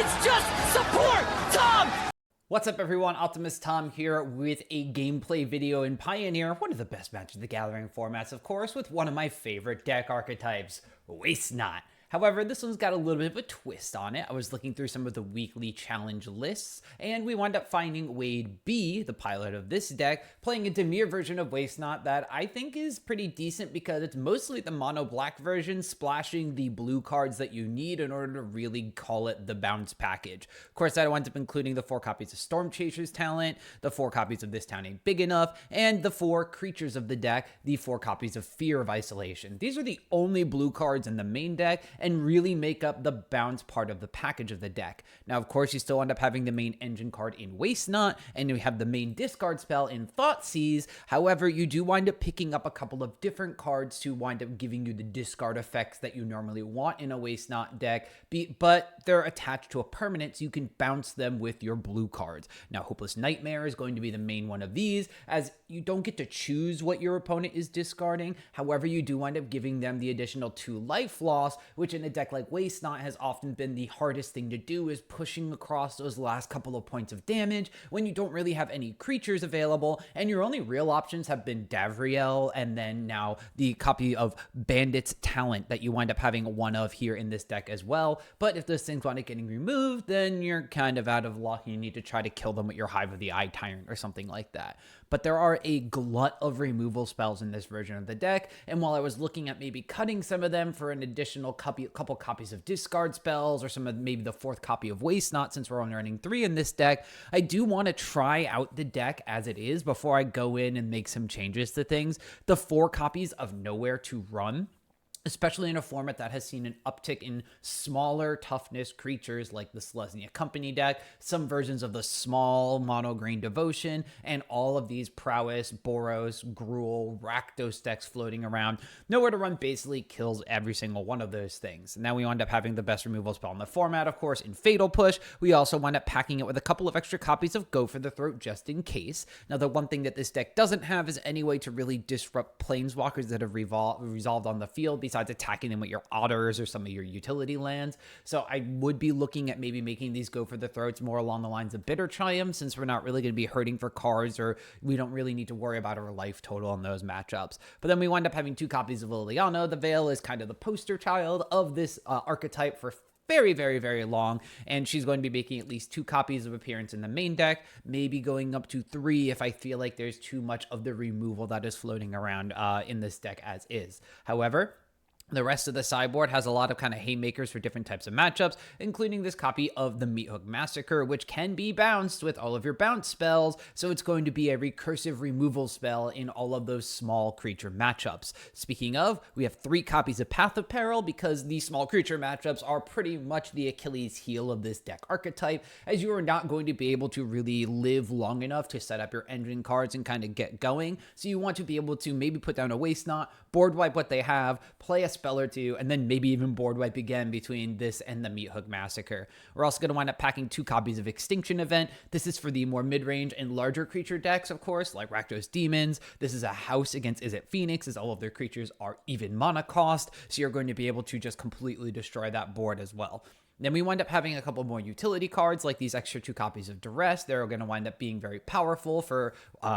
It's just support Tom! What's up everyone, Optimus Tom here with a gameplay video in Pioneer, one of the best Magic the Gathering formats of course, with one of my favorite deck archetypes, Waste Not. However, this one's got a little bit of a twist on it. I was looking through some of the weekly challenge lists, and we wound up finding Wade B, the pilot of this deck, playing a Dimir version of Waste Not that I think is pretty decent because it's mostly the mono black version, splashing the blue cards that you need in order to really call it the bounce package. Of course, I wound up including the 4 copies of Stormchaser's talent, the 4 copies of This Town Ain't Big Enough, and the 4 creatures of the deck, the 4 copies of Fear of Isolation. These are the only blue cards in the main deck, and really make up the bounce part of the package of the deck. Now, of course, you still end up having the main engine card in Waste Not, and you have the main discard spell in Thoughtseize. However, you do wind up picking up a couple of different cards to wind up giving you the discard effects that you normally want in a Waste Not deck, but they're attached to a permanent, so you can bounce them with your blue cards. Now, Hopeless Nightmare is going to be the main one of these, as you don't get to choose what your opponent is discarding. However, you do wind up giving them the additional 2 life loss, which in a deck like Waste Not has often been the hardest thing to do, is pushing across those last couple of points of damage when you don't really have any creatures available, and your only real options have been Davriel and then now the copy of Bandit's Talent that you wind up having one of here in this deck as well. But if those things wind up getting removed, then you're kind of out of luck and you need to try to kill them with your Hive of the Eye Tyrant or something like that. But there are a glut of removal spells in this version of the deck, and while I was looking at maybe cutting some of them for an additional couple copies of discard spells or some of maybe the 4th copy of Waste Not, since we're only running 3 in this deck, I do want to try out the deck as it is before I go in and make some changes to things. The 4 copies of Nowhere to Run, especially in a format that has seen an uptick in smaller toughness creatures like the Selesnya Company deck, some versions of the small mono green Devotion, and all of these Prowess, Boros, Gruul, Rakdos decks floating around. Nowhere to Run basically kills every single one of those things. Now we wind up having the best removal spell in the format, of course, in Fatal Push. We also wind up packing it with a couple of extra copies of Go for the Throat just in case. Now the one thing that this deck doesn't have is any way to really disrupt planeswalkers that have resolved on the field, besides attacking them with your otters or some of your utility lands. So I would be looking at maybe making these Go for the Throats more along the lines of Bitter Triumph, since we're not really going to be hurting for cards, or we don't really need to worry about our life total on those matchups. But then we wind up having 2 copies of Liliana. The Veil is kind of the poster child of this archetype for very, very, very long, and she's going to be making at least 2 copies of appearance in the main deck, maybe going up to 3 if I feel like there's too much of the removal that is floating around in this deck as is. However, the rest of the sideboard has a lot of kind of haymakers for different types of matchups, including this copy of the Meathook Massacre, which can be bounced with all of your bounce spells, so it's going to be a recursive removal spell in all of those small creature matchups. Speaking of, we have 3 copies of Path of Peril, because these small creature matchups are pretty much the Achilles heel of this deck archetype, as you are not going to be able to really live long enough to set up your engine cards and kind of get going, so you want to be able to maybe put down a Waste Not, board wipe what they have, play a spell or 2, and then maybe even board wipe again between this and the Meathook Massacre. We're also going to wind up packing 2 copies of Extinction Event. This is for the more mid-range and larger creature decks, of course, like Rakdos Demons. This is a house against Is It Phoenix, as all of their creatures are even mana cost, so you're going to be able to just completely destroy that board as well. Then we wind up having a couple more utility cards, like these extra 2 copies of Duress. They're going to wind up being very powerful for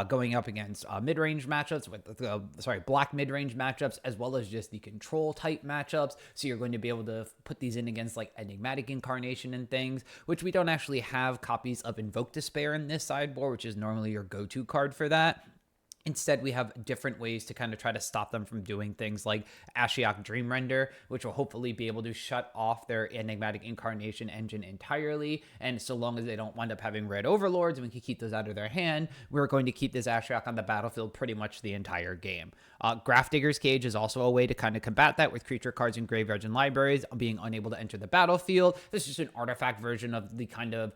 going up against mid-range matchups, with black mid-range matchups, as well as just the control type matchups. So you're going to be able to put these in against like Enigmatic Incarnation and things, which we don't actually have copies of Invoke Despair in this sideboard, which is normally your go-to card for that. Instead, we have different ways to kind of try to stop them from doing things like Ashiok Dreamrender, which will hopefully be able to shut off their Enigmatic Incarnation engine entirely. And so long as they don't wind up having red overlords and we can keep those out of their hand, we're going to keep this Ashiok on the battlefield pretty much the entire game. Grafdigger's Cage is also a way to kind of combat that, with creature cards in graveyards and libraries being unable to enter the battlefield. This is just an artifact version of the kind of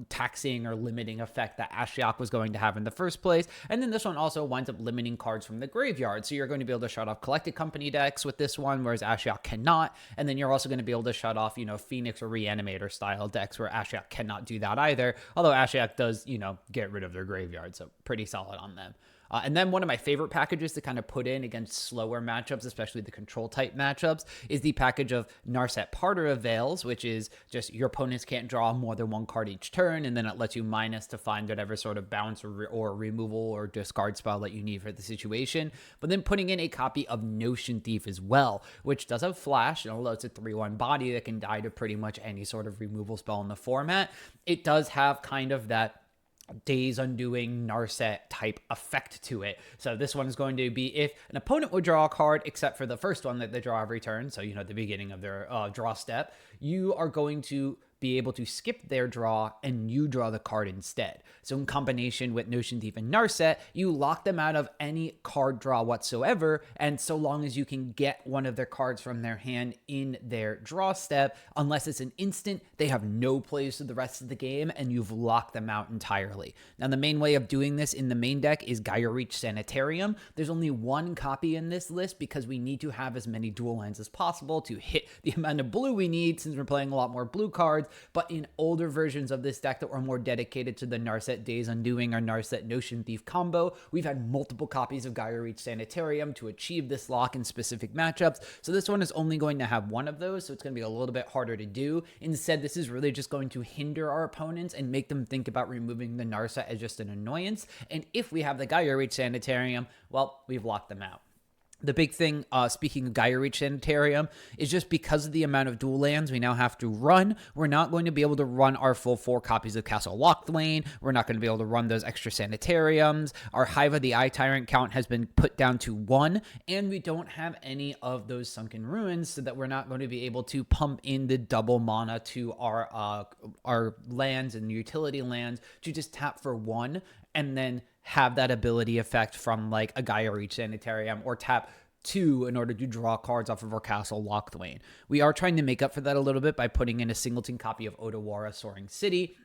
taxing or limiting effect that Ashiok was going to have in the first place. And then this one also winds up limiting cards from the graveyard. So you're going to be able to shut off Collected Company decks with this one, whereas Ashiok cannot. And then you're also going to be able to shut off, you know, Phoenix or Reanimator style decks where Ashiok cannot do that either. Although Ashiok does, you know, get rid of their graveyard. So pretty solid on them. And then one of my favorite packages to kind of put in against slower matchups, especially the control type matchups, is the package of Narset Parter of Veils, which is just your opponents can't draw more than one card each turn, and then it lets you minus to find whatever sort of bounce or removal or discard spell that you need for the situation. But then putting in a copy of Notion Thief as well, which does have flash, and although it's a 3/1 body that can die to pretty much any sort of removal spell in the format, it does have kind of that Days Undoing Narset type effect to it. So this one is going to be if an opponent would draw a card, except for the first one that they draw every turn, so you know at the beginning of their draw step, you are going to be able to skip their draw and you draw the card instead. So in combination with Notion Thief and Narset, you lock them out of any card draw whatsoever, and so long as you can get one of their cards from their hand in their draw step, unless it's an instant, they have no plays to the rest of the game, and you've locked them out entirely. Now the main way of doing this in the main deck is Gaia Reach Sanitarium. There's only one copy in this list because we need to have as many dual lands as possible to hit the amount of blue we need, since we're playing a lot more blue cards. But in older versions of this deck that were more dedicated to the Narset Days Undoing or Narset Notion Thief combo, we've had multiple copies of Gaia Reach Sanitarium to achieve this lock in specific matchups. So this one is only going to have one of those, so it's going to be a little bit harder to do. Instead, this is really just going to hinder our opponents and make them think about removing the Narset as just an annoyance. And if we have the Gaia Reach Sanitarium, well, we've locked them out. The big thing, speaking of Gaia Reach Sanitarium, is just because of the amount of dual lands we now have to run, we're not going to be able to run our full 4 copies of Castle Locthwain. We're not going to be able to run those extra Sanitariums. Our Hive of the Eye Tyrant count has been put down to 1, and we don't have any of those Sunken Ruins, so that we're not going to be able to pump in the double mana to our lands and utility lands to just tap for 1 and then have that ability effect from like a Gaia Reach Sanitarium, or tap 2 in order to draw cards off of our Castle Locthwain. We are trying to make up for that a little bit by putting in a singleton copy of Odawara Soaring City.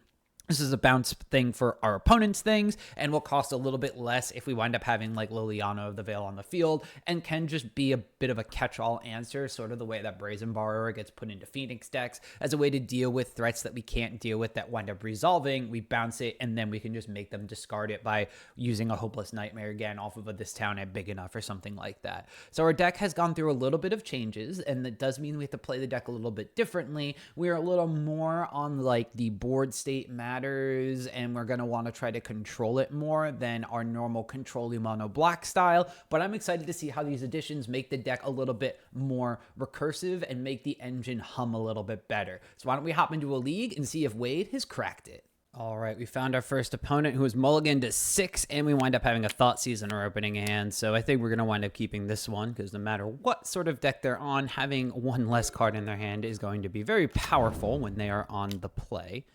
This is a bounce thing for our opponent's things, and will cost a little bit less if we wind up having like Liliana of the Veil on the field, and can just be a bit of a catch-all answer, sort of the way that Brazen Borrower gets put into Phoenix decks as a way to deal with threats that we can't deal with that wind up resolving. We bounce it, and then we can just make them discard it by using a Hopeless Nightmare again off of a This Town at Big Enough or something like that. So our deck has gone through a little bit of changes, and that does mean we have to play the deck a little bit differently. We're a little more on like the board state matters, and we're going to want to try to control it more than our normal control mono black style. But I'm excited to see how these additions make the deck a little bit more recursive and make the engine hum a little bit better. So why don't we hop into a league and see if Wade has cracked it. All right, we found our first opponent who was mulliganed to 6, and we wind up having a Thoughtseize in our opening hand. So I think we're going to wind up keeping this one, because no matter what sort of deck they're on, having one less card in their hand is going to be very powerful when they are on the play.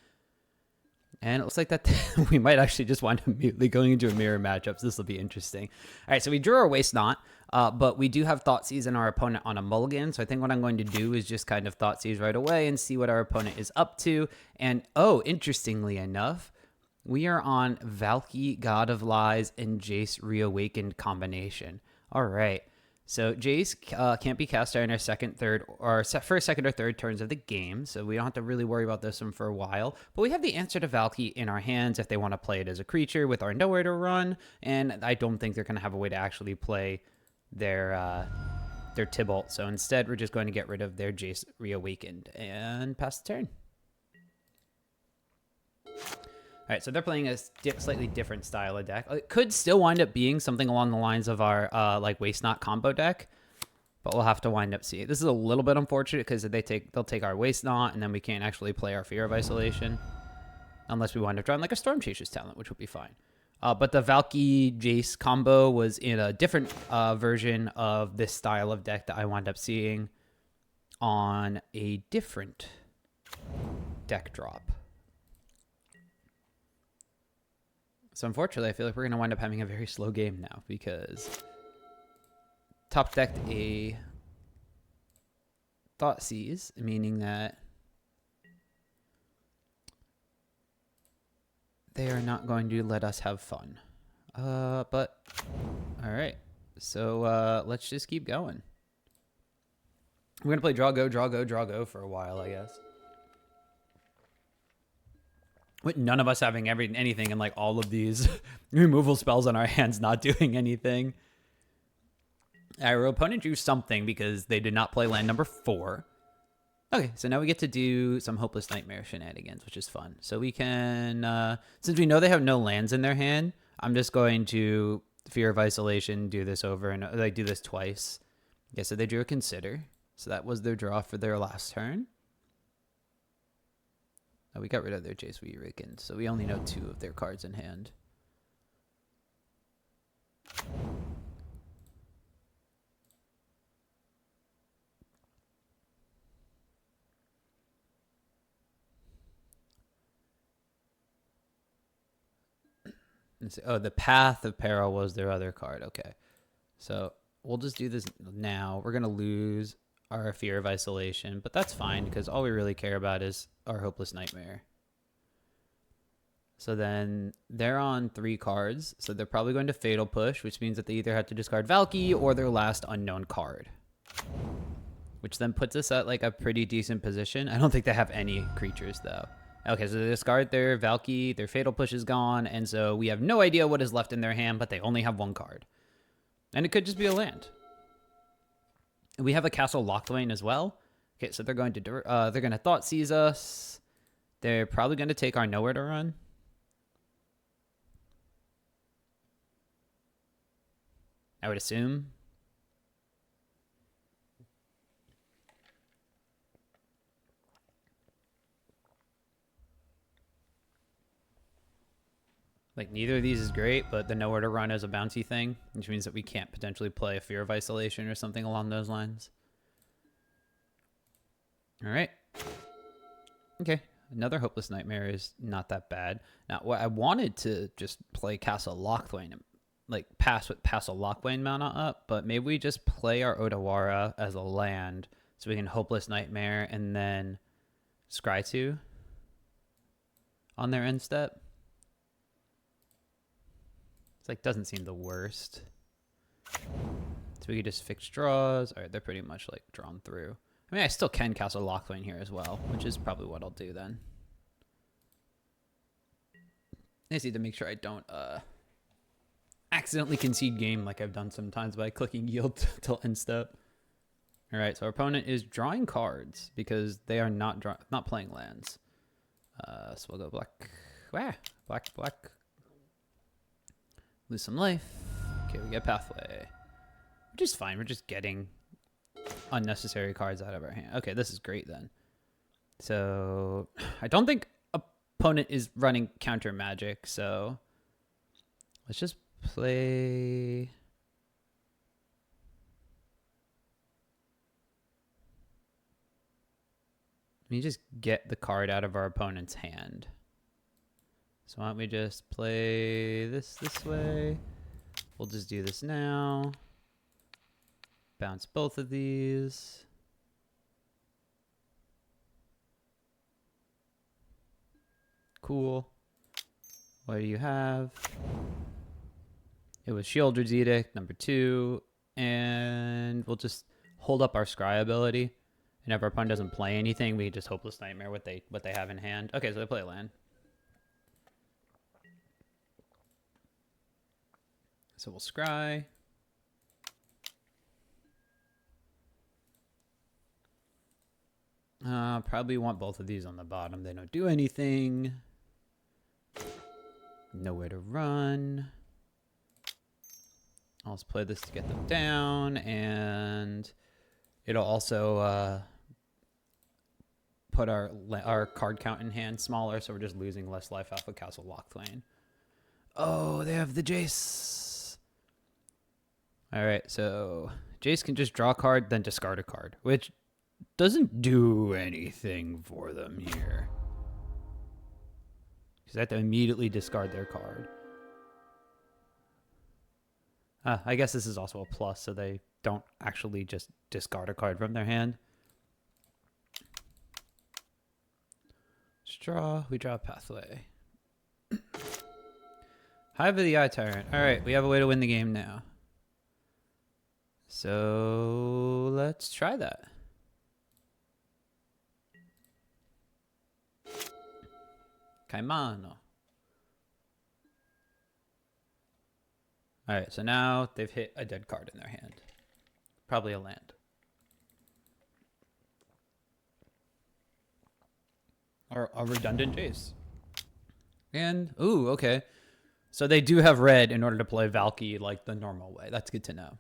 And it looks like that we might actually just wind up immediately going into a mirror matchup. So this will be interesting. All right, so we drew our Waste Not, but we do have Thoughtseize in our opponent on a mulligan. So I think what I'm going to do is just kind of Thoughtseize right away and see what our opponent is up to. And oh, interestingly enough, we are on Valki, God of Lies, and Jace Reawakened combination. All right. So Jace can't be cast during our first, second, or third turns of the game, so we don't have to really worry about this one for a while. But we have the answer to Valki in our hands if they want to play it as a creature with our Nowhere to Run, and I don't think they're going to have a way to actually play their Tibalt. So instead, we're just going to get rid of their Jace Reawakened and pass the turn. All right, so they're playing a slightly different style of deck. It could still wind up being something along the lines of our like Waste Not combo deck, but we'll have to wind up seeing. This is a little bit unfortunate because they'll take our Waste Not, and then we can't actually play our Fear of Isolation unless we wind up drawing like a Stormchaser's Talent, which would be fine. But the Valki Jace combo was in a different version of this style of deck that I wound up seeing on a different deck drop. So unfortunately, I feel like we're going to wind up having a very slow game now, because top decked a Thoughtseize, meaning that they are not going to let us have fun. But all right. So let's just keep going. We're gonna play draw go, draw go, draw go for a while, I guess. With none of us having anything and like all of these removal spells on our hands not doing anything. Our opponent drew something because they did not play land number 4. Okay, so now we get to do some Hopeless Nightmare shenanigans, which is fun. So we can, since we know they have no lands in their hand, I'm just going to Fear of Isolation, do this over and like do this twice. Yeah, so they drew a Consider. So that was their draw for their last turn. Oh, we got rid of their Jace Weirkin, so we only know 2 of their cards in hand. Oh, the Path of Peril was their other card. Okay. So we'll just do this now. We're going to lose our Fear of Isolation, but that's fine because all we really care about is our Hopeless Nightmare. So then they're on 3 cards. So they're probably going to Fatal Push, which means that they either have to discard Valki or their last unknown card. Which then puts us at like a pretty decent position. I don't think they have any creatures though. Okay, so they discard their Valki, their Fatal Push is gone, and so we have no idea what is left in their hand, but they only have 1 card. And it could just be a land. We have a Castle Locthwain as well. Okay, so they're going to Thoughtseize us. They're probably going to take our Nowhere to Run. I would assume. Like, neither of these is great, but the Nowhere to Run is a bouncy thing, which means that we can't potentially play a Fear of Isolation or something along those lines. All right. Okay. Another Hopeless Nightmare is not that bad. Now, what I wanted to just play Castle Locthwain, like pass with Castle Locthwain mana up, but maybe we just play our Odawara as a land so we can Hopeless Nightmare and then Scry 2 on their end step. It's like, doesn't seem the worst. So we could just fix draws. All right, they're pretty much like drawn through. I mean, I still can Castle Locthwain here as well, which is probably what I'll do then. I just need to make sure I don't accidentally concede game like I've done sometimes by clicking yield till end step. All right, so our opponent is drawing cards because they are not playing lands. So we'll go black. Black. Lose some life. Okay, we get Pathway, which is fine. We're just getting unnecessary cards out of our hand. Okay, this is great then. So I don't think opponent is running counter magic, so let's just play. Let me just get the card out of our opponent's hand. So why don't we just play this way? We'll just do this now. Bounce both of these. Cool. What do you have? It was Sheoldred's Edict, number 2. And we'll just hold up our Scry ability. And if our opponent doesn't play anything, we just Hopeless Nightmare what they have in hand. Okay, so they play a land. So we'll Scry. Probably want both of these on the bottom. They don't do anything. Nowhere to run. I'll just play this to get them down, and it'll also put our card count in hand smaller, so we're just losing less life off of Castle Locthwain. Oh, they have the Jace. All right, so Jace can just draw a card, then discard a card, which doesn't do anything for them here. Because they have to immediately discard their card. I guess this is also a plus, so they don't actually just discard a card from their hand. Let's draw. We draw a Pathway. Hive of the Eye Tyrant. All right, we have a way to win the game now. So let's try that. Caimano. All right, so now they've hit a dead card in their hand. Probably a land. Or a redundant Jace. And, ooh, okay. So they do have red in order to play Valki like the normal way. That's good to know.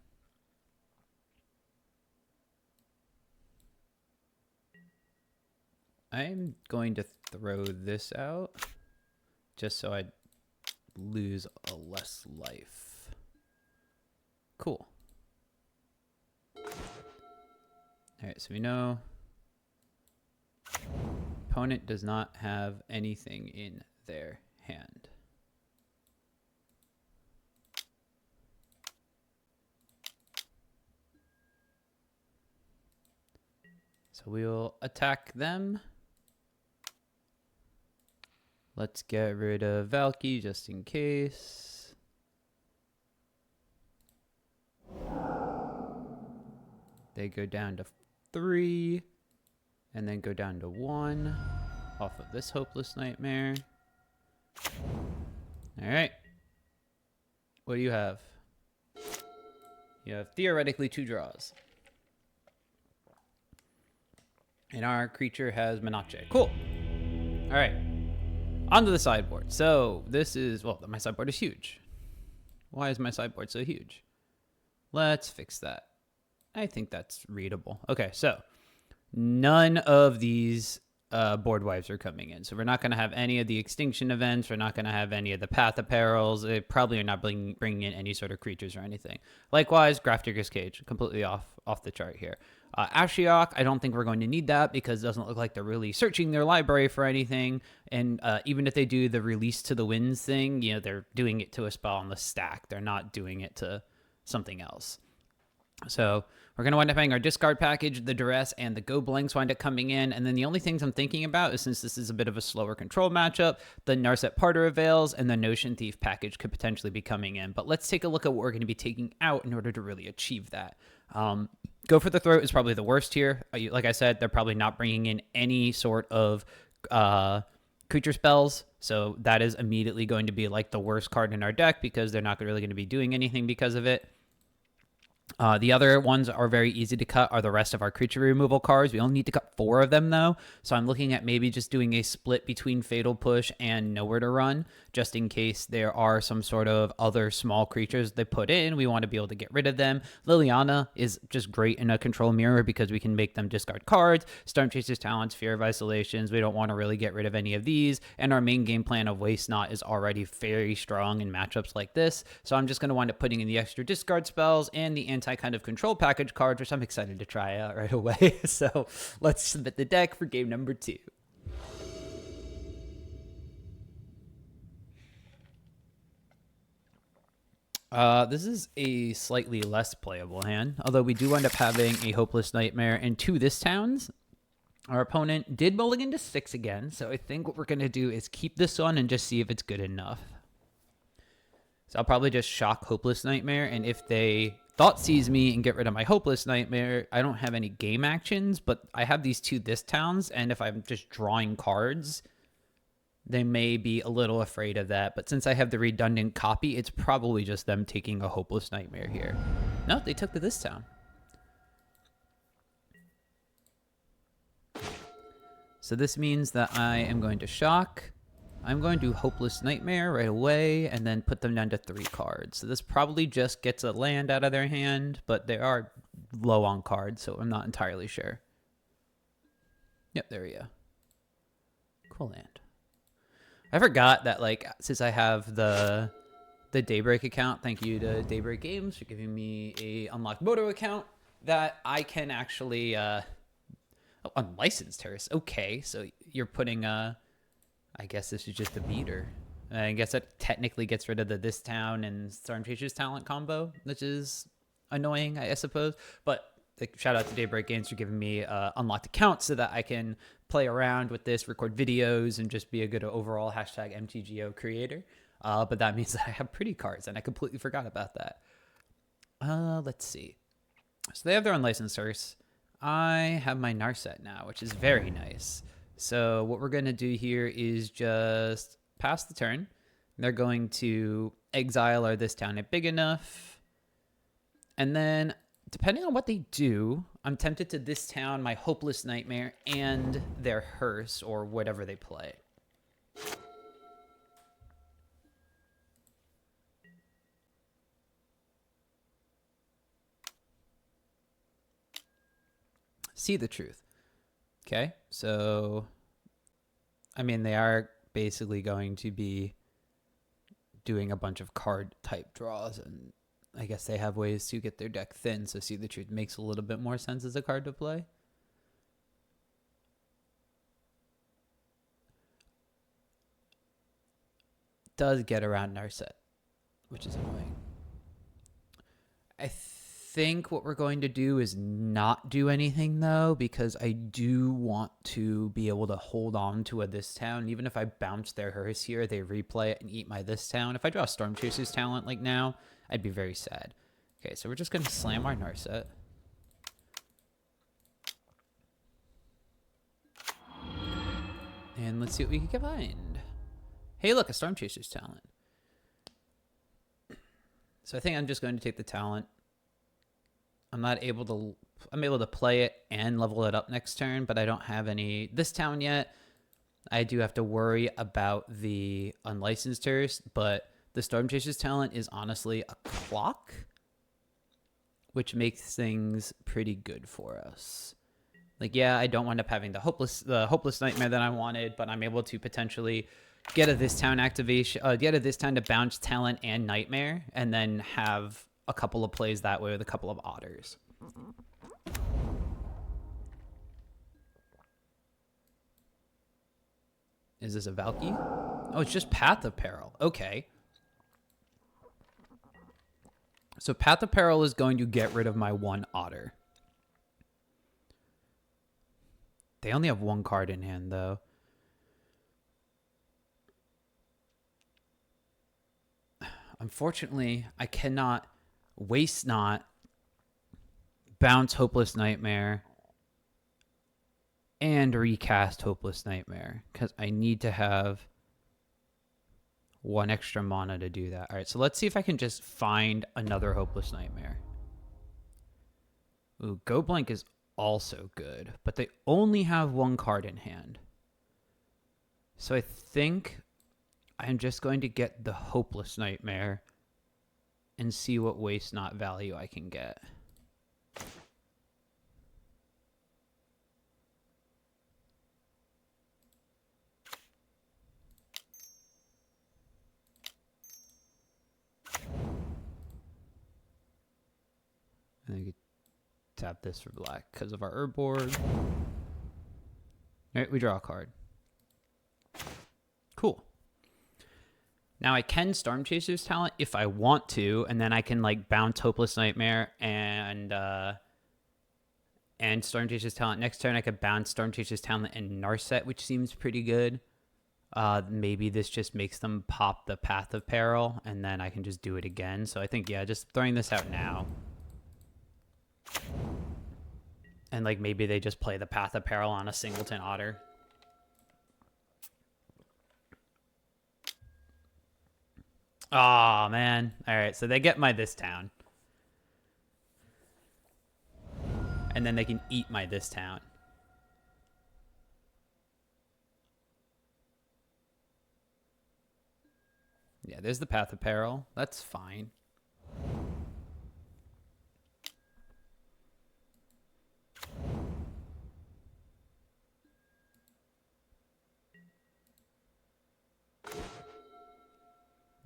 I'm going to throw this out just so I lose a less life. Cool. All right, so we know opponent does not have anything in their hand. So we'll attack them. Let's get rid of Valki just in case. They go down to 3 and then go down to 1 off of this Hopeless Nightmare. All right. What do you have? You have theoretically 2 draws. And our creature has Menace. Cool. All right. Onto the sideboard. So this is, well, my sideboard is huge. Why is my sideboard so huge? Let's fix that. I think that's readable. Okay, so none of these board wipes are coming in. So we're not going to have any of the extinction events. We're not going to have any of the path of perils. They probably are not bringing in any sort of creatures or anything. Likewise, Grafdigger's Cage, completely off the chart here. Ashiok, I don't think we're going to need that because it doesn't look like they're really searching their library for anything. And even if they do the release to the winds thing, you know, they're doing it to a spell on the stack. They're not doing it to something else. So we're going to wind up having our discard package, the duress, and the go blanks wind up coming in. And then the only things I'm thinking about is, since this is a bit of a slower control matchup, the Narset Parter of Veils and the Notion Thief package could potentially be coming in. But let's take a look at what we're going to be taking out in order to really achieve that. Go for the Throat is probably the worst here. Like I said, they're probably not bringing in any sort of creature spells. So that is immediately going to be like the worst card in our deck because they're not really going to be doing anything because of it. The other ones are very easy to cut are the rest of our creature removal cards. We only need to cut 4 of them though. So I'm looking at maybe just doing a split between Fatal Push and Nowhere to Run, just in case there are some sort of other small creatures they put in. We want to be able to get rid of them. Liliana is just great in a control mirror because we can make them discard cards. Stormchaser's Talents, Fear of Isolations. We don't want to really get rid of any of these. And our main game plan of Waste Not is already very strong in matchups like this. So I'm just going to wind up putting in the extra discard spells and the kind of control package cards, which I'm excited to try out right away. So let's submit the deck for game number 2. This is a slightly less playable hand, although we do end up having a Hopeless Nightmare and 2 this towns. Our opponent did mulligan to 6 again, so I think what we're going to do is keep this one and just see if it's good enough. So I'll probably just shock Hopeless Nightmare, and if they Thoughtseize me and get rid of my Hopeless Nightmare, I don't have any game actions, but I have these 2 this towns, and if I'm just drawing cards, they may be a little afraid of that. But since I have the redundant copy, it's probably just them taking a Hopeless Nightmare here. No, they took to this town. So this means that I am going to shock. I'm going to Hopeless Nightmare right away and then put them down to 3 cards. So this probably just gets a land out of their hand, but they are low on cards, so I'm not entirely sure. Yep, there we go. Cool land. I forgot that, like, since I have the Daybreak account, thank you to Daybreak Games for giving me a unlocked moto account, that I can actually, unlicensed terrace. Okay, so you're putting I guess this is just a beater. I guess that technically gets rid of the this town and Stormchaser's talent combo, which is annoying, I suppose. But shout out to Daybreak Games for giving me unlocked accounts so that I can play around with this, record videos, and just be a good overall hashtag MTGO creator. But that means that I have pretty cards, and I completely forgot about that. Let's see. So they have their unlicensed Hearse. I have my Narset now, which is very nice. So what we're going to do here is just pass the turn. They're going to exile our this town at big enough. And then, depending on what they do, I'm tempted to this town, my Hopeless Nightmare, and their Hearse, or whatever they play. See the Truth. Okay, so, I mean, they are basically going to be doing a bunch of card type draws, and I guess they have ways to get their deck thin, so See the Truth makes a little bit more sense as a card to play. Does get around Narset, which is annoying. I think what we're going to do is not do anything, though, because I do want to be able to hold on to a this town. Even if I bounce their Hearse here, they replay it and eat my this town. If I draw Stormchaser's talent like now, I'd be very sad. Okay, so we're just going to slam our Narset. And let's see what we can find. Hey, look, a Stormchaser's talent. So I think I'm just going to take the talent. I'm able to play it and level it up next turn, but I don't have any this town yet. I do have to worry about the unlicensed Hearse, but the Stormchaser's talent is honestly a clock, which makes things pretty good for us. Like, yeah, I don't wind up having the hopeless nightmare that I wanted, but I'm able to potentially get a this town activation, get a this town to bounce talent and nightmare, and then have a couple of plays that way with a couple of otters. Is this a Valki? Oh, it's just Path of Peril. Okay. So Path of Peril is going to get rid of my one otter. They only have one card in hand, though. Unfortunately, I cannot Waste Not, bounce Hopeless Nightmare, and recast Hopeless Nightmare, because I need to have one extra mana to do that. All right, so let's see if I can just find another Hopeless Nightmare. Ooh, Go Blank is also good, but they only have one card in hand. So I think I'm just going to get the Hopeless Nightmare and see what Waste Not value I can get. And I could tap this for black because of our Herb board. All right, we draw a card. Cool. Now I can Stormchaser's talent if I want to, and then I can like bounce Hopeless Nightmare and Stormchaser's talent. Next turn I could bounce Stormchaser's talent and Narset, which seems pretty good. Maybe this just makes them pop the Path of Peril, and then I can just do it again. So I think, yeah, just throwing this out now. And like maybe they just play the Path of Peril on a singleton otter. Oh, man. All right, so they get my this town. And then they can eat my this town. Yeah, there's the Path of Peril. That's fine.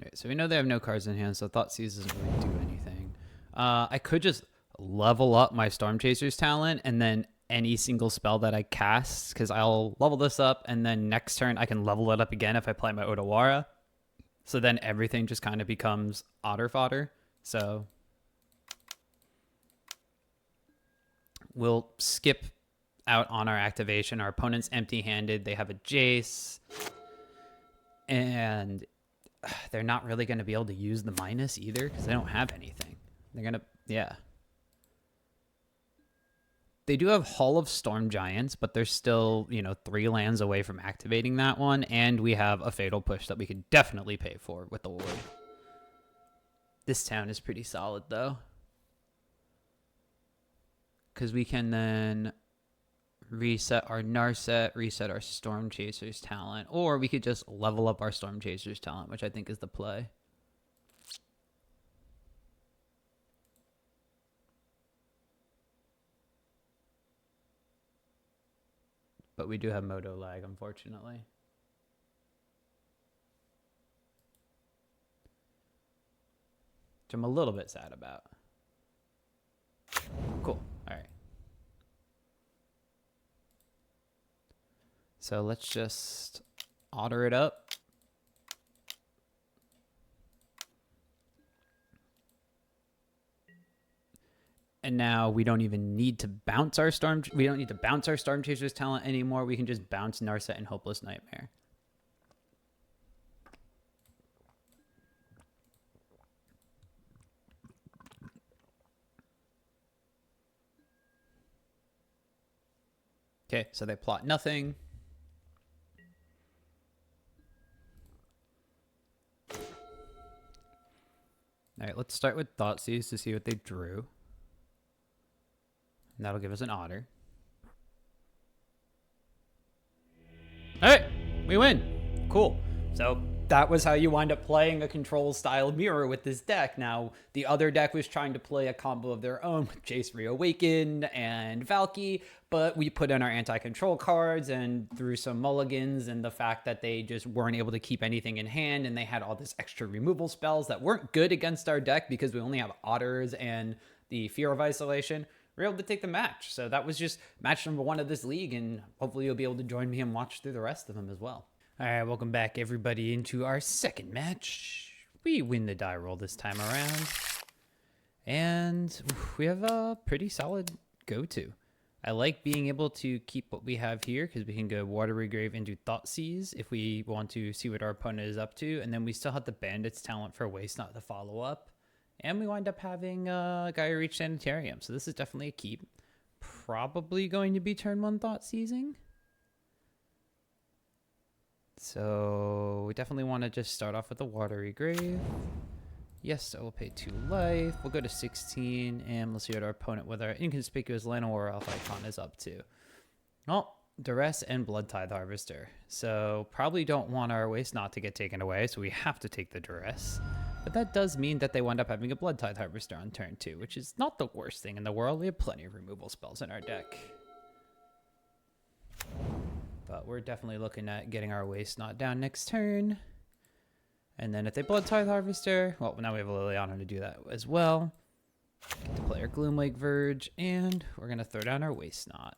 Alright, so we know they have no cards in hand, so Thoughtseize doesn't really do anything. I could just level up my Stormchaser's talent, and then any single spell that I cast, because I'll level this up, and then next turn I can level it up again if I play my Otawara. So then everything just kind of becomes otter fodder. So we'll skip out on our activation. Our opponent's empty-handed. They have a Jace. And they're not really going to be able to use the minus either because they don't have anything. They're going to, yeah. They do have Hall of Storm Giants, but they're still, 3 lands away from activating that one, and we have a Fatal Push that we could definitely pay for with the Ward. This town is pretty solid, though. Because we can then reset our Narset, reset our Stormchaser's talent, or we could just level up our Stormchaser's talent, which I think is the play. But we do have Moto lag, unfortunately. Which I'm a little bit sad about. Cool. All right. So let's just order it up. And now we don't even need to bounce our Stormchaser's talent anymore. We can just bounce Narset and Hopeless Nightmare. Okay, so they plot nothing. All right, let's start with Thoughtseize to see what they drew. And that'll give us an otter. All right, we win. Cool. So that was how you wind up playing a control style mirror with this deck. Now, the other deck was trying to play a combo of their own with Jace Reawaken and Valki, but we put in our anti-control cards and threw some mulligans and the fact that they just weren't able to keep anything in hand and they had all this extra removal spells that weren't good against our deck because we only have otters and the Fear of Isolation. We were able to take the match. So that was just match number 1 of this league, and hopefully you'll be able to join me and watch through the rest of them as well. All right, welcome back, everybody, into our second match. We win the die roll this time around. And we have a pretty solid go-to. I like being able to keep what we have here because we can go Watery Grave into Thoughtseize if we want to see what our opponent is up to. And then we still have the Bandit's talent for Waste Not to follow up. And we wind up having Gaia Reach Sanitarium. So this is definitely a keep. Probably going to be turn 1 Thoughtseizing. So we definitely want to just start off with a Watery Grave. Yes, I will pay 2 life. We'll go to 16, and we'll see what our opponent with our Inconspicuous Llanowar Elf icon is up to. Well, Duress and Blood Tithe Harvester. So probably don't want our Waste Not to get taken away, so we have to take the Duress. But that does mean that they wind up having a Blood Tithe Harvester on turn 2, which is not the worst thing in the world. We have plenty of removal spells in our deck. But we're definitely looking at getting our Waste Not down next turn. And then if they Blood Tithe Harvester, well, now we have a Liliana to do that as well. Get to play our Gloomlake Verge, and we're going to throw down our Waste Not.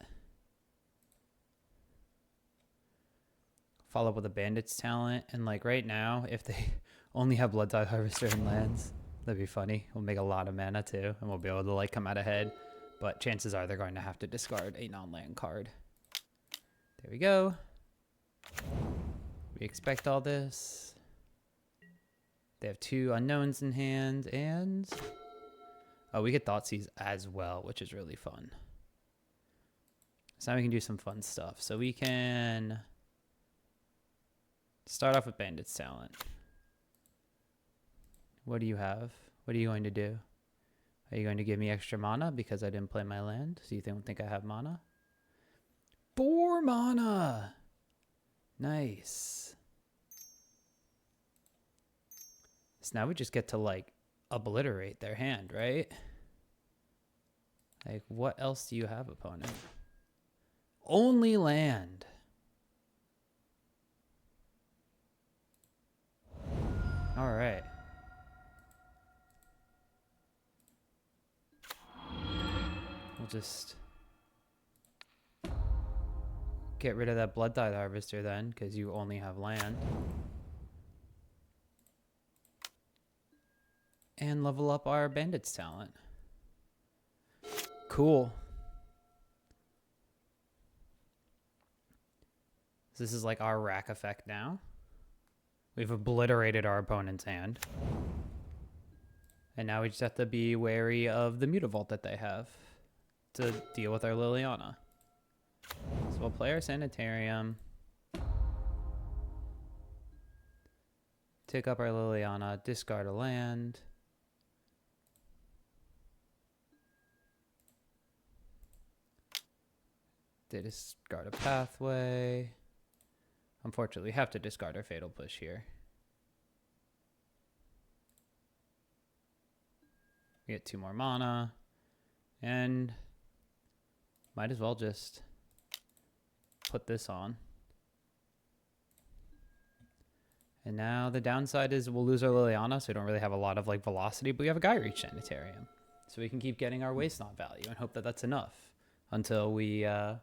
Follow up with a Bandit's talent, and like right now, if they only have Blood Tithe Harvester in lands, that'd be funny. We'll make a lot of mana too, and we'll be able to like come out ahead. But chances are they're going to have to discard a non-land card. There we go. We expect all this. They have 2 unknowns in hand, and oh, we get Thoughtseize as well, which is really fun. So now we can do some fun stuff. So we can start off with Bandit's talent. What do you have? What are you going to do? Are you going to give me extra mana because I didn't play my land? So you don't think I have mana? 4 mana! Nice. So now we just get to, like, obliterate their hand, right? Like, what else do you have, opponent? Only land. All right. We'll just get rid of that Blood Tithe Harvester then, because you only have land. And level up our Bandit's talent. Cool. So this is like our rack effect now. We've obliterated our opponent's hand. And now we just have to be wary of the Mutavault that they have to deal with our Liliana. So we'll play our Sanitarium. Take up our Liliana, discard a land. They discard a pathway. Unfortunately, we have to discard our Fatal Push here. We get 2 more mana. And might as well just put this on. And now the downside is we'll lose our Liliana, so we don't really have a lot of like velocity, but we have a Guy Reach Sanitarium. So we can keep getting our Waste Not value and hope that that's enough until we're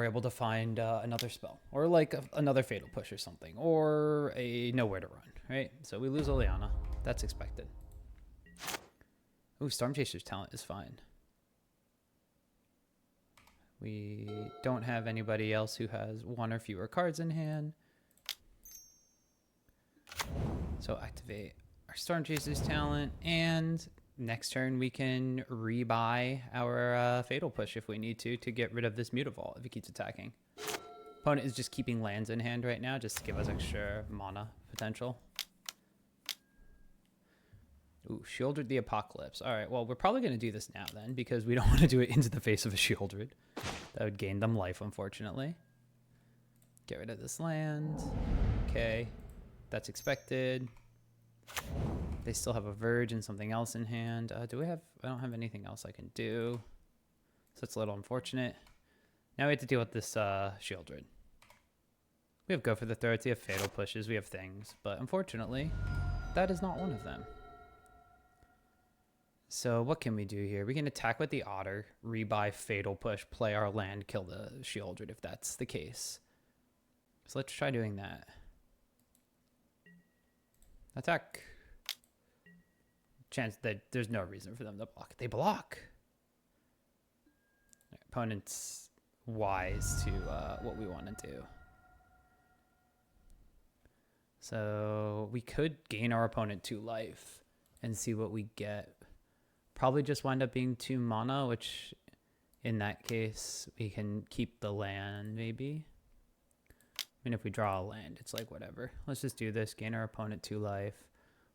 able to find another spell or like another Fatal Push or something or a Nowhere to Run, right? So we lose Liliana. That's expected. Ooh, Stormchaser's talent is fine. We don't have anybody else who has 1 or fewer cards in hand. So activate our Stormchaser's talent, and next turn we can rebuy our Fatal Push if we need to get rid of this Mutavault if it keeps attacking. Opponent is just keeping lands in hand right now just to give us extra mana potential. Ooh, Shieldred the Apocalypse. All right, well, we're probably going to do this now then because we don't want to do it into the face of a Shieldred. That would gain them life, unfortunately. Get rid of this land. Okay, that's expected. They still have a Verge and something else in hand. I don't have anything else I can do. So it's a little unfortunate. Now we have to deal with this Shieldred. We have Go for the Throats, we have Fatal Pushes, we have things. But unfortunately, that is not one of them. So what can we do here? We can attack with the Otter, rebuy Fatal Push, play our land, kill the Shieldred if that's the case. So let's try doing that. Attack. Chance that there's no reason for them to block. They block. Opponent's wise to what we want to do. So we could gain our opponent 2 life and see what we get. Probably just wind up being 2 mana, which in that case, we can keep the land maybe. I mean, if we draw a land, it's like whatever. Let's just do this, gain our opponent 2 life.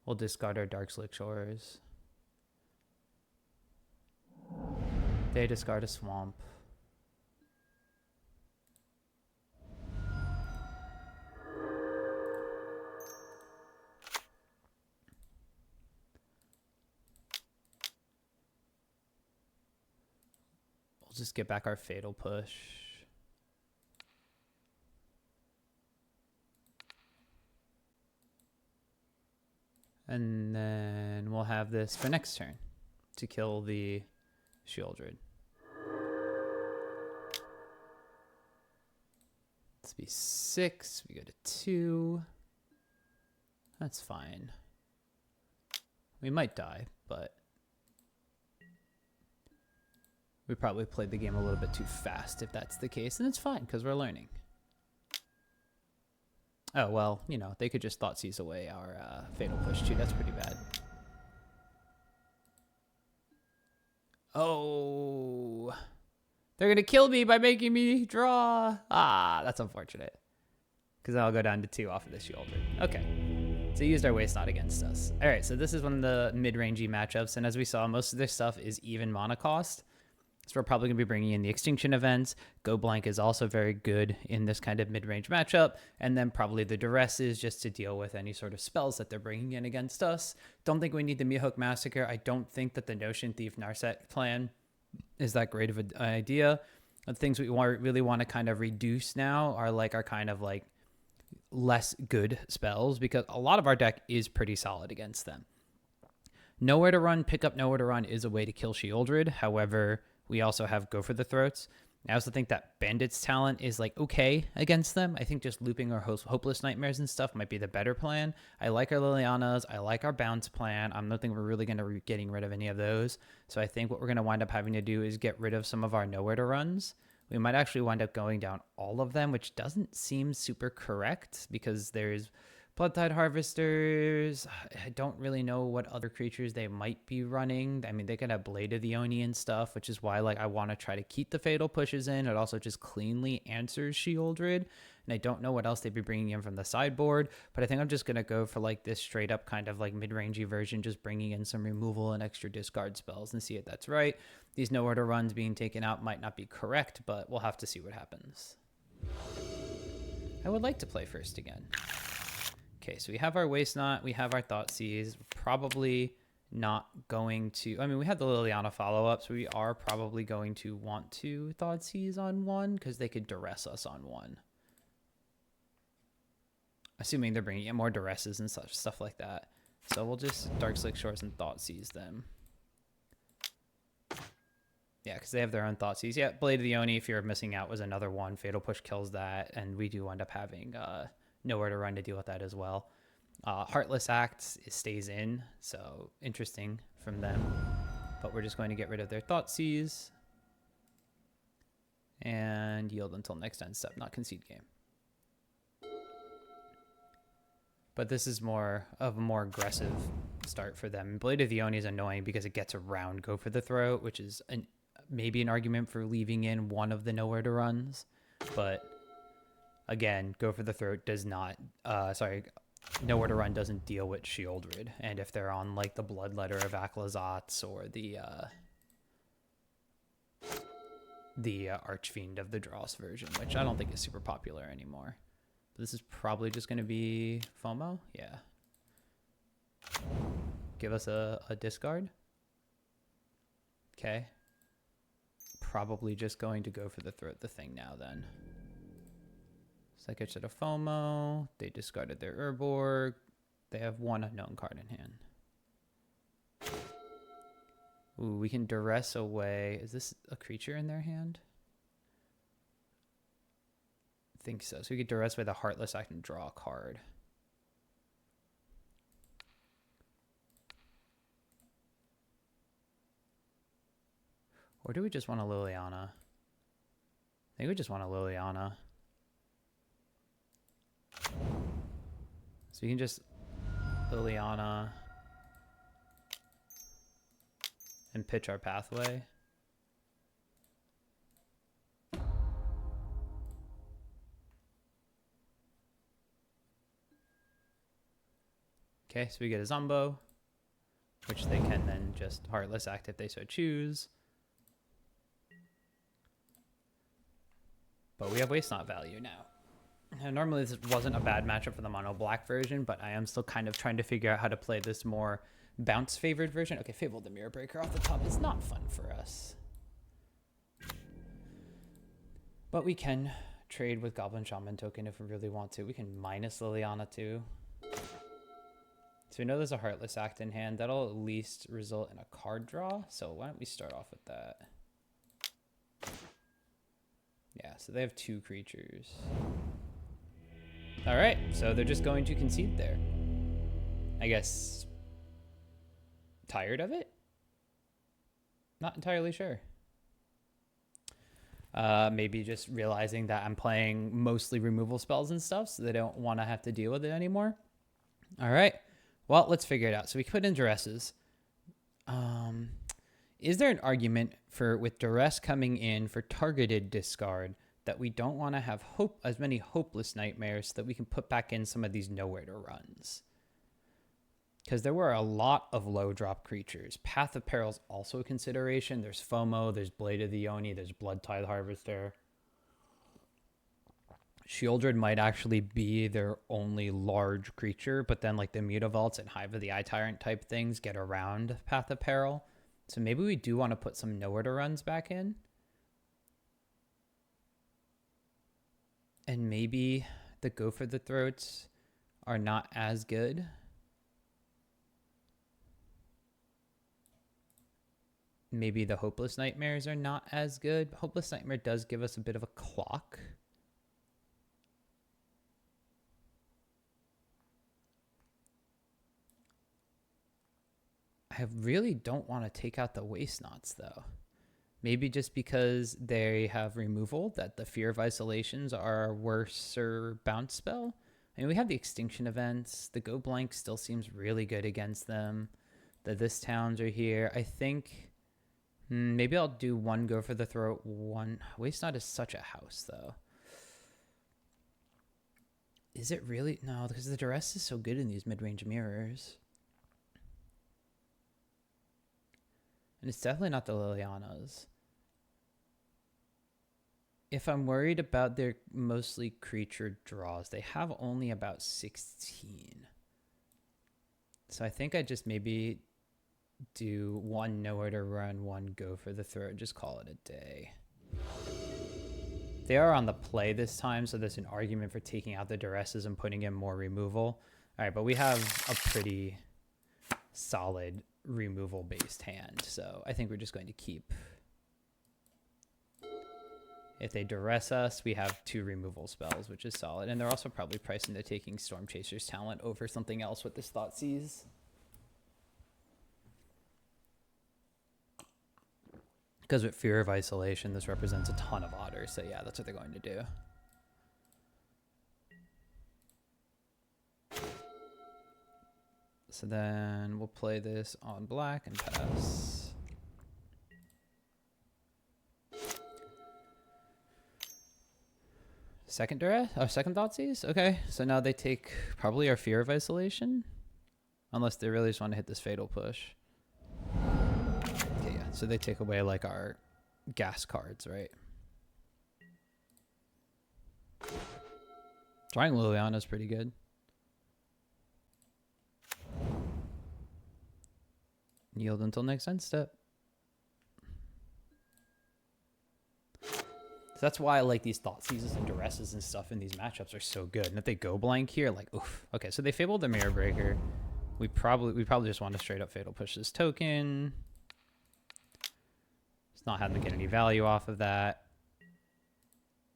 We'll discard our Darkslick Shores. They discard a swamp. We'll just get back our Fatal Push. And then we'll have this for next turn to kill the Shieldred. Let's be 6. We go to 2. That's fine. We might die, but we probably played the game a little bit too fast if that's the case. And it's fine because we're learning. Oh, well, you know, they could just Thoughtseize away our Fatal Push too. That's pretty bad. Oh, they're going to kill me by making me draw. Ah, that's unfortunate. Because I'll go down to 2 off of this Shieldred. Okay. So used our Waste Not against us. All right, so this is one of the mid-rangey matchups. And as we saw, most of their stuff is even mana cost. So we're probably going to be bringing in the Extinction events. Go Blank is also very good in this kind of mid-range matchup. And then probably the Duress is just to deal with any sort of spells that they're bringing in against us. Don't think we need the Mihawk Massacre. I don't think that the Notion Thief Narset plan is that great of an idea. The things we really want to kind of reduce now are like our kind of like less good spells because a lot of our deck is pretty solid against them. Nowhere to Run, pick up Nowhere to Run is a way to kill Shieldred. However, we also have Go for the Throats. I also think that Bandit's talent is like okay against them. I think just looping our Hopeless Nightmares and stuff might be the better plan. I like our Lilianas. I like our Bounce plan. I don't think we're really going to be getting rid of any of those. So I think what we're going to wind up having to do is get rid of some of our Nowhere to Runs, We might actually wind up going down all of them, which doesn't seem super correct because there's Bloodtide Harvesters. I don't really know what other creatures they might be running. I mean, they could have Blade of the Oni and stuff, which is why like I want to try to keep the Fatal Pushes in. It also just cleanly answers Shieldred. And I don't know what else they'd be bringing in from the sideboard, but I think I'm just going to go for like this straight up kind of like mid-rangey version, just bringing in some removal and extra discard spells and see if that's right. These Nowhere to Runs being taken out might not be correct, but we'll have to see what happens. I would like to play first again. Okay, so we have our Waste Not, we have our Thoughtseize. Probably not going to, I mean, we have the Liliana follow-up, so we are probably going to want to Thoughtseize on one because they could duress us on one. Assuming they're bringing in more duresses and such stuff like that. So we'll just Darkslick Shores and Thoughtseize them. Yeah, because they have their own Thoughtseize. Yeah, Blade of the Oni, if you're missing out, was another one. Fatal Push kills that, and we do end up having Nowhere to Run to deal with that as well. Heartless Act stays in, so interesting from them. But we're just going to get rid of their Thoughtseize and yield until next end step, not concede game. But this is more of a more aggressive start for them. Blade of the Oni is annoying because it gets around Go for the Throat, which is maybe an argument for leaving in one of the Nowhere to Runs. But again, Go for the Throat does not, Nowhere to Run doesn't deal with Shieldred. And if they're on like the Bloodletter of Aklazotz or the Archfiend of the Dross version, which I don't think is super popular anymore. This is probably just going to be FOMO. Yeah. Give us a discard. Okay. Probably just going to go for the Throat the thing now then. Second set of FOMO. They discarded their Urborg. They have one unknown card in hand. Ooh, we can duress away. Is this a creature in their hand? I think so. So we could duress with a Heartless Act and draw a card. Or do we just want a Liliana? I think we just want a Liliana. So we can just Liliana and pitch our pathway. Okay, so we get a Zombo, which they can then just Heartless Act if they so choose. But we have Waste Not value now. And normally this wasn't a bad matchup for the mono black version, but I am still kind of trying to figure out how to play this more bounce favored version. Okay, Fable the Mirror Breaker off the top is not fun for us. But we can trade with Goblin Shaman token if we really want to. We can minus Liliana too. So we know there's a Heartless Act in hand. That'll at least result in a card draw. So why don't we start off with that? Yeah, so they have two creatures. All right, so they're just going to concede there. I guess tired of it? Not entirely sure. Maybe just realizing that I'm playing mostly removal spells and stuff, so they don't want to have to deal with it anymore. All right. Well, let's figure it out. So we can put in duresses. Is there an argument for, with duress coming in for targeted discard, that we don't want to have as many hopeless nightmares so that we can put back in some of these Nowhere to Runs? Because there were a lot of low drop creatures. Path of Peril is also a consideration. There's FOMO, there's Blade of the Oni, there's Bloodtide Harvester. Shieldred might actually be their only large creature, but then like the Mutavaults and Hive of the Eye Tyrant type things get around Path of Peril. So maybe we do want to put some Nowhere to Runs back in. And maybe the Go for the Throats are not as good. Maybe the Hopeless Nightmares are not as good. Hopeless Nightmare does give us a bit of a clock. I really don't want to take out the Waste Knots, though. Maybe just because they have removal, that the Fear of Isolations are a worser bounce spell. I mean, we have the Extinction events. The Go Blank still seems really good against them. The This Towns are here. I think maybe I'll do one Go for the Throat, one. Waste Not is such a house, though. Is it really? No, because the Duress is so good in these mid-range mirrors. And it's definitely not the Lilianas. If I'm worried about their mostly creature draws, they have only about 16. So I think I just maybe do one Nowhere to Run, one Go for the Throat, just call it a day. They are on the play this time, so there's an argument for taking out the Duresses and putting in more removal. All right, but we have a pretty solid removal based hand, so I think we're just going to keep. If they duress us, we have 2 removal spells, which is solid, and they're also probably priced into taking Stormchaser's talent over something else with this Thoughtseize. Because with Fear of Isolation, this represents a ton of otters, so yeah, that's what they're going to do. So then we'll play this on black and pass. Second duress? Oh, second Thoughtseize? Okay, so now they take probably our Fear of Isolation. Unless they really just want to hit this Fatal Push. Okay, yeah, so they take away like our gas cards, right? Drawing Liliana's pretty good. Yield until next end step. So that's why I like these Thoughtseizes and Duresses and stuff in these matchups are so good. And if they go blank here, like, oof. Okay, so they fabled the Mirror Breaker. We probably just want to straight up Fatal Push this token. It's not having to get any value off of that.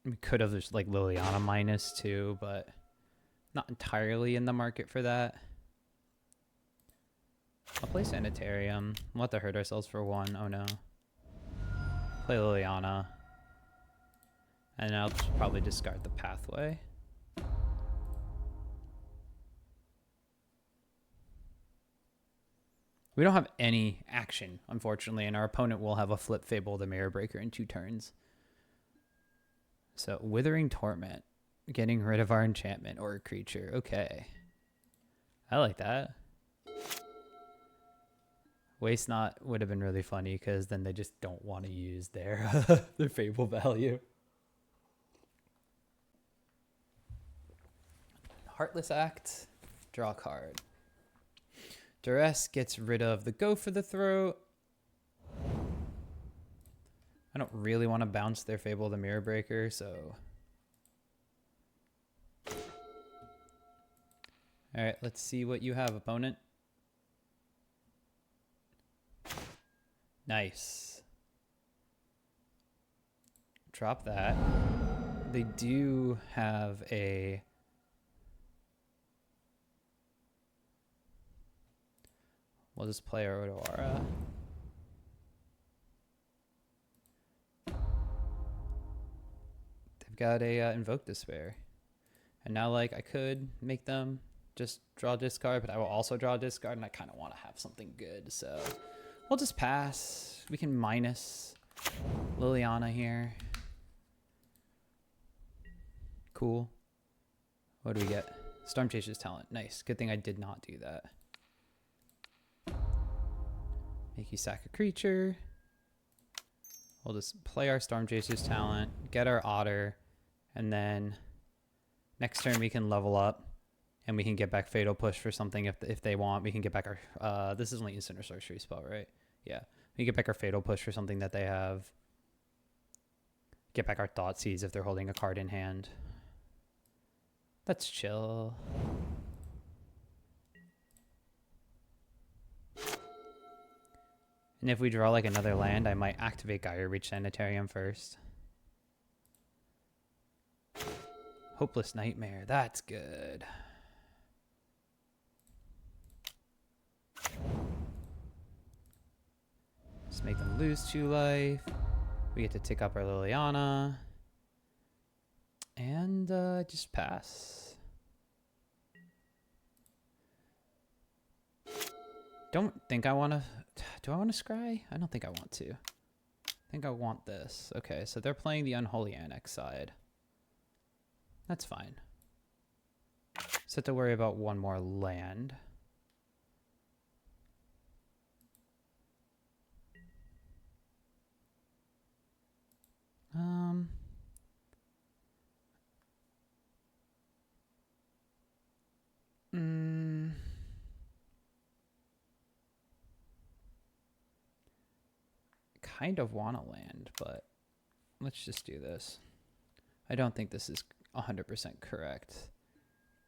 We could have just like Liliana minus too, but not entirely in the market for that. I'll play Sanitarium. We'll have to hurt ourselves for 1. Oh no. Play Liliana. And I'll probably discard the Pathway. We don't have any action, unfortunately, and our opponent will have a flip Fable the Mirror Breaker in 2 turns. So, Withering Torment. Getting rid of our enchantment or a creature. Okay. I like that. Waste Not would have been really funny because then they just don't want to use their their Fable value. Heartless Act. Draw a card. Duress gets rid of the Go for the Throat. I don't really want to bounce their Fable the Mirror Breaker, so... Alright, let's see what you have, opponent. Nice. Drop that. They do have a... We'll just play our Odawara. They've got a Invoke Despair. And now, like, I could make them just draw a discard, but I will also draw a discard, and I kind of want to have something good, so... We'll just pass. We can minus Liliana here. Cool. What do we get? Stormchaser's talent. Nice. Good thing I did not do that. Make you sack a creature. We'll just play our Stormchaser's talent, get our Otter, and then next turn we can level up and we can get back Fatal Push for something if they want. We can get back our... this is only instant or sorcery spell, right? Yeah. We can get back our Fatal Push for something that they have. Get back our Thoughtseize if they're holding a card in hand. That's chill. And if we draw like another land, I might activate Gyre Reach Sanitarium first. Hopeless Nightmare. That's good. Just make them lose 2 life. We get to tick up our Liliana. And just pass. Don't think I want to... Do I want to scry? I don't think I want to. I think I want this. Okay, so they're playing the Unholy Annex side. That's fine. Just have to worry about one more land. Kind of want to land, but let's just do this. I don't think this is 100% correct.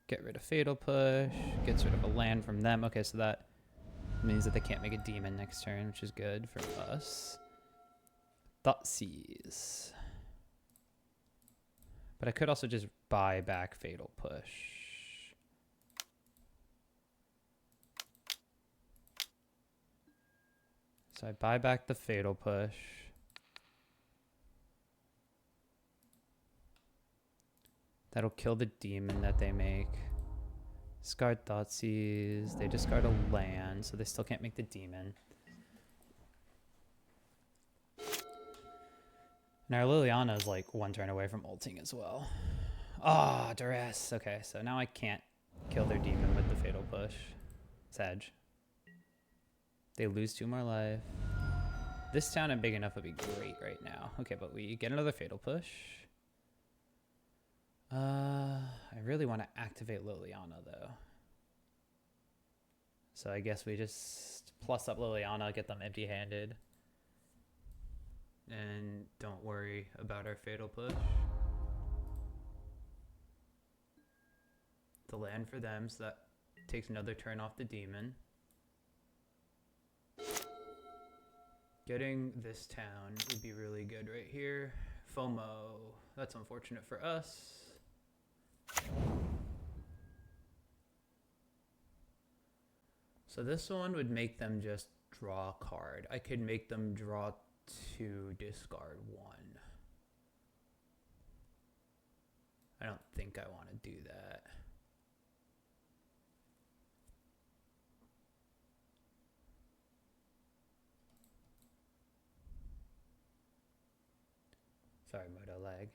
Get rid of Fatal Push, gets rid of a land from them. Okay, so that means that they can't make a demon next turn, which is good for us. Thoughtseize. But I could also just buy back Fatal Push. So I buy back the Fatal Push. That'll kill the demon that they make. Discard Thoughtseize. They discard a land, so they still can't make the demon. And our Liliana is like one turn away from ulting as well. Ah, duress. Okay, so now I can't kill their demon with the Fatal Push. Sedge. They lose 2 more life. This town and big enough would be great right now. Okay, but we get another Fatal Push. I really want to activate Liliana though. So I guess we just plus up Liliana, get them empty-handed. And don't worry about our Fatal Push. The land for them, so that takes another turn off the demon. Getting this town would be really good right here. FOMO, that's unfortunate for us. So this one would make them just draw a card. I could make them draw 2, discard 1. I don't think I want to do that. Sorry, Moto lag.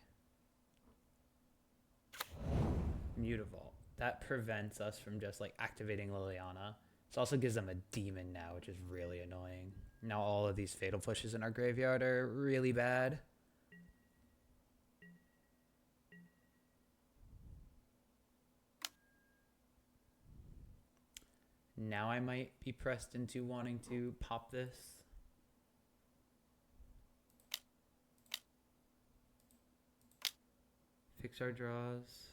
Mutavault. That prevents us from just like activating Liliana. It also gives them a demon now, which is really annoying. Now all of these Fatal Pushes in our graveyard are really bad. Now I might be pressed into wanting to pop this. Fix our draws.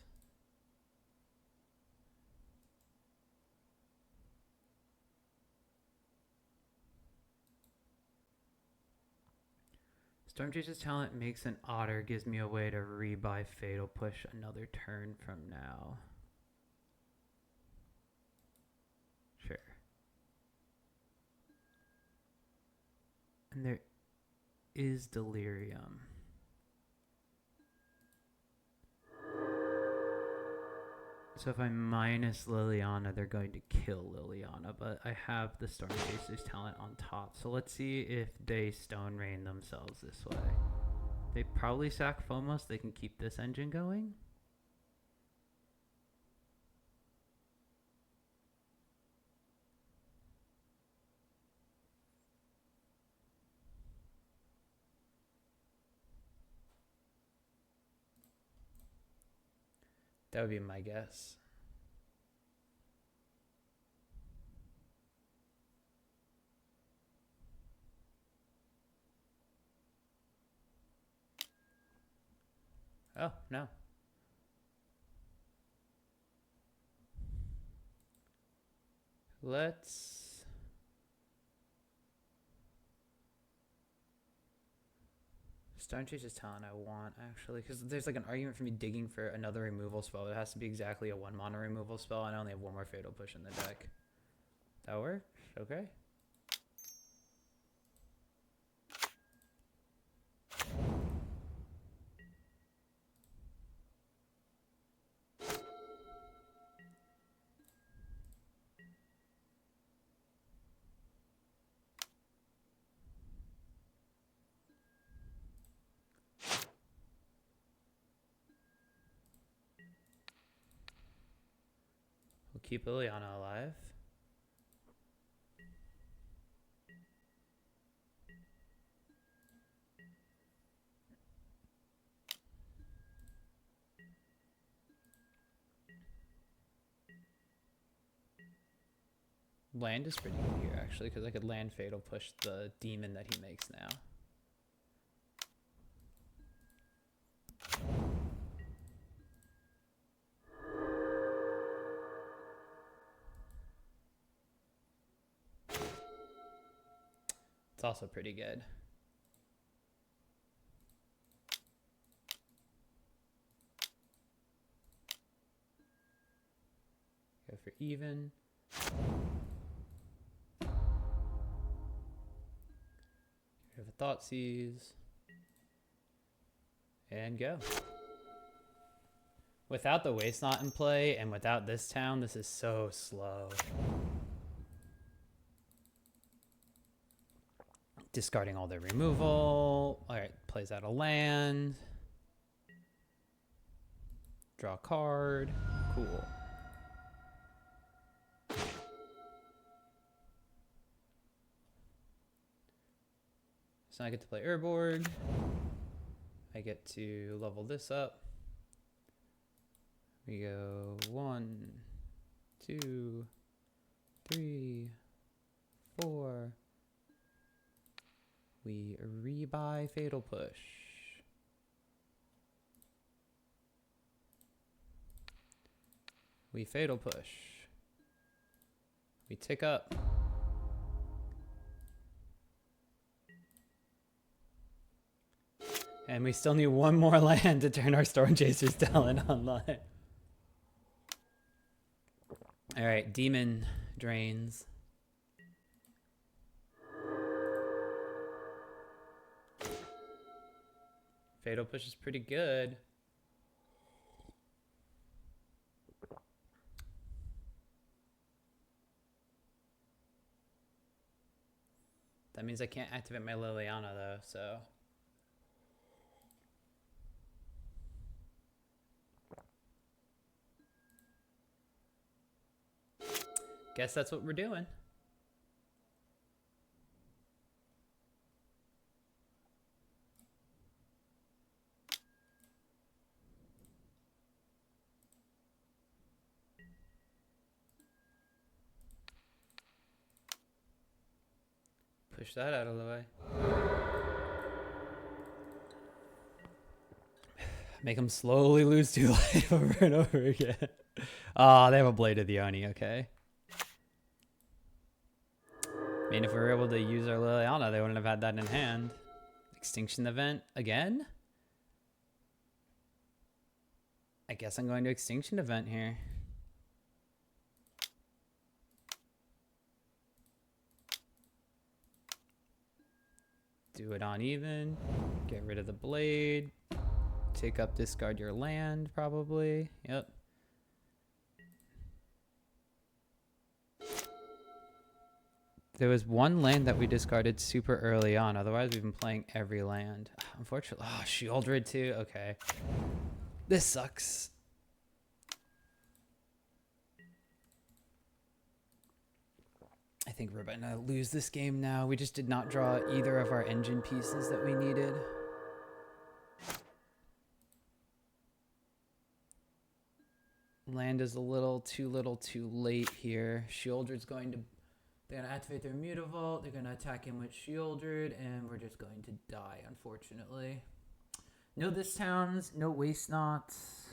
Stormchaser's talent makes an otter, gives me a way to rebuy Fatal Push another turn from now. Sure. And there is Delirium. So if I minus Liliana, they're going to kill Liliana, but I have the Stormchaser's talent on top. So let's see if they Stone Rain themselves this way. They probably sack FOMO so they can keep this engine going. That would be my guess. Oh, no. Let's... Stormchaser's talent I want, actually, because there's like an argument for me digging for another removal spell. It has to be exactly a 1-mana removal spell, and I only have 1 more Fatal Push in the deck. That works? Okay. keep Liliana alive. Land is pretty good here, actually, because I could land Fatal Push the demon that he makes now. It's also pretty good. Go for even. Get rid of a Thoughtseize. And go. Without the Waste Not in play and without this town, this is so slow. Discarding all their removal. Alright, plays out a land. Draw a card. Cool. So I get to play Urborg. I get to level this up. We go 1, 2, 3, 4. We rebuy Fatal Push. We Fatal Push. We tick up. And we still need one more land to turn our Stormchaser's talent online. Alright, Demon drains. Fatal Push is pretty good. That means I can't activate my Liliana though, so. Guess that's what we're doing. Push that out of the way. Make them slowly lose 2 life over and over again. Ah, they have a Blade of the Oni, okay. I mean, if we were able to use our Liliana, they wouldn't have had that in hand. Extinction Event again? I guess I'm going to Extinction Event here. Do it on even. Get rid of the blade. Take up, discard your land, probably. Yep. There was one land that we discarded super early on. Otherwise, we've been playing every land. Unfortunately. Oh, Shieldred too. Okay. This sucks. I think we're about to lose this game now. We just did not draw either of our engine pieces that we needed. Land is a little too late here. Shieldred's going to... They're going to activate their Mutavault. They're going to attack him with Shieldred. And we're just going to die, unfortunately. No this towns. No Waste Knots.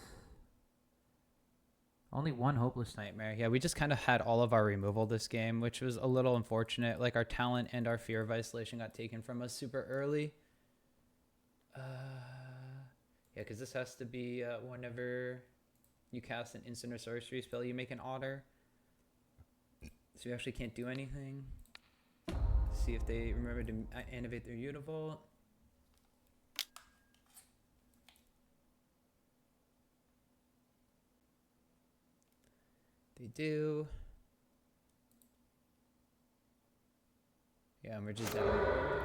Only one Hopeless Nightmare. Yeah, we just kind of had all of our removal this game, which was a little unfortunate. Like, our talent and our Fear of Isolation got taken from us super early. Yeah, because this has to be whenever you cast an instant or sorcery spell, you make an Otter. So you actually can't do anything. See if they remember to activate their Mutavault. They do. Yeah, and we're just dead on board.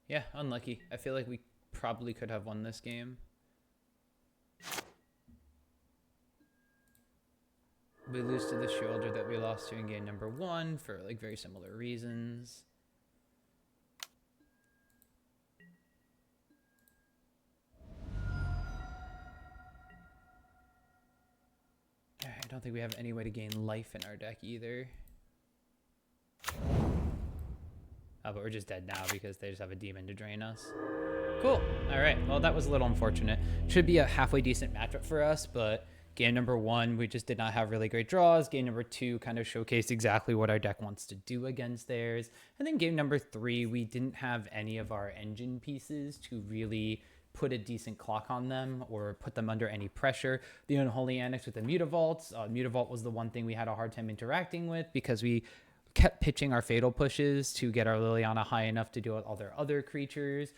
Yeah, unlucky. I feel like we probably could have won this game. We lose to the Shielder that we lost to in game number 1 for like very similar reasons. I don't think we have any way to gain life in our deck either. Oh, but we're just dead now because they just have a demon to drain us. Cool. All right. Well, that was a little unfortunate. Should be a halfway decent matchup for us, but game number 1, we just did not have really great draws. Game number 2 kind of showcased exactly what our deck wants to do against theirs. And then game number 3, we didn't have any of our engine pieces to really put a decent clock on them or put them under any pressure. The Unholy Annex with the Mutavaults. Mutavault was the one thing we had a hard time interacting with because we kept pitching our Fatal Pushes to get our Liliana high enough to deal with all their other creatures.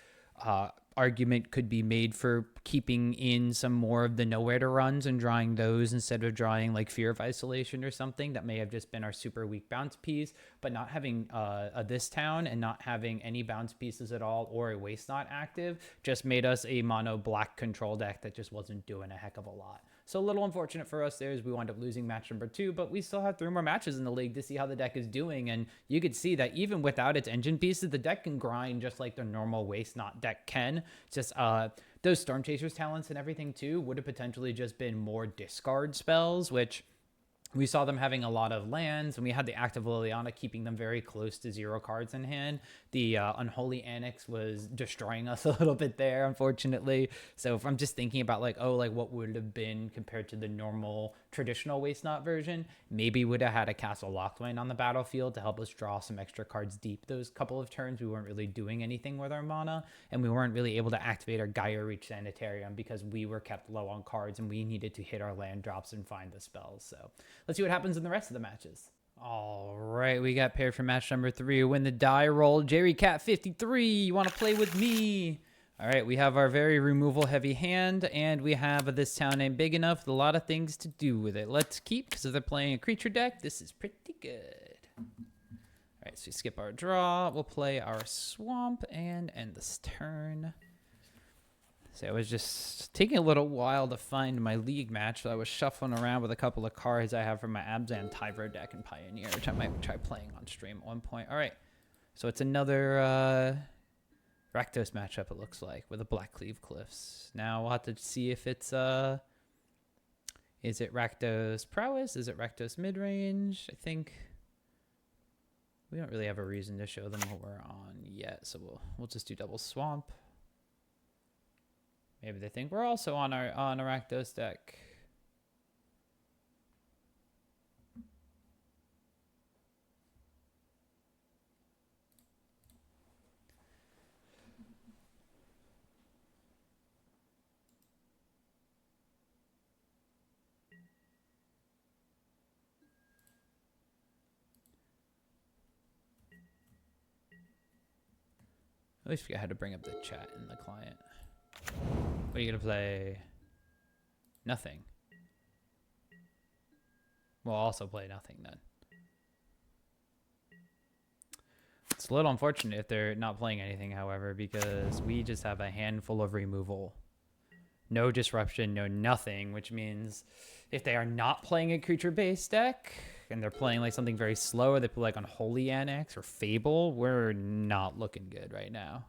Argument could be made for keeping in some more of the nowhere to runs and drawing those instead of drawing like Fear of Isolation or something. That may have just been our super weak bounce piece, but not having this town and not having any bounce pieces at all or a Waste Not active just made us a mono black control deck that just wasn't doing a heck of a lot. So a little unfortunate for us there is we wound up losing match number 2, but we still have 3 more matches in the league to see how the deck is doing. And you could see that even without its engine pieces, the deck can grind just like the normal Waste Not deck can. Just those Stormchaser's talents and everything too would have potentially just been more discard spells, which we saw them having a lot of lands, and we had the active Liliana keeping them very close to 0 cards in hand. The Unholy Annex was destroying us a little bit there, unfortunately. So if I'm just thinking about like, oh, like what would it have been compared to the normal traditional Waste Not version, maybe would have had a Castle Locthwain on the battlefield to help us draw some extra cards deep those couple of turns. We weren't really doing anything with our mana, and we weren't really able to activate our Gaia Reach Sanitarium because we were kept low on cards and we needed to hit our land drops and find the spells. So let's see what happens in the rest of the matches. All right, we got paired for match number 3. Win the die roll. Jerry Cat 53, you want to play with me? All right, we have our very removal heavy hand, and we have this town ain't big enough with a lot of things to do with it. Let's keep, because if they're playing a creature deck, this is pretty good. All right, so we skip our draw. We'll play our swamp and end this turn. So I was just taking a little while to find my league match, so I was shuffling around with a couple of cards I have from my Abzan Tyver deck and Pioneer, which I might try playing on stream at one point. All right, so it's another Rakdos matchup, it looks like, with a Black Cleave Cliffs. Now we'll have to see if it's, is it Rakdos Prowess? Is it Rakdos Midrange? I think we don't really have a reason to show them what we're on yet, so we'll just do double swamp. Maybe they think we're also on a Rakdos deck. I always forget how to bring up the chat in the client. What are you gonna play? Nothing. We'll also play nothing then. It's a little unfortunate if they're not playing anything, however, because we just have a handful of removal. No disruption, no nothing, which means if they are not playing a creature-based deck and they're playing like something very slow, or they play like Unholy Annex or Fable, we're not looking good right now.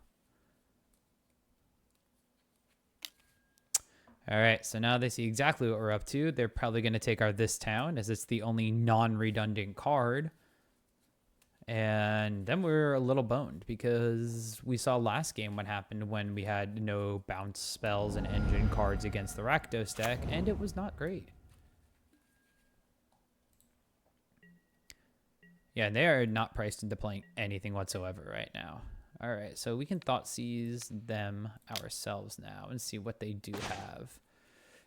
All right, so now they see exactly what we're up to. They're probably going to take our This Town, as it's the only non-redundant card. And then we're a little boned, because we saw last game what happened when we had no bounce spells and engine cards against the Rakdos deck, and it was not great. Yeah, and they are not priced into playing anything whatsoever right now. All right, so we can Thoughtseize them ourselves now and see what they do have.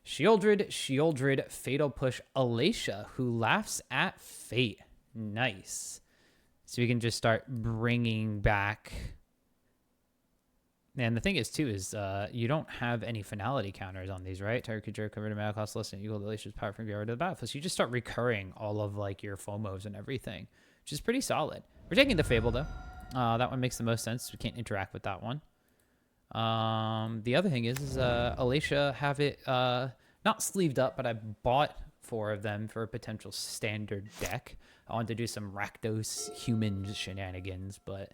Shieldred, Fatal Push, Alacia, who laughs at fate. Nice. So we can just start bringing back. And the thing is, too, is you don't have any finality counters on these, right? Target creature covered in mana cost less than equal to Alacia's power from your to the battlefield. So you just start recurring all of like your FOMOs and everything, which is pretty solid. We're taking the Fable, though. That one makes the most sense. We can't interact with that one. The other thing is Alicia have it not sleeved up, but I bought 4 of them for a potential standard deck. I wanted to do some Rakdos human shenanigans, but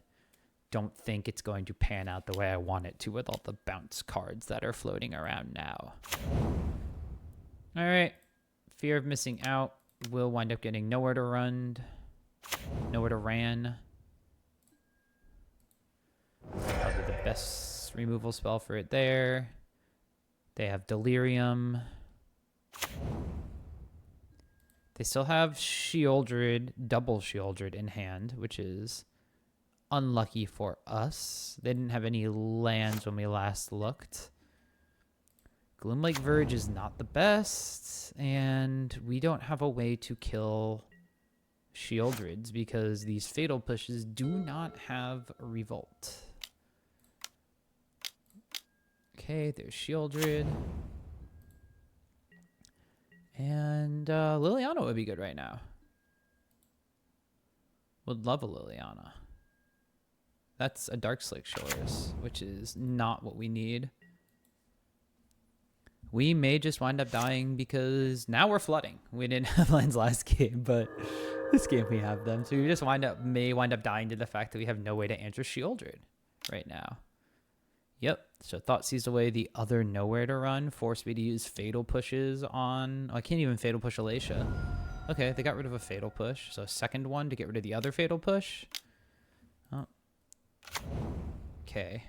don't think it's going to pan out the way I want it to with all the bounce cards that are floating around now. All right. Fear of missing out. Will wind up getting nowhere to run. Nowhere to ran. Probably the best removal spell for it there. They have Delirium. They still have Shieldred, double Shieldred in hand, which is unlucky for us. They didn't have any lands when we last looked. Gloomlake Verge is not the best, and we don't have a way to kill Shieldreds because these Fatal Pushes do not have Revolt. Okay, there's Shieldred. And Liliana would be good right now. Would love a Liliana. That's a Darkslick Shores, which is not what we need. We may just wind up dying because now we're flooding. We didn't have lands last game, but this game we have them. So we just may wind up dying to the fact that we have no way to answer Shieldred right now. Yep. So Thought seized away the other nowhere to run. Forced me to use Fatal Pushes on... Oh, I can't even Fatal Push Alicia. Okay, they got rid of a Fatal Push. So second one to get rid of the other Fatal Push. Oh. Okay.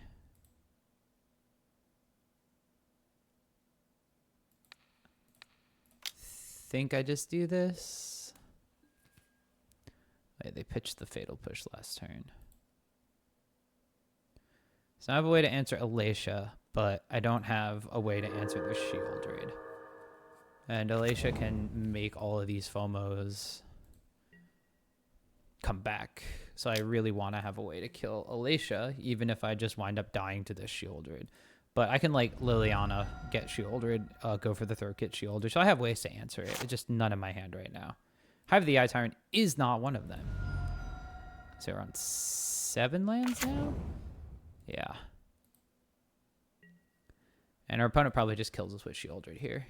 Think I just do this. Wait, they pitched the Fatal Push last turn. So I have a way to answer Alicia, but I don't have a way to answer the Shieldred. And Alicia can make all of these FOMOs come back. So I really want to have a way to kill Alicia, even if I just wind up dying to this Shieldred. But I can, like, Liliana, get Shieldred, go for the third kit Shieldred. So I have ways to answer it. It's just none in my hand right now. Hive of the Eye Tyrant is not one of them. So we're on 7 lands now? Yeah. And our opponent probably just kills us with Shieldred here.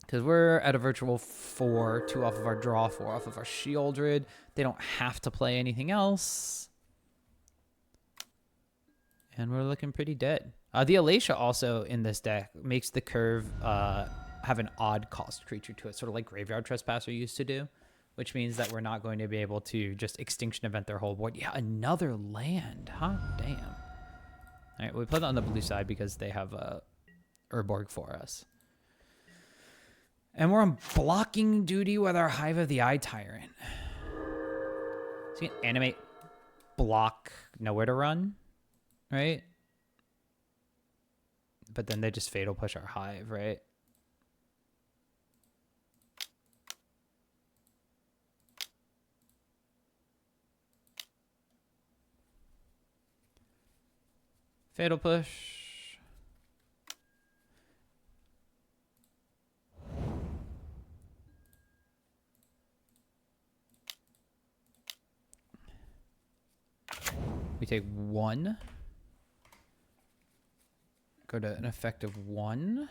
Because we're at a virtual 4, 2 off of our draw, 4 off of our Shieldred. They don't have to play anything else. And we're looking pretty dead. The Alicia also in this deck makes the curve have an odd cost creature to it, sort of like Graveyard Trespasser used to do, which means that we're not going to be able to just Extinction Event their whole board. Yeah, another land. Hot damn. All right, we put it on the blue side because they have Urborg for us. And we're on blocking duty with our Hive of the Eye Tyrant. So you can animate, block, nowhere to run. Right? But then they just Fatal Push our Hive, right? Fatal Push. We take 1. Go to an effective 1.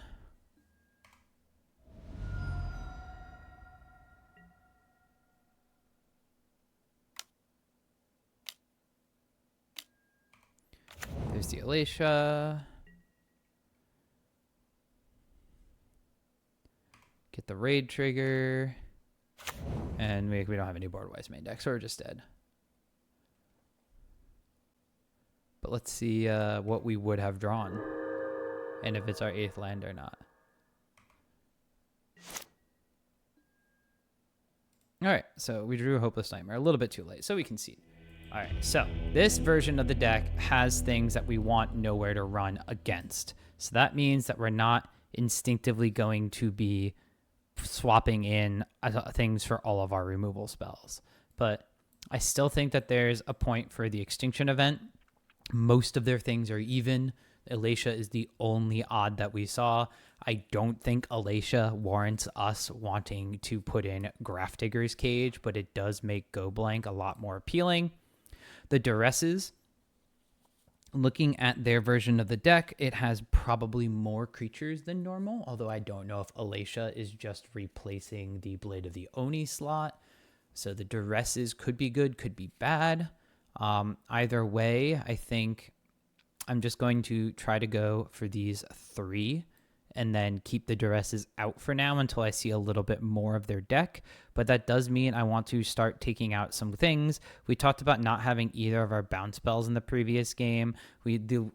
There's the Alicia. Get the raid trigger. And we don't have any board-wise main deck, so we're just dead. But let's see what we would have drawn. And if it's our 8th land or not. All right, so we drew Hopeless Nightmare a little bit too late, so we concede. All right, so this version of the deck has things that we want nowhere to run against. So that means that we're not instinctively going to be swapping in things for all of our removal spells. But I still think that there's a point for the Extinction Event. Most of their things are even. Alacia is the only odd that we saw. I don't think Alacia warrants us wanting to put in Graph Digger's Cage, but it does make Go Blank a lot more appealing. The Duresses, looking at their version of the deck, it has probably more creatures than normal, although I don't know if Alacia is just replacing the Blade of the Oni slot. So the Duresses could be good, could be bad. Either way, I think I'm just going to try to go for these 3 and then keep the Duresses out for now until I see a little bit more of their deck. But that does mean I want to start taking out some things. We talked about not having either of our bounce spells in the previous game. The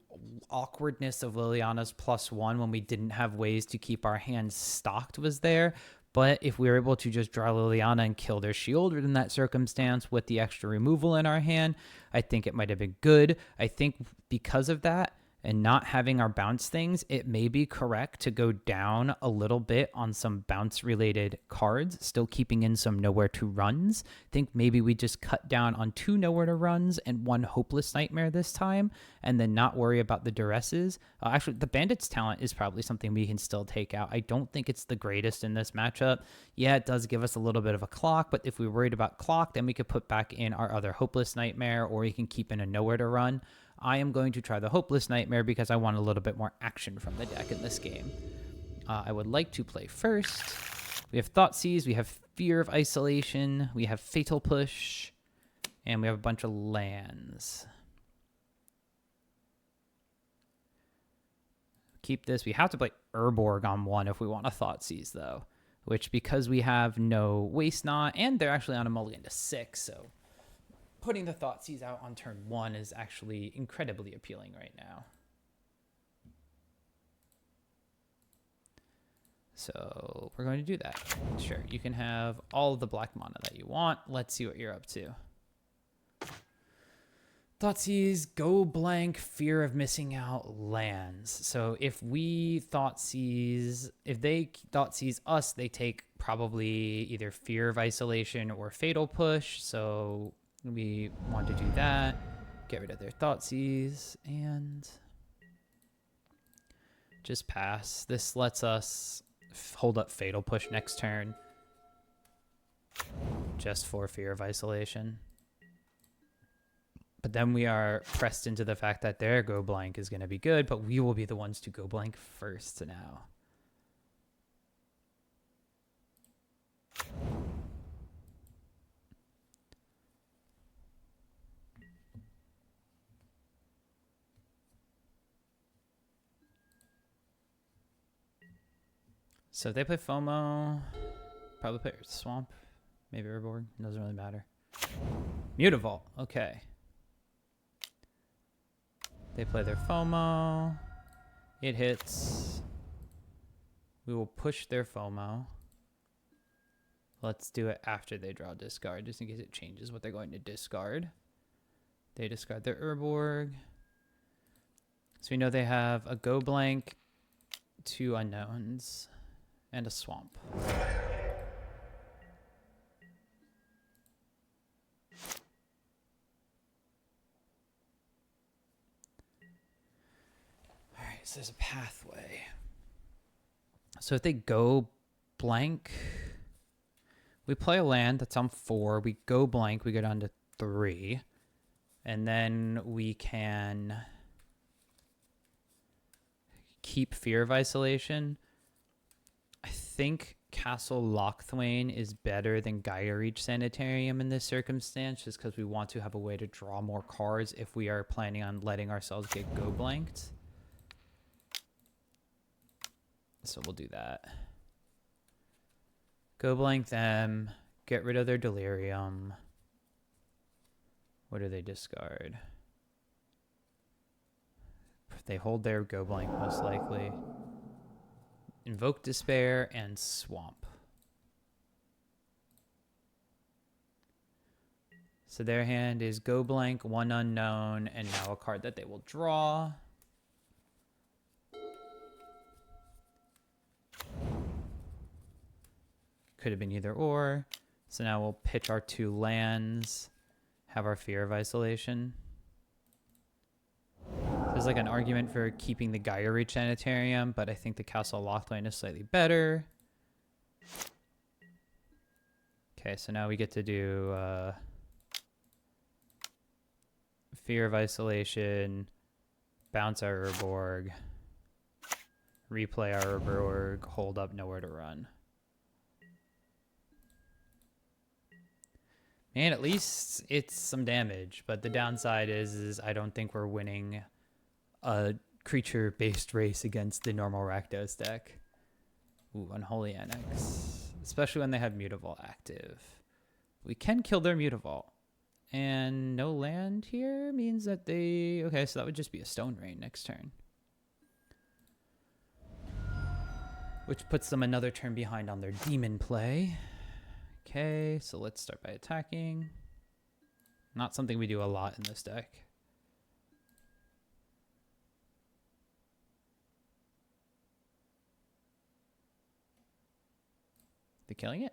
awkwardness of Liliana's +1 when we didn't have ways to keep our hands stocked was there. But if we were able to just draw Liliana and kill their shield in that circumstance with the extra removal in our hand, I think it might have been good. I think because of that, and not having our bounce things, it may be correct to go down a little bit on some bounce related cards, still keeping in some nowhere to runs. I think maybe we just cut down on 2 nowhere to runs and 1 hopeless nightmare this time, and then not worry about the Duresses. Actually, the Bandit's talent is probably something we can still take out. I don't think it's the greatest in this matchup. Yeah, it does give us a little bit of a clock, but if we're worried about clock, then we could put back in our other hopeless nightmare, or we can keep in a nowhere to run. I am going to try the Hopeless Nightmare because I want a little bit more action from the deck in this game. I would like to play first. We have Thoughtseize, we have Fear of Isolation, we have Fatal Push, and we have a bunch of lands. Keep this. We have to play Urborg on 1 if we want a Thoughtseize, though. Which, because we have no Waste Not, and they're actually on a mulligan to 6, so putting the Thoughtseize out on turn 1 is actually incredibly appealing right now. So we're going to do that. Sure, you can have all of the black mana that you want. Let's see what you're up to. Thoughtseize, Go Blank, Fear of Missing Out, lands. So if they Thoughtseize us, they take probably either Fear of Isolation or Fatal Push. So we want to do that. Get rid of their Thoughtseize and just pass. This lets us hold up Fatal Push next turn just for Fear of Isolation. But then we are pressed into the fact that their Go Blank is going to be good, but we will be the ones to Go Blank first now. So if they play FOMO, probably play Swamp, maybe Urborg, it doesn't really matter. Mutavault, okay. They play their FOMO, it hits. We will push their FOMO. Let's do it after they draw discard, just in case it changes what they're going to discard. They discard their Urborg. So we know they have a Go Blank, 2 unknowns, and a Swamp. Alright, so there's a pathway. So if they Go Blank, we play a land that's on 4. We Go Blank, we go down to 3. And then we can keep Fear of Isolation. I think Castle Lochthwain is better than Gaia Reach Sanitarium in this circumstance, just because we want to have a way to draw more cards if we are planning on letting ourselves get Go Blanked. So we'll do that. Go Blank them, get rid of their Delirium. What do they discard? They hold their Go Blank most likely. Invoke Despair and Swamp. So their hand is Go Blank, 1 unknown, and now a card that they will draw. Could have been either or. So now we'll pitch our 2 lands, have our Fear of Isolation. So There's like an argument for keeping the Gaia Reach Sanitarium, but I think the Castle Lochline is slightly better. Okay, so now we get to do Fear of Isolation, bounce our Urborg, replay our Urborg, hold up, nowhere to run. Man, at least it's some damage, but the downside is I don't think we're winning a creature-based race against the normal Rakdos deck. Ooh, Unholy Annex. Especially when they have Mutavault active. We can kill their Mutavault. And no land here means that they... Okay, so that would just be a Stone Rain next turn. Which puts them another turn behind on their Demon play. Okay, so let's start by attacking. Not something we do a lot in this deck. They killing it?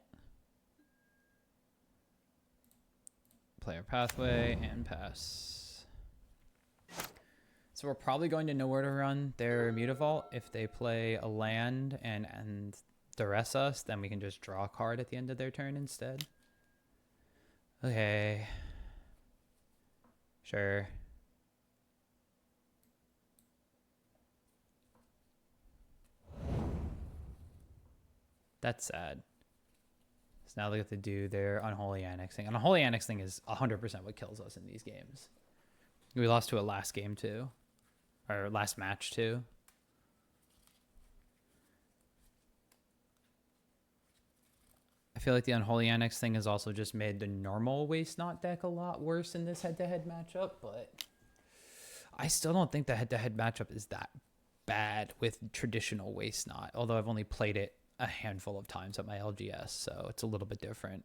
Player pathway and pass. So we're probably going to nowhere to run their Mutavault. If they play a land and duress us, then we can just draw a card at the end of their turn instead. Okay. Sure. That's sad. So now they have to do their Unholy Annexing. And Unholy Annexing is 100% what kills us in these games. We lost to it last game too. Or last match too. I feel like the Unholy Annex thing has also just made the normal Waste Not deck a lot worse in this head-to-head matchup, but I still don't think the head-to-head matchup is that bad with traditional Waste Not, although I've only played it a handful of times at my LGS, so it's a little bit different.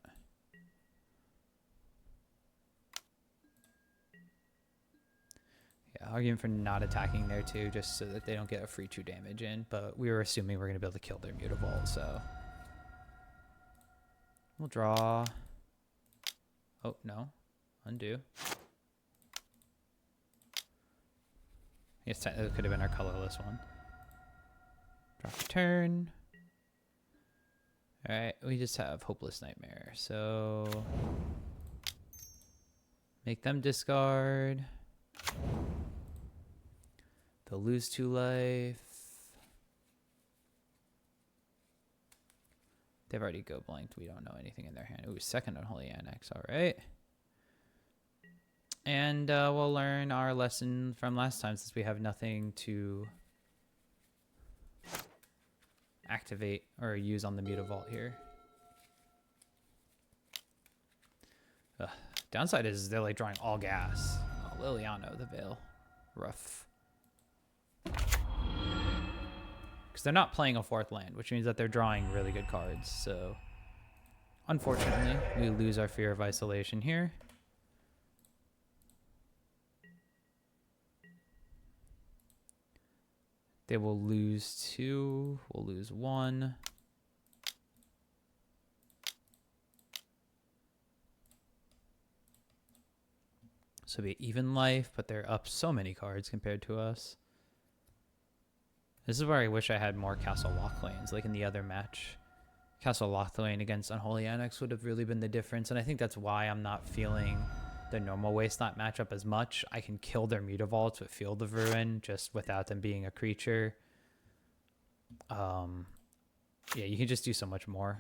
Yeah, arguing for not attacking there too, just so that they don't get a free 2 damage in, but we were assuming we're going to be able to kill their Mutavault, so... We'll draw. Oh, no. Undo. Yes, it could have been our colorless one. Drop a turn. Alright, we just have Hopeless Nightmare. So make them discard. They'll lose 2 life. They've already go blanked. We don't know anything in their hand. Ooh, second Unholy Annex. All right. And we'll learn our lesson from last time since we have nothing to activate or use on the Mutavault here. Downside is they're like drawing all gas. Oh, Liliano, the Veil. Rough. Because they're not playing a 4th land, which means that they're drawing really good cards. So, unfortunately, we lose our Fear of Isolation here. They will lose 2. We'll lose 1. So it'll be even life, but they're up so many cards compared to us. This is where I wish I had more Castle Lochlanes, like in the other match. Castle Lochlane against Unholy Annex would have really been the difference, and I think that's why I'm not feeling the normal Waste Not matchup as much. I can kill their Mutavaults with Field of Ruin, just without them being a creature. Yeah, you can just do so much more.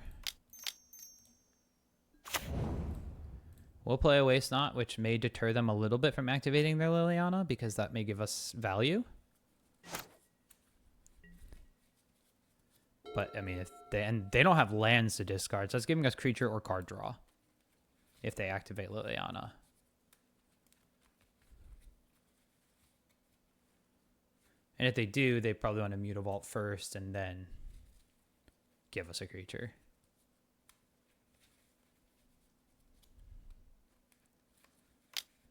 We'll play a Waste Not, which may deter them a little bit from activating their Liliana, because that may give us value. But, I mean, if they don't have lands to discard, so that's giving us creature or card draw if they activate Liliana. And if they do, they probably want to Mutavault first and then give us a creature.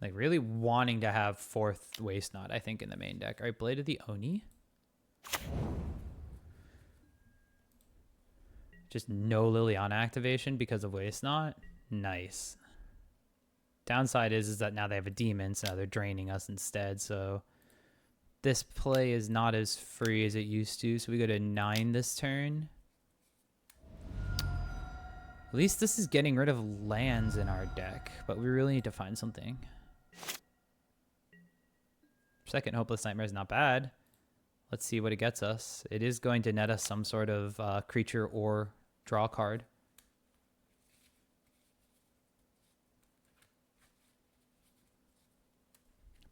Like, really wanting to have 4th Waste Not, I think, in the main deck. All right, Blade of the Oni. Just no Liliana activation because of Waste Not. Nice. Downside is that now they have a demon, so now they're draining us instead. So this play is not as free as it used to, so we go to 9 this turn. At least this is getting rid of lands in our deck, but we really need to find something. Second Hopeless Nightmare is not bad. Let's see what it gets us. It is going to net us some sort of creature or draw card.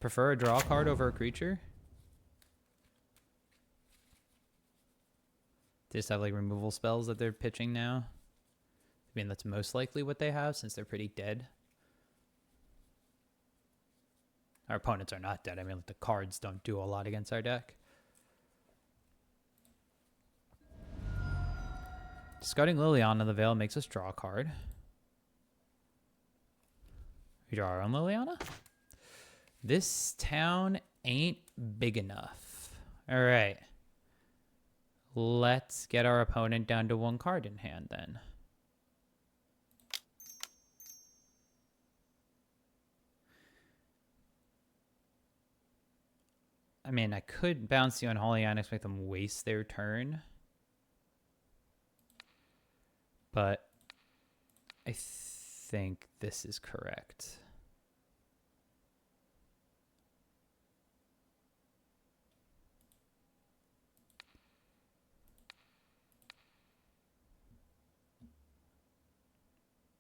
Prefer a draw card over a creature? They just have like removal spells that they're pitching now. I mean, that's most likely what they have since they're pretty dead. Our opponents are not dead. I mean, the cards don't do a lot against our deck. Discarding Liliana the Veil makes us draw a card. We draw our own Liliana? This town ain't big enough. All right. Let's get our opponent down to 1 card in hand then. I mean, I could bounce you on Holy Onyx, make them waste their turn. But I think this is correct.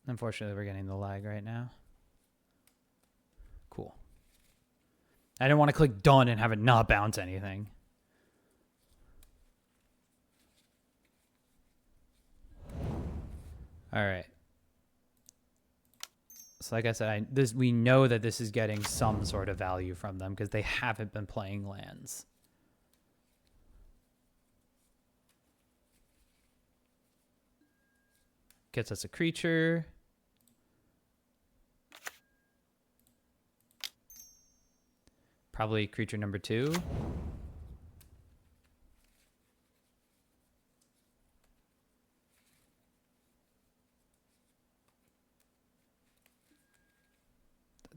Unfortunately, we're getting the lag right now. Cool. I didn't want to click done and have it not bounce anything. All right. So like I said, we know that this is getting some sort of value from them because they haven't been playing lands. Gets us a creature. Probably creature number 2.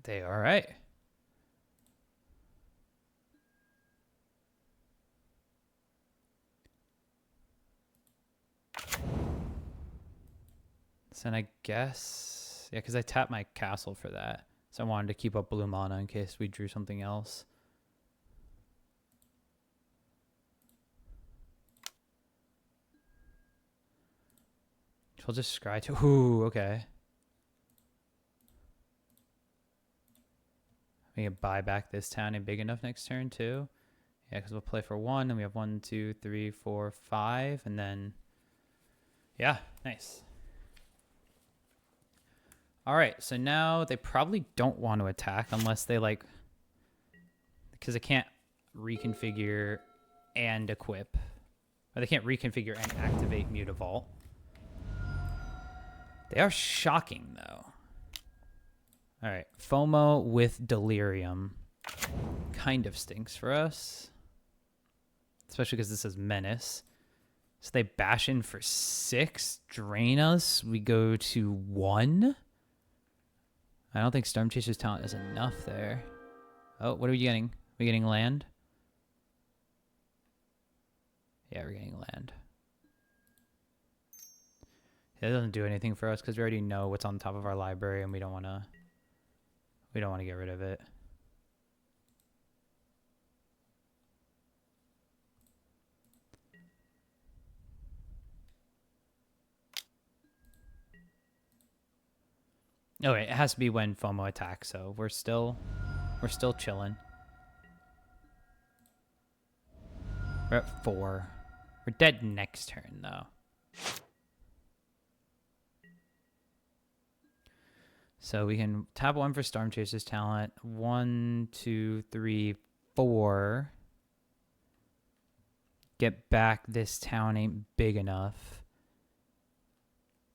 They all right. So then I guess, yeah, because I tapped my castle for that. So I wanted to keep up blue mana in case we drew something else. We'll just scry to, ooh, okay. We can buy back this town and big enough next turn too. Yeah, because we'll play for 1 and we have 1, 2, 3, 4, 5. And then, yeah, nice. All right, so now they probably don't want to attack unless they like, because they can't reconfigure and equip. Or they can't reconfigure and activate Mutavault. They are shocking though. All right, FOMO with Delirium kind of stinks for us. Especially because this is Menace. So they bash in for 6, drain us. We go to 1. I don't think Stormchaser's talent is enough there. Oh, what are we getting? Are we getting land? Yeah, we're getting land. It doesn't do anything for us because we already know what's on top of our library and we don't want to get rid of it. Oh wait, it has to be when FOMO attacks, so we're still chilling. We're at 4. We're dead next turn though. So we can tap 1 for Stormchaser's talent. 1, 2, 3, 4. Get back, this town ain't big enough.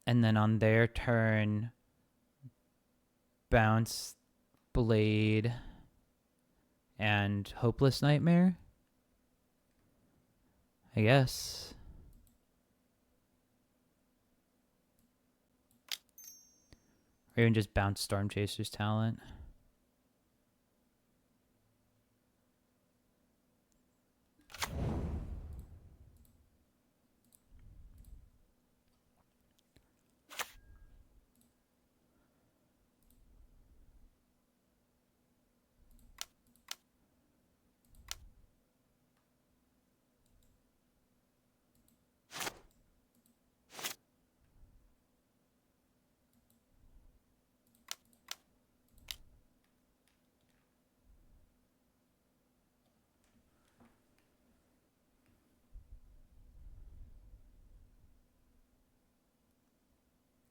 And then on their turn, bounce Blade and Hopeless Nightmare, I guess. Or even just bounce Stormchaser's talent.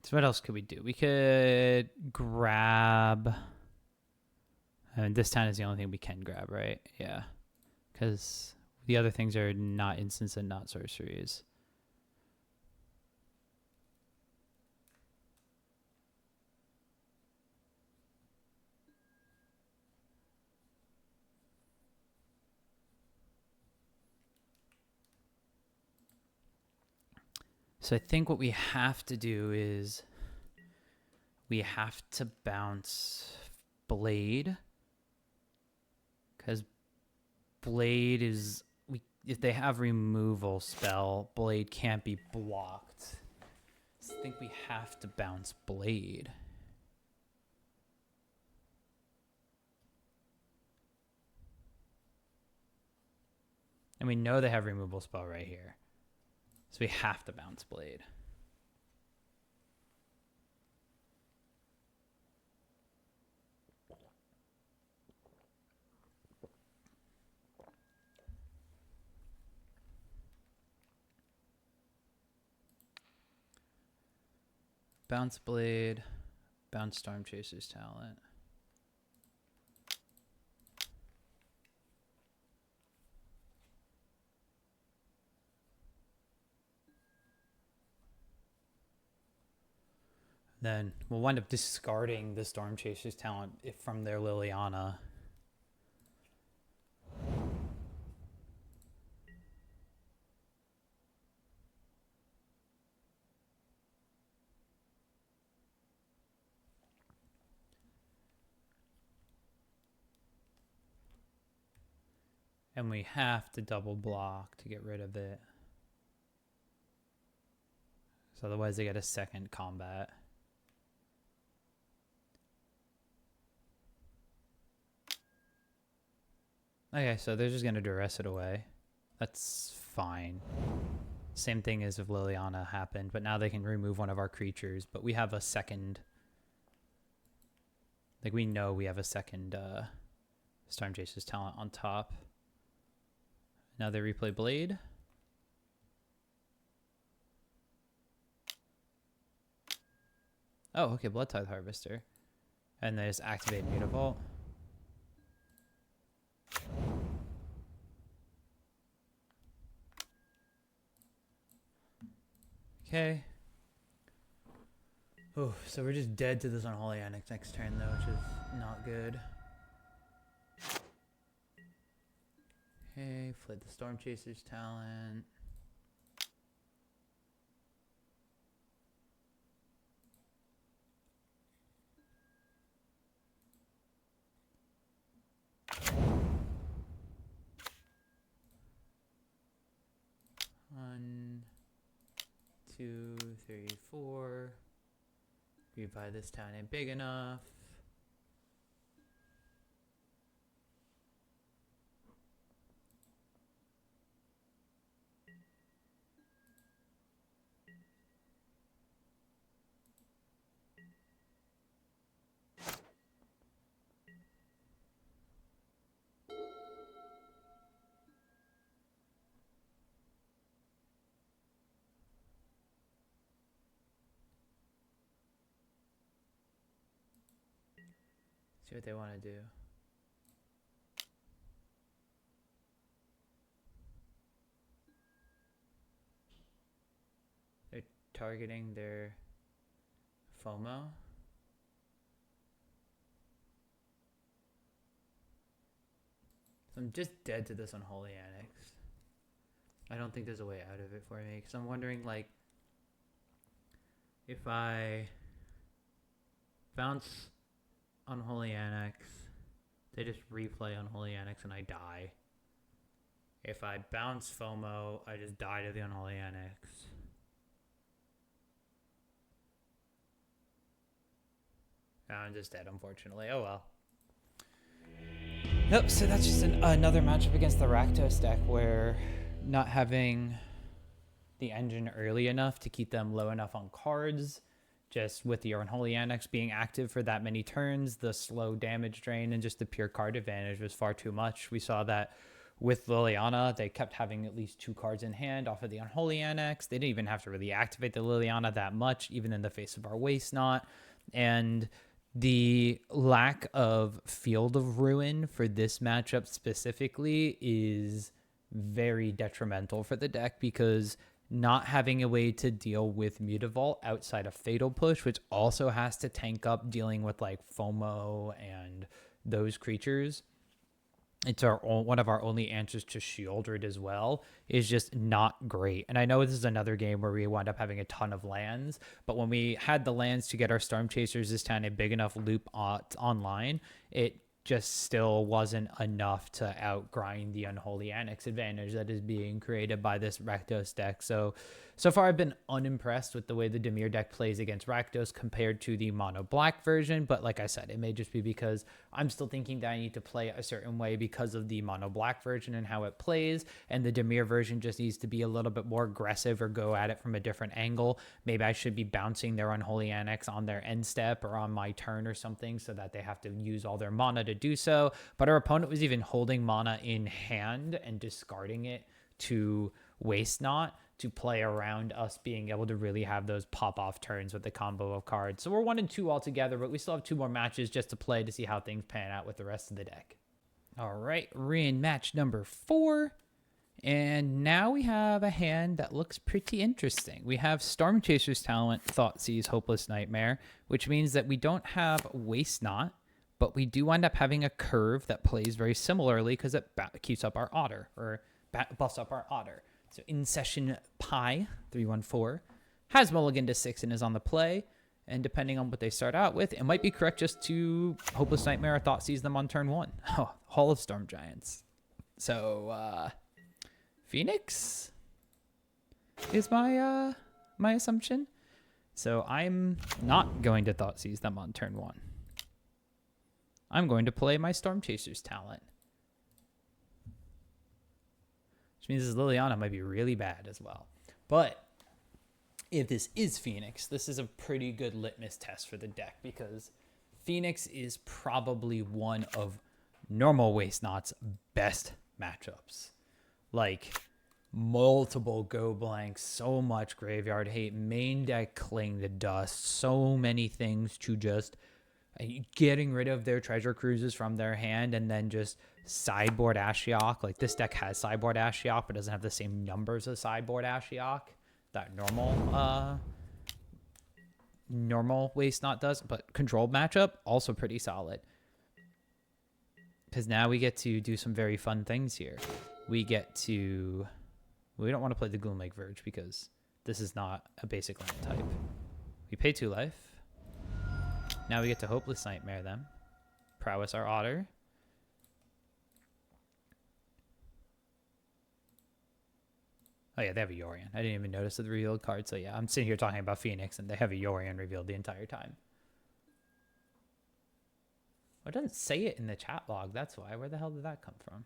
So what else could we do? We could grab... And this town is the only thing we can grab, right? Yeah. Because the other things are not instants and not sorceries. So I think what we have to do is we have to bounce Blade. Because Blade is... if they have removal spell, Blade can't be blocked. So I think we have to bounce Blade. And we know they have removal spell right here. So we have to bounce Blade. Bounce Blade. Bounce Stormchaser's talent. Then we'll wind up discarding the Stormchaser's talent from their Liliana. And we have to double block to get rid of it. So otherwise they get a second combat. Okay, so they're just going to duress it away. That's fine. Same thing as if Liliana happened, but now they can remove one of our creatures. But we have a second... like, we know we have a second Stormchaser's talent on top. Now they replay Blade. Oh, okay, Blood Tithe Harvester. And they just activate Mutavault. Okay. Oh, so we're just dead to this Unholy Annex next turn, though, which is not good. Okay, fled the Stormchaser's talent. One, 2, 3, 4. Rebuy this town ain't big enough. See what they want to do. They're targeting their FOMO. So I'm just dead to this Unholy Annex. I don't think there's a way out of it for me, because I'm wondering, like, if I bounce Unholy Annex, they just replay Unholy Annex and I die. If I bounce FOMO, I just die to the Unholy Annex. I'm just dead, unfortunately. Oh well. Nope, so that's just another matchup against the Rakdos deck where not having the engine early enough to keep them low enough on cards, just with the Unholy Annex being active for that many turns, the slow damage drain and just the pure card advantage was far too much. We saw that with Liliana, they kept having at least 2 cards in hand off of the Unholy Annex. They didn't even have to really activate the Liliana that much, even in the face of our Waste Not. And the lack of Field of Ruin for this matchup specifically is very detrimental for the deck, because not having a way to deal with Mutavault outside of Fatal Push, which also has to tank up dealing with like FOMO and those creatures, it's one of our only answers to Shieldred as well, is just not great. And I know this is another game where we wound up having a ton of lands, but when we had the lands to get our Stormchasers this time a big enough loop online, it just still wasn't enough to outgrind the Unholy Annex advantage that is being created by this Rakdos deck. So far I've been unimpressed with the way the Dimir deck plays against Rakdos compared to the mono black version, but like I said, it may just be because I'm still thinking that I need to play a certain way because of the mono black version and how it plays, and the Dimir version just needs to be a little bit more aggressive or go at it from a different angle. Maybe I should be bouncing their Unholy Annex on their end step or on my turn or something so that they have to use all their mana to do so. But our opponent was even holding mana in hand and discarding it to Waste Not to play around us being able to really have those pop-off turns with the combo of cards. So we're 1-2 altogether, but we still have 2 more matches just to play to see how things pan out with the rest of the deck. All right, we're in match number 4. And now we have a hand that looks pretty interesting. We have Stormchaser's Talent, Thoughtseize, Hopeless Nightmare, which means that we don't have Waste Not, but we do wind up having a curve that plays very similarly because it keeps up our Otter, or buffs up our Otter. So In Session Pi 314 has mulligan to 6 and is on the play. And depending on what they start out with, it might be correct just to Hopeless Nightmare or Thoughtseize them on turn 1. Oh, Hall of Storm Giants. So Phoenix is my my assumption. So I'm not going to Thoughtseize them on turn 1. I'm going to play my Stormchaser's Talent. Which means this Liliana might be really bad as well. But if this is Phoenix, this is a pretty good litmus test for the deck, because Phoenix is probably one of normal Waste Not's best matchups. Like, multiple go blanks, so much graveyard hate, main deck Cling to Dust, so many things to just getting rid of their treasure cruises from their hand and then just sideboard Ashiok. Like, this deck has sideboard Ashiok but doesn't have the same numbers as sideboard Ashiok that normal Waste Not does. But controlled matchup, also pretty solid, because now we get to do some very fun things here. We don't want to play the Gloomlake Verge because this is not a basic land type. We pay 2 life. Now we get to Hopeless Nightmare them. Prowess our Otter. Oh yeah, they have a Yorion. I didn't even notice the revealed card. So yeah, I'm sitting here talking about Phoenix and they have a Yorion revealed the entire time. Well, it doesn't say it in the chat log. That's why. Where the hell did that come from?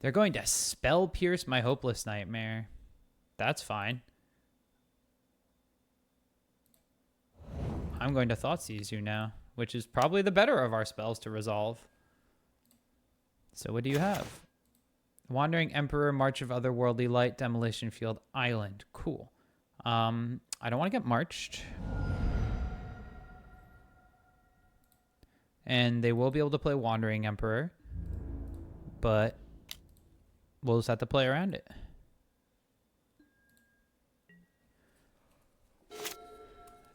They're going to Spell Pierce my Hopeless Nightmare. That's fine. I'm going to Thoughtseize you now, which is probably the better of our spells to resolve. So what do you have? Wandering Emperor, March of Otherworldly Light, Demolition Field, Island. Cool. I don't want to get marched. And they will be able to play Wandering Emperor, but we'll just have to play around it.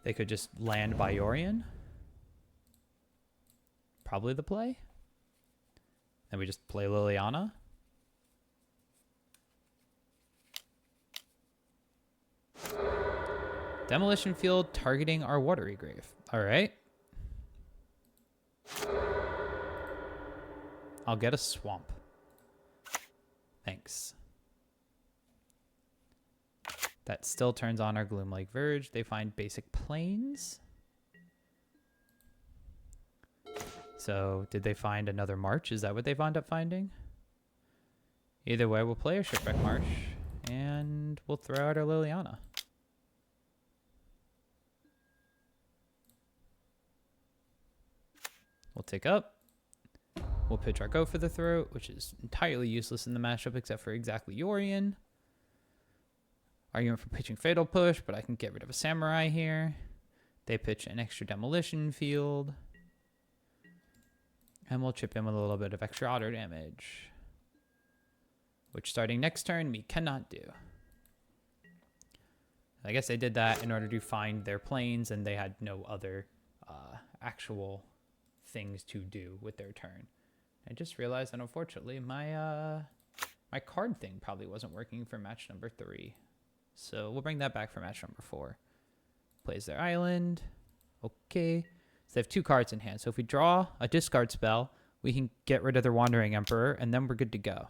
They could just land by Yorion. Probably the play. Then we just play Liliana. Demolition Field targeting our Watery Grave. All right. I'll get a Swamp. Thanks. That still turns on our Gloomlake Verge. They find basic plains. So did they find another March? Is that what they wound up finding? Either way, we'll play a Shipwreck Marsh and we'll throw out our Liliana. We'll take up. We'll pitch our Go for the Throat, which is entirely useless in the matchup except for exactly Yorion. Argument for pitching Fatal Push, but I can get rid of a Samurai here. They pitch an extra Demolition Field. And we'll chip in with a little bit of extra auto damage, which starting next turn we cannot do. I guess they did that in order to find their planes, and they had no other actual things to do with their turn. I just realized that unfortunately my my card thing probably wasn't working for match number 3. So we'll bring that back for match number 4. Plays their island. Okay. So they have 2 cards in hand. So if we draw a discard spell, we can get rid of their Wandering Emperor, and then we're good to go.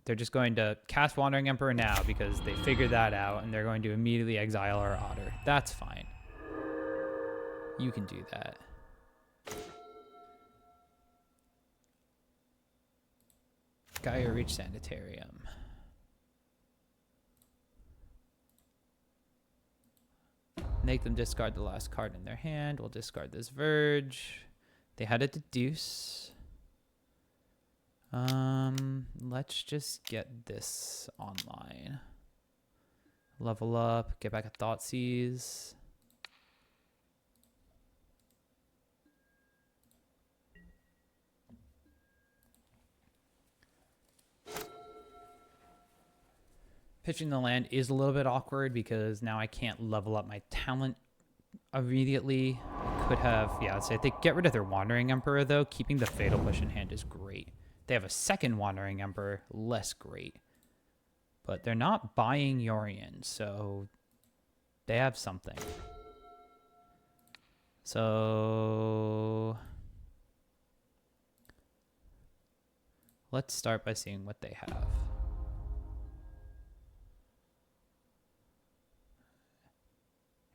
They're just going to cast Wandering Emperor now because they figured that out, and they're going to immediately exile our Otter. That's fine. You can do that. Gaia Reach Sanitarium. Make them discard the last card in their hand. We'll discard this Verge. They had a Deduce. Let's just get this online. Level up, get back a Thoughtseize. Pitching the land is a little bit awkward because now I can't level up my talent immediately. I could have, yeah, I'd say they get rid of their Wandering Emperor though. Keeping the Fatal Push in hand is great. They have a second Wandering Emperor, less great. But they're not buying Yorion, so they have something. So let's start by seeing what they have.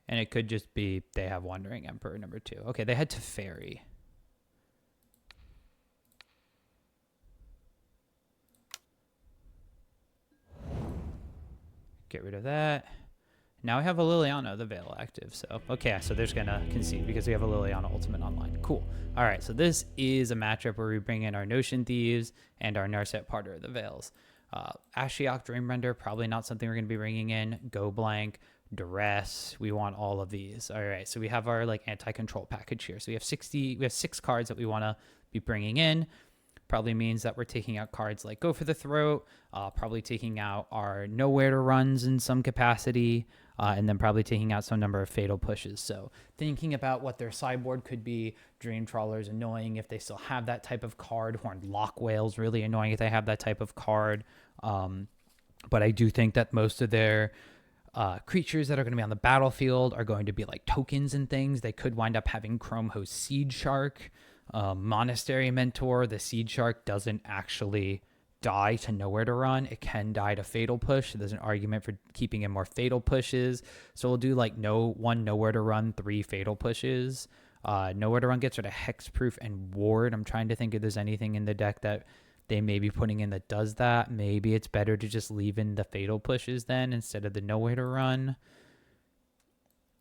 And it could just be they have Wandering Emperor number 2. Okay, they had Teferi. Get rid of that. Now I have a Liliana, the Veil active. So, okay, so they're just going to concede because we have a Liliana Ultimate online. Cool. All right, so this is a matchup where we bring in our Notion Thieves and our Narset Parter of the Veils. Ashiok Dreamrender, probably not something we're going to be bringing in. Go Blank, Duress, we want all of these. All right, so we have our like anti-control package here. So we have 6 cards that we want to be bringing in. Probably means that we're taking out cards like Go for the Throat, probably taking out our Nowhere to Runs in some capacity, and then probably taking out some number of Fatal Pushes. So thinking about what their sideboard could be, Dream Trawler's annoying if they still have that type of card. Horned Lock Whale's really annoying if they have that type of card. But I do think that most of their creatures that are going to be on the battlefield are going to be like tokens and things. They could wind up having Chrome Host Seed Shark. Monastery Mentor, the Seed Shark doesn't actually die to Nowhere to Run. It can die to Fatal Push. There's an argument for keeping in more Fatal Pushes. So we'll do like one Nowhere to Run, 3 Fatal Pushes. Nowhere to Run gets rid of Hexproof and Ward. I'm trying to think if there's anything in the deck that they may be putting in that does that. Maybe it's better to just leave in the Fatal Pushes then instead of the Nowhere to Run.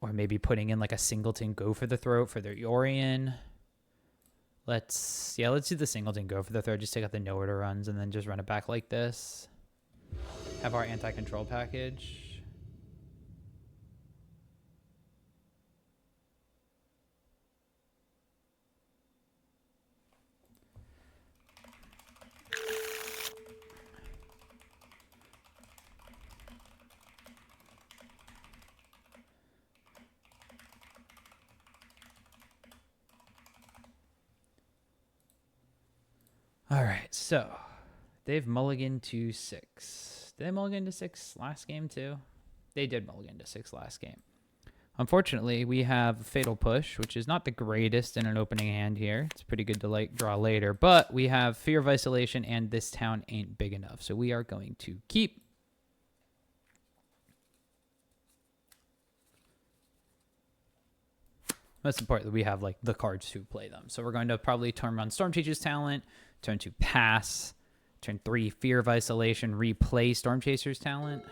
Or maybe putting in like a Singleton Go for the Throat for their Yorion. Let's do the Singleton Go for the Throat. Just take out the Nowhere to Runs and then just run it back like this. Have our anti-control package. All right, so they've mulliganed to 6. Did they mulligan to 6 last game too? They did mulligan to 6 last game. Unfortunately, we have Fatal Push, which is not the greatest in an opening hand here. It's pretty good to like draw later, but we have Fear of Isolation and This Town Ain't Big Enough, so we are going to keep. Most importantly, we have like the cards to play them. So we're going to probably turn on Stormchaser's Talent, turn 2 Pass, turn 3 Fear of Isolation, replay Stormchaser's Talent.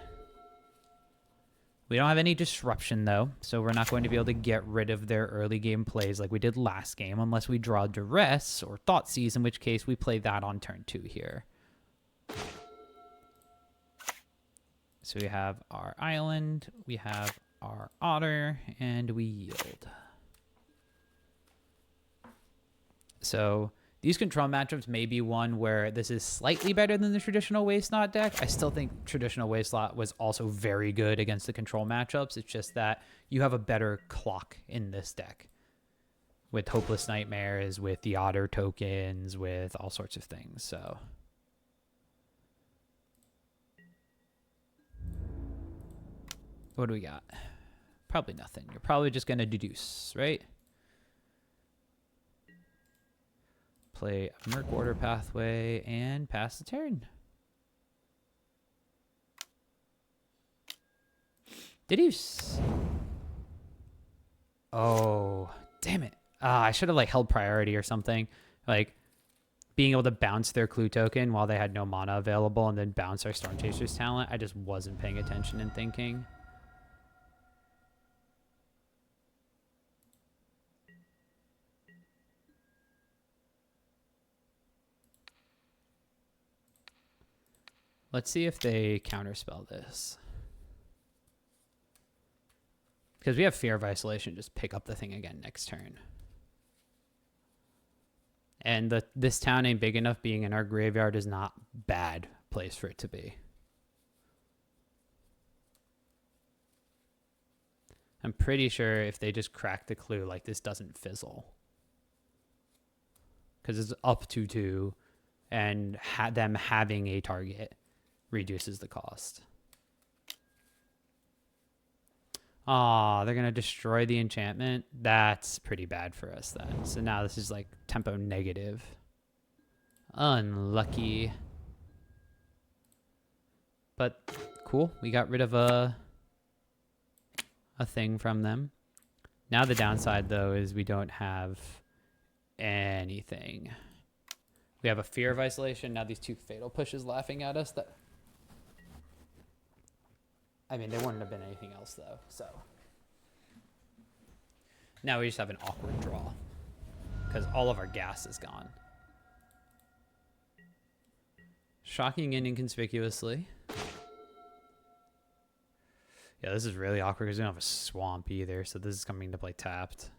We don't have any disruption, though, so we're not going to be able to get rid of their early game plays like we did last game, unless we draw Duress or Thoughtseize, in which case we play that on turn 2 here. So we have our island, we have our otter, and we yield. So these control matchups may be one where this is slightly better than the traditional Wasteland deck. I still think traditional Wasteland was also very good against the control matchups. It's just that you have a better clock in this deck with Hopeless Nightmares, with the Otter tokens, with all sorts of things. So what do we got? Probably nothing. You're probably just going to deduce, right? Play a Merc Order Pathway and pass the turn. Deduce. Oh, damn it. I should have like held priority or something. Like being able to bounce their clue token while they had no mana available and then bounce our Stormchaser's talent. I just wasn't paying attention and thinking. Let's see if they counterspell this. Because we have Fear of Isolation, just pick up the thing again next turn. And this town ain't big enough. Being in our graveyard is not bad place for it to be. I'm pretty sure if they just crack the clue, like this doesn't fizzle. Because it's up to 2, and them having a target reduces the cost. Aw, they're going to destroy the enchantment. That's pretty bad for us then. So now this is like tempo negative. Unlucky. But cool. We got rid of a thing from them. Now the downside though is we don't have anything. We have a Fear of Isolation. Now these 2 Fatal Pushes laughing at us. That, I mean, there wouldn't have been anything else though, so. Now we just have an awkward draw because all of our gas is gone. Shocking in inconspicuously. Yeah, this is really awkward because we don't have a swamp either, so this is coming to play tapped.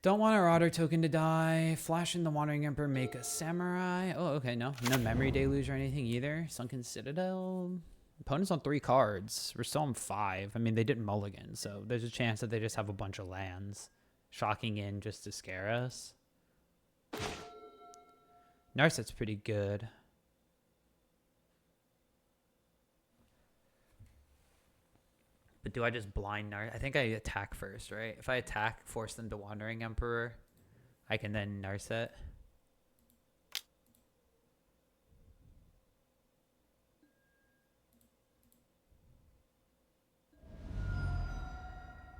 Don't want our Otter token to die. Flash in the Wandering Emperor, make a Samurai. Oh, okay, no Memory Deluge or anything either. Sunken Citadel. Opponent's on 3 cards. We're still on 5. I mean, they didn't mulligan, so there's a chance that they just have a bunch of lands. Shocking in just to scare us. Narset's pretty good. But do I just blind Narset? I think I attack first, right? If I attack, force them to Wandering Emperor, I can then Narset.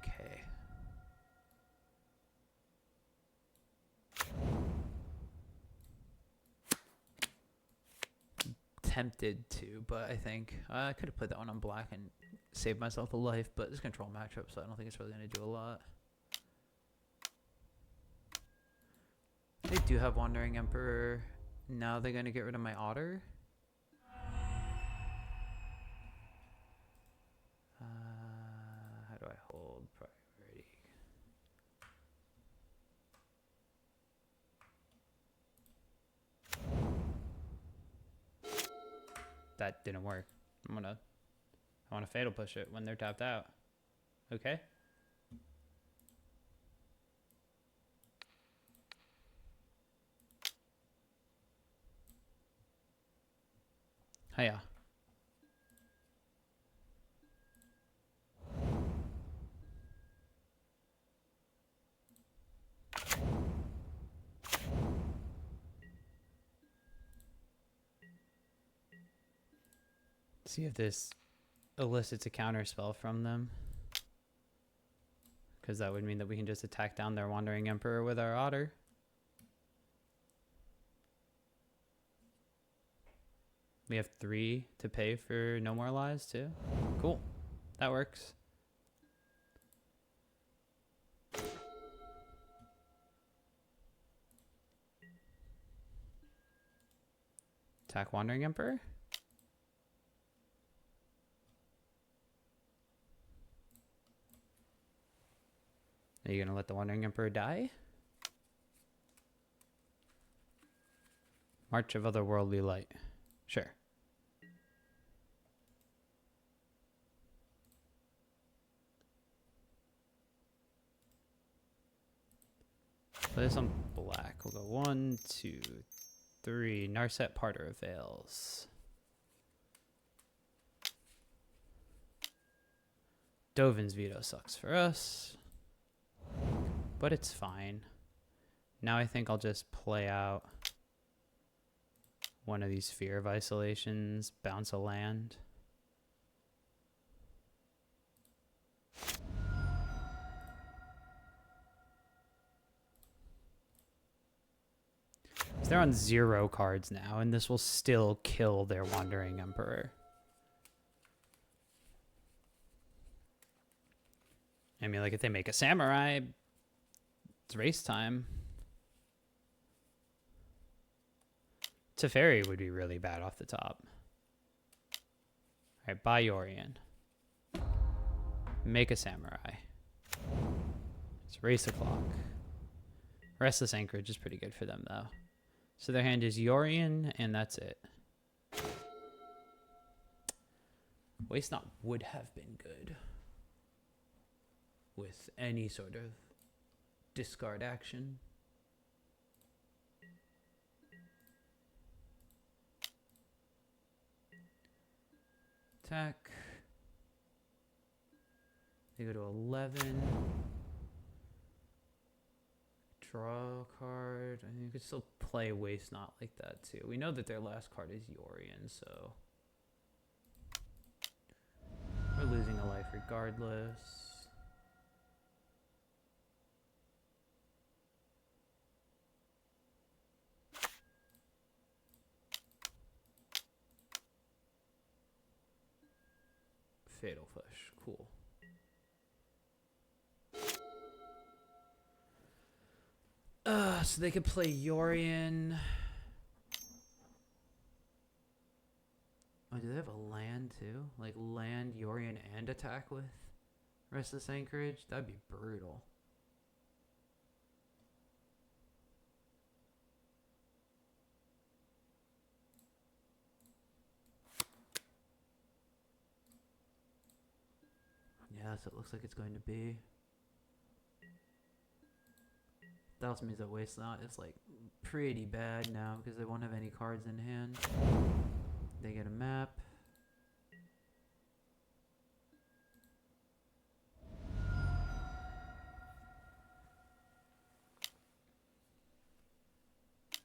Okay. Tempted to, but I think I could have put that one on black and saved myself a life, but it's control matchup, so I don't think it's really going to do a lot. They do have Wandering Emperor. Now they're going to get rid of my Otter. How do I hold priority? That didn't work. I want to Fatal Push it when they're tapped out. Okay. Hiya. See if this elicits a counter spell from them. Because that would mean that we can just attack down their Wandering Emperor with our Otter. We have 3 to pay for No More Lies too. Cool. That works. Attack Wandering Emperor. Are you going to let the Wandering Emperor die? March of Otherworldly Light. Sure. Play this on black. We'll go 1, 2, 3. Narset Parter of Veils. Dovin's Veto sucks for us, but it's fine. Now I think I'll just play out one of these Fear of Isolations, bounce a land. They're on 0 cards now, and this will still kill their Wandering Emperor. I mean, like, if they make a Samurai, it's race time. Teferi would be really bad off the top. Alright, buy Yorion. Make a Samurai. Let's race the clock. Restless Anchorage is pretty good for them, though. So their hand is Yorion, and that's it. Waste Not would have been good with any sort of discard action. Attack. They go to 11. Draw a card. I mean, you could still play Waste Not like that too. We know that their last card is Yorion, so we're losing a life regardless. Fatal Push, cool. So they could play Yorion. Oh, do they have a land too? Like land, Yorion, and attack with Restless Anchorage? That'd be brutal. Yeah, that's what it looks like it's going to be. That also means that Waste Not is like pretty bad now because they won't have any cards in hand. They get a map.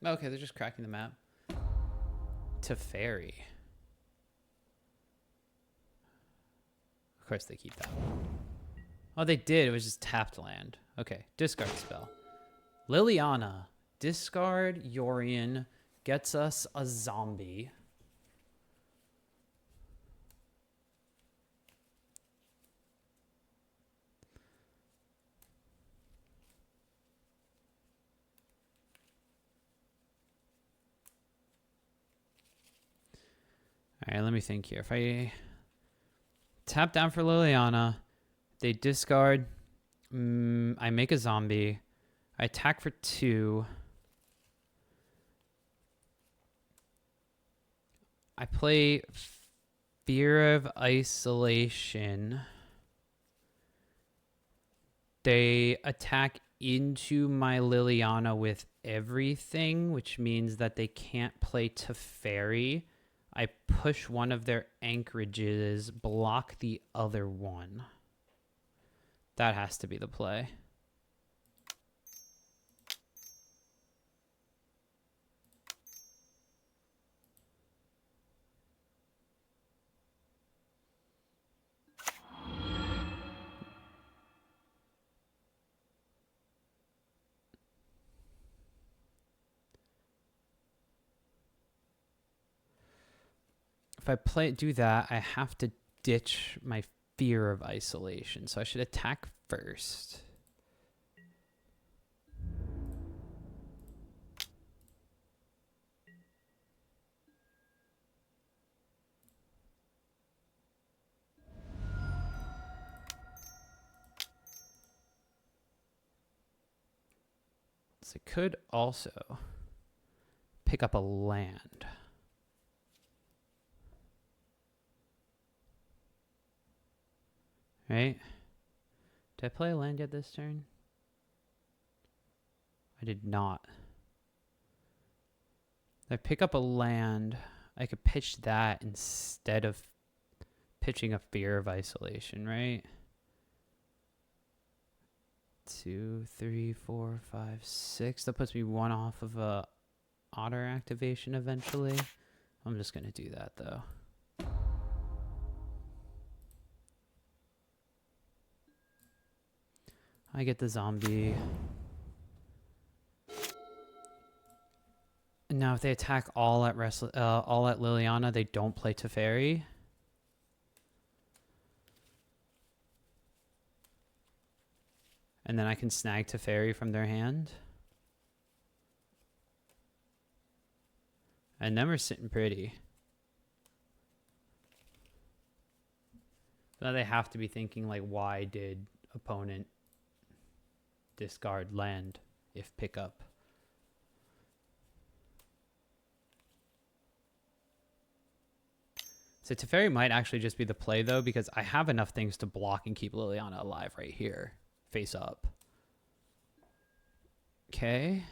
Okay, they're just cracking the map. Teferi. Of course they keep that one. Oh, they did. It was just tapped land. Okay, discard spell. Liliana. Discard Yorion. Gets us a zombie. All right, let me think here. If I tap down for Liliana, they discard. I make a zombie. I attack for 2. I play Fear of Isolation. They attack into my Liliana with everything, which means that they can't play Teferi. I push one of their anchorages, block the other one. That has to be the play. if I do that, I have to ditch my fear of isolation. So I should attack first. So I could also pick up a land. Right? Did I play a land yet this turn? I did not. If I pick up a land, I could pitch that instead of pitching a fear of isolation, right? 2, 3, 4, 5, 6. That puts me one off of a otter activation eventually. I'm just gonna do that though. I get the zombie. And now if they attack all at Liliana, they don't play Teferi. And then I can snag Teferi from their hand. And then we're sitting pretty. Now they have to be thinking like, why did opponent discard land if pick up? So Teferi might actually just be the play though, because I have enough things to block and keep Liliana alive right here. Face up. Okay.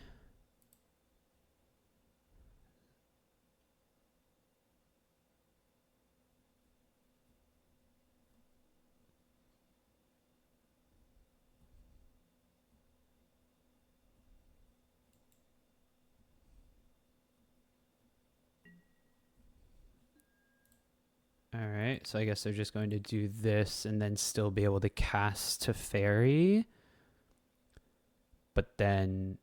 All right, so I guess they're just going to do this and then still be able to cast Teferi. But then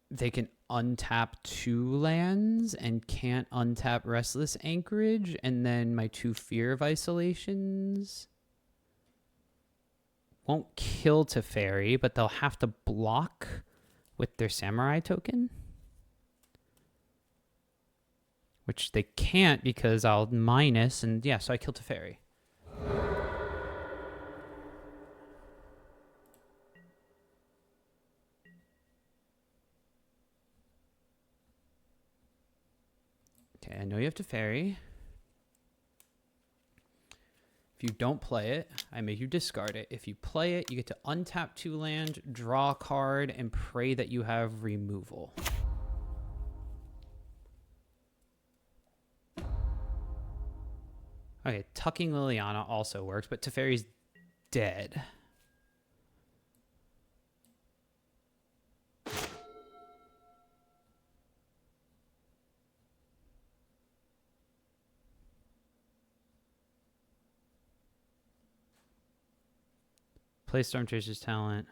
they can untap 2 lands and can't untap Restless Anchorage. And then my 2 Fear of Isolations won't kill Teferi, but they'll have to block with their Samurai token. Which they can't because I'll minus, and yeah, so I kill Teferi. Okay, I know you have Teferi. If you don't play it, I make you discard it. If you play it, you get to untap 2 land, draw a card, and pray that you have removal. Okay, tucking Liliana also works, but Teferi's dead. Play Stormchaser's Talent.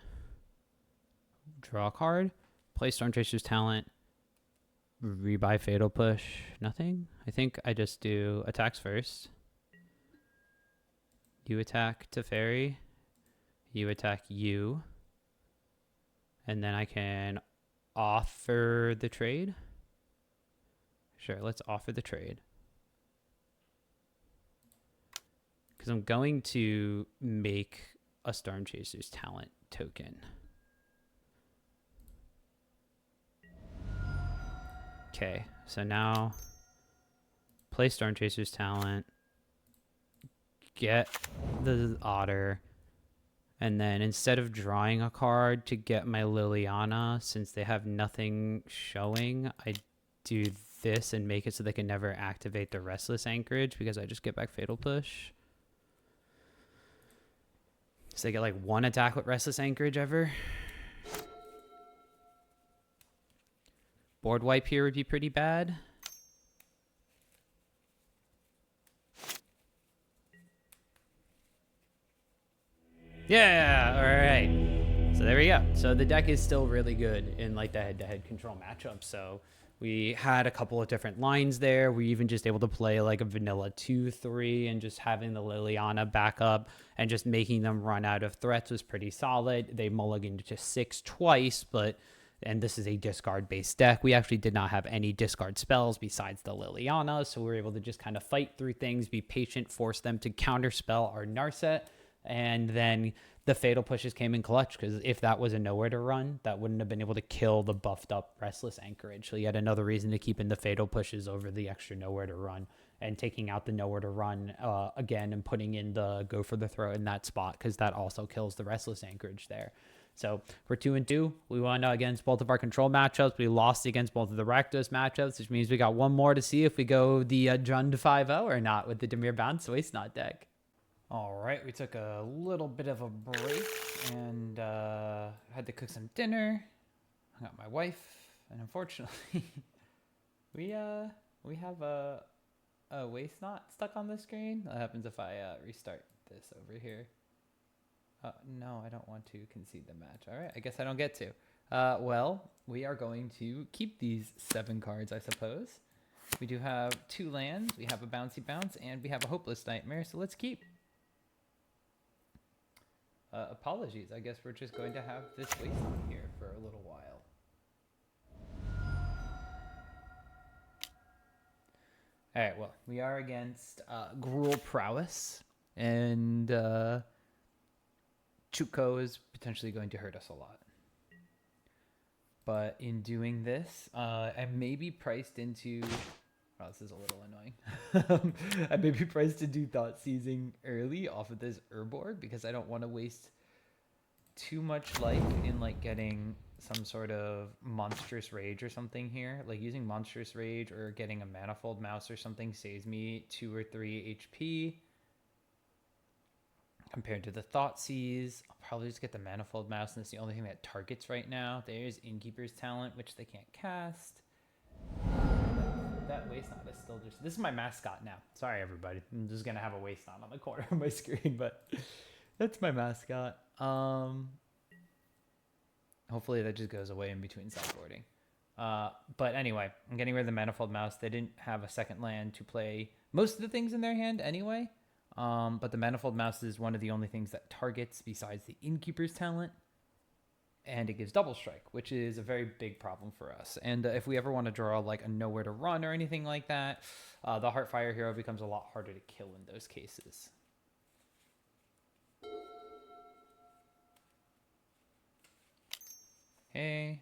Draw a card. Play Stormchaser's Talent. Rebuy Fatal Push. Nothing? I think I just do attacks first. You attack Teferi. You attack you. And then I can offer the trade. Sure, let's offer the trade. Because I'm going to make a Stormchaser's Talent token. Okay, so now play Stormchaser's Talent. Get the otter, and then instead of drawing a card to get my Liliana, since they have nothing showing, I do this and make it so they can never activate the Restless Anchorage because I just get back Fatal Push. So they get like 1 attack with Restless Anchorage ever. Board wipe here would be pretty bad. Yeah, all right. So there we go. So the deck is still really good in like the head-to-head control matchup. So We had a couple of different lines there. We even just able to play like a vanilla 2-3 and just having the Liliana back up and just making them run out of threats was pretty solid. They mulliganed to 6 twice, and this is a discard based deck. We actually did not have any discard spells besides the Liliana, so we were able to just kind of fight through things, be patient, force them to counterspell our Narset, and then the fatal pushes came in clutch, because if that was a nowhere to run, that wouldn't have been able to kill the buffed up Restless Anchorage. So you had another reason to keep in the fatal pushes over the extra nowhere to run, and taking out the nowhere to run again and putting in the go for the throw in that spot, because that also kills the Restless Anchorage there. So we're 2-2. We won against both of our control matchups. We lost against both of the Rakdos matchups, which means we got one more to see if we go the Jund 5-0 or not with the Dimir Bounce Waste Not deck. All right, we took a little bit of a break and had to cook some dinner. I got my wife, and unfortunately, we have a waste knot stuck on the screen. What happens if I restart this over here? No, I don't want to concede the match. All right, I guess I don't get to. Well, we are going to keep these 7 cards, I suppose. We do have 2 lands. We have a bouncy bounce, and we have a hopeless nightmare. So let's keep. Apologies, I guess we're just going to have this waste on here for a little while. Alright, well, we are against Gruul Prowess, and Chuko is potentially going to hurt us a lot. But in doing this, I may be priced into... Oh, this is a little annoying. I may be priced to do Thought Seizing early off of this Urborg, because I don't want to waste too much life in like getting some sort of Monstrous Rage or something here. Like using Monstrous Rage or getting a Manifold Mouse or something saves me 2 or 3 HP. Compared to the Thought Seize, I'll probably just get the Manifold Mouse, and it's the only thing that targets right now. There's Innkeeper's Talent, which they can't cast. That waste knot is still just... This is my mascot now. Sorry, everybody. I'm just going to have a waste knot on the corner of my screen, but that's my mascot. Hopefully that just goes away in between sideboarding. But anyway, I'm getting rid of the Manifold Mouse. They didn't have a second land to play most of the things in their hand anyway. But the Manifold Mouse is one of the only things that targets besides the Innkeeper's Talent. And it gives double strike, which is a very big problem for us. And if we ever want to draw like a nowhere to run or anything like that, the Heartfire hero becomes a lot harder to kill in those cases. Okay,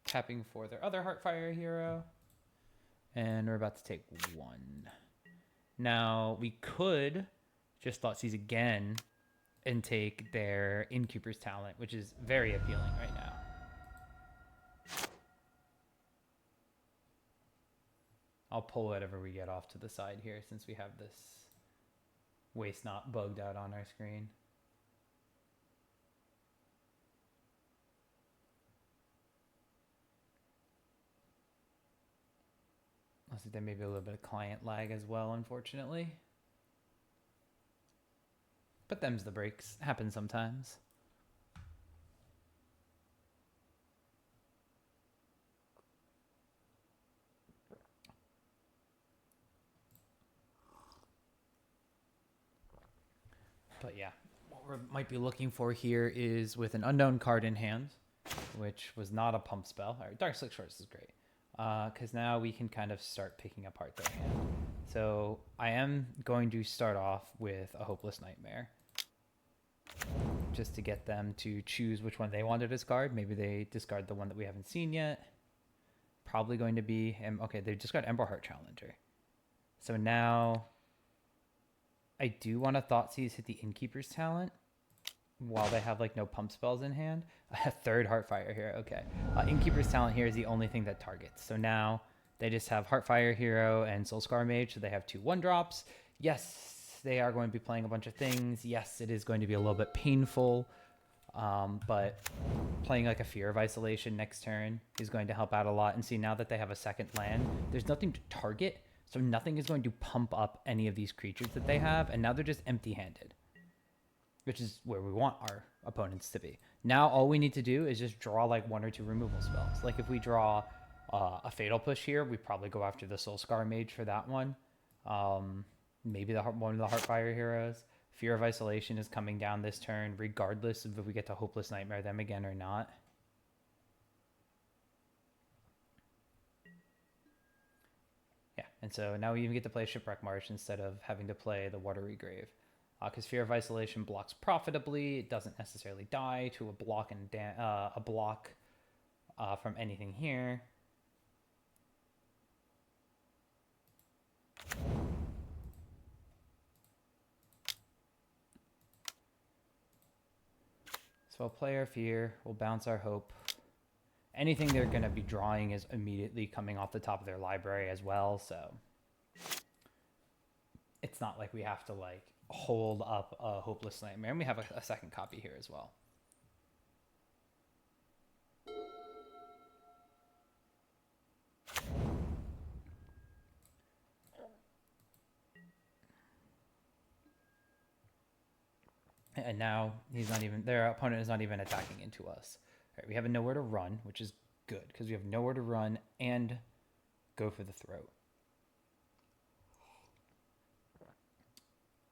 tapping for their other Heartfire hero, and we're about to take 1. Now we could just Thought Seize again and take their Innkeeper's Talent, which is very appealing right now. I'll pull whatever we get off to the side here, since we have this waste knot bugged out on our screen. I think there may be a little bit of client lag as well, unfortunately. But them's the breaks. Happen sometimes. But yeah, what we might be looking for here is with an unknown card in hand, which was not a pump spell. All right, Dark Slick Shorts is great, because now we can kind of start picking apart their hand. So I am going to start off with a Hopeless Nightmare, just to get them to choose which one they want to discard. Maybe they discard the one that we haven't seen yet. Probably going to be... Okay, they discard Emberheart Challenger. So now I do want to Thought Seize hit the Innkeeper's Talent while they have like no pump spells in hand. A third Heartfire here. Okay. Innkeeper's Talent here is the only thing that targets. So now they just have Heartfire Hero and Soulscar Mage. So they have 2 1-drops. Yes, they are going to be playing a bunch of things. Yes, it is going to be a little bit painful. But playing like a Fear of Isolation next turn is going to help out a lot. And see, now that they have a second land, there's nothing to target. So nothing is going to pump up any of these creatures that they have. And now they're just empty-handed, which is where we want our opponents to be. Now all we need to do is just draw like 1 or 2 removal spells. Like if we draw a Fatal Push here, we probably go after the Soulscar Mage for that one. Maybe one of the Heartfire heroes. Fear of Isolation is coming down this turn, regardless of if we get to Hopeless Nightmare them again or not. Yeah, and so now we even get to play Shipwreck Marsh instead of having to play the Watery Grave. Because Fear of Isolation blocks profitably. It doesn't necessarily die to a block and a block from anything here. So we'll play our Fear. We'll bounce our Hope. Anything they're going to be drawing is immediately coming off the top of their library as well. So it's not like we have to like hold up a Hopeless Nightmare. And we have a second copy here as well. And now he's not even, their opponent is not even attacking into us. All right, we have nowhere to run, which is good because we have nowhere to run and go for the throat.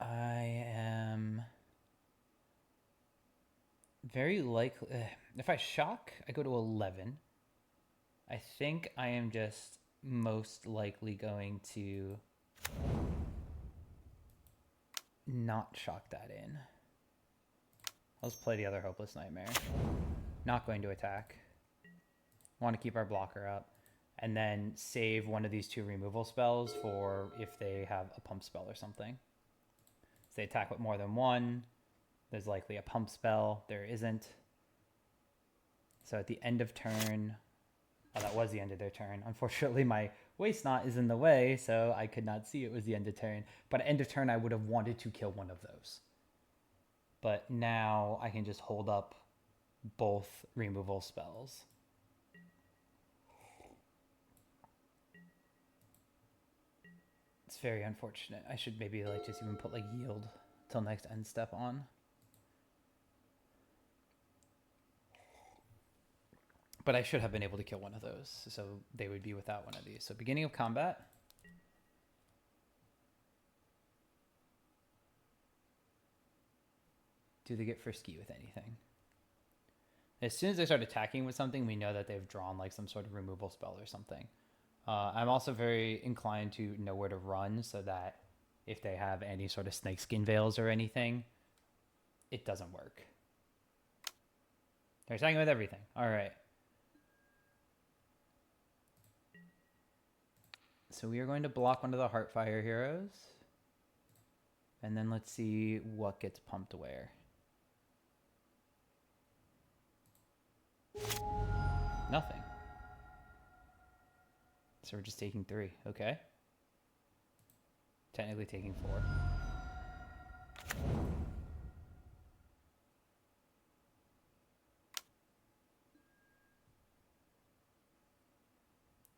I am very likely, if I shock, I go to 11. I think I am just most likely going to not shock that in. Let's play the other Hopeless Nightmare. Not going to attack. Want to keep our blocker up. And then save one of these 2 removal spells for if they have a pump spell or something. So they attack with more than 1. There's likely a pump spell. There isn't. So at the end of turn... Oh, that was the end of their turn. Unfortunately, my Waste Not is in the way, so I could not see it was the end of turn. But at end of turn, I would have wanted to kill one of those. But now I can just hold up both removal spells. It's very unfortunate. I should maybe like just even put like yield till next end step on. But I should have been able to kill one of those, so they would be without one of these. So beginning of combat. Do they get frisky with anything? As soon as they start attacking with something, we know that they've drawn like some sort of removal spell or something. I'm also very inclined to know where to run so that if they have any sort of snakeskin veils or anything, it doesn't work. They're attacking with everything. All right. So we are going to block one of the Heartfire heroes. And then let's see what gets pumped where. Nothing. So we're just taking 3. Okay. Technically taking 4.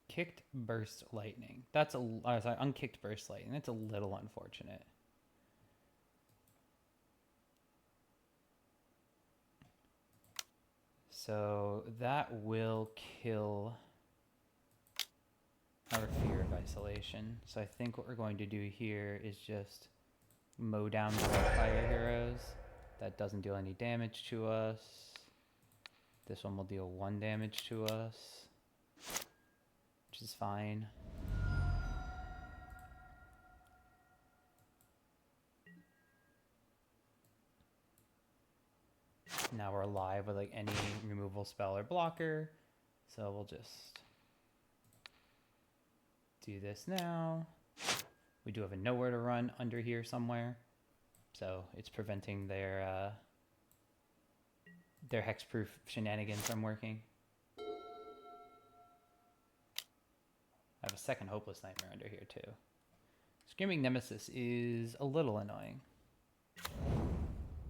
Kicked Burst Lightning. That's a... sorry, unkicked Burst Lightning. That's a little unfortunate. So that will kill our Fear of Isolation. So I think what we're going to do here is just mow down the fire heroes. That doesn't deal any damage to us. This one will deal 1 damage to us, which is fine. Now we're alive with like any removal spell or blocker. So we'll just do this now. We do have a nowhere to run under here somewhere. So it's preventing their hexproof shenanigans from working. I have a second Hopeless Nightmare under here too. Screaming Nemesis is a little annoying.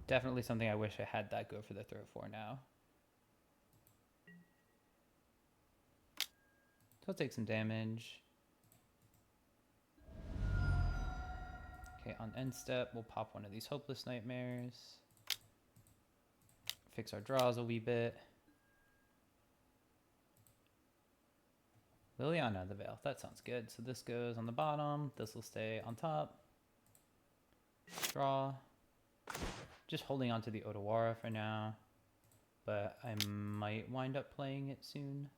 Definitely something I wish I had that go for the throw for now. So I'll take some damage. Okay, on end step, we'll pop one of these Hopeless Nightmares. Fix our draws a wee bit. Liliana the Veil. That sounds good. So this goes on the bottom. This will stay on top. Draw. Just holding on to the Otawara for now. But I might wind up playing it soon.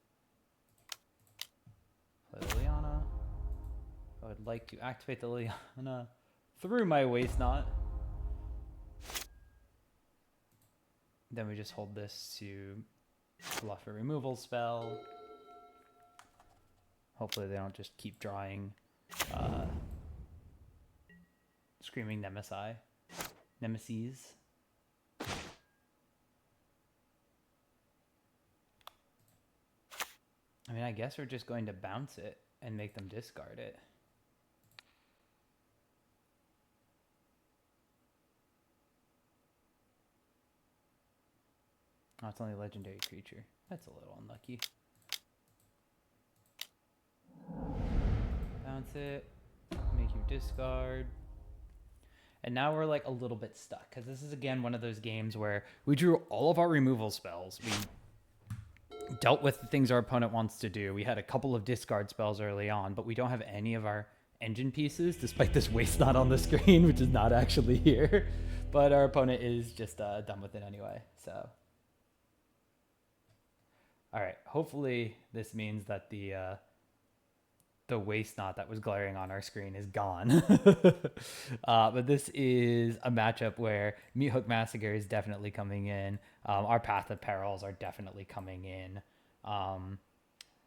Play Liliana. I would like to activate the Liliana through my Waste Knot. Then we just hold this to bluff a removal spell. Hopefully they don't just keep drawing Screaming Nemesis. I mean, I guess we're just going to bounce it and make them discard it. Oh, it's only a legendary creature. That's a little unlucky. Bounce it, make you discard. And now we're like a little bit stuck because this is again one of those games where we drew all of our removal spells. We dealt with the things our opponent wants to do. We had a couple of discard spells early on, but we don't have any of our engine pieces despite this Waste Knot on the screen, which is not actually here. But our opponent is just done with it anyway, so. All right, hopefully this means that the Waste Knot that was glaring on our screen is gone. But this is a matchup where Meat Hook Massacre is definitely coming in. Our Path of Perils are definitely coming in.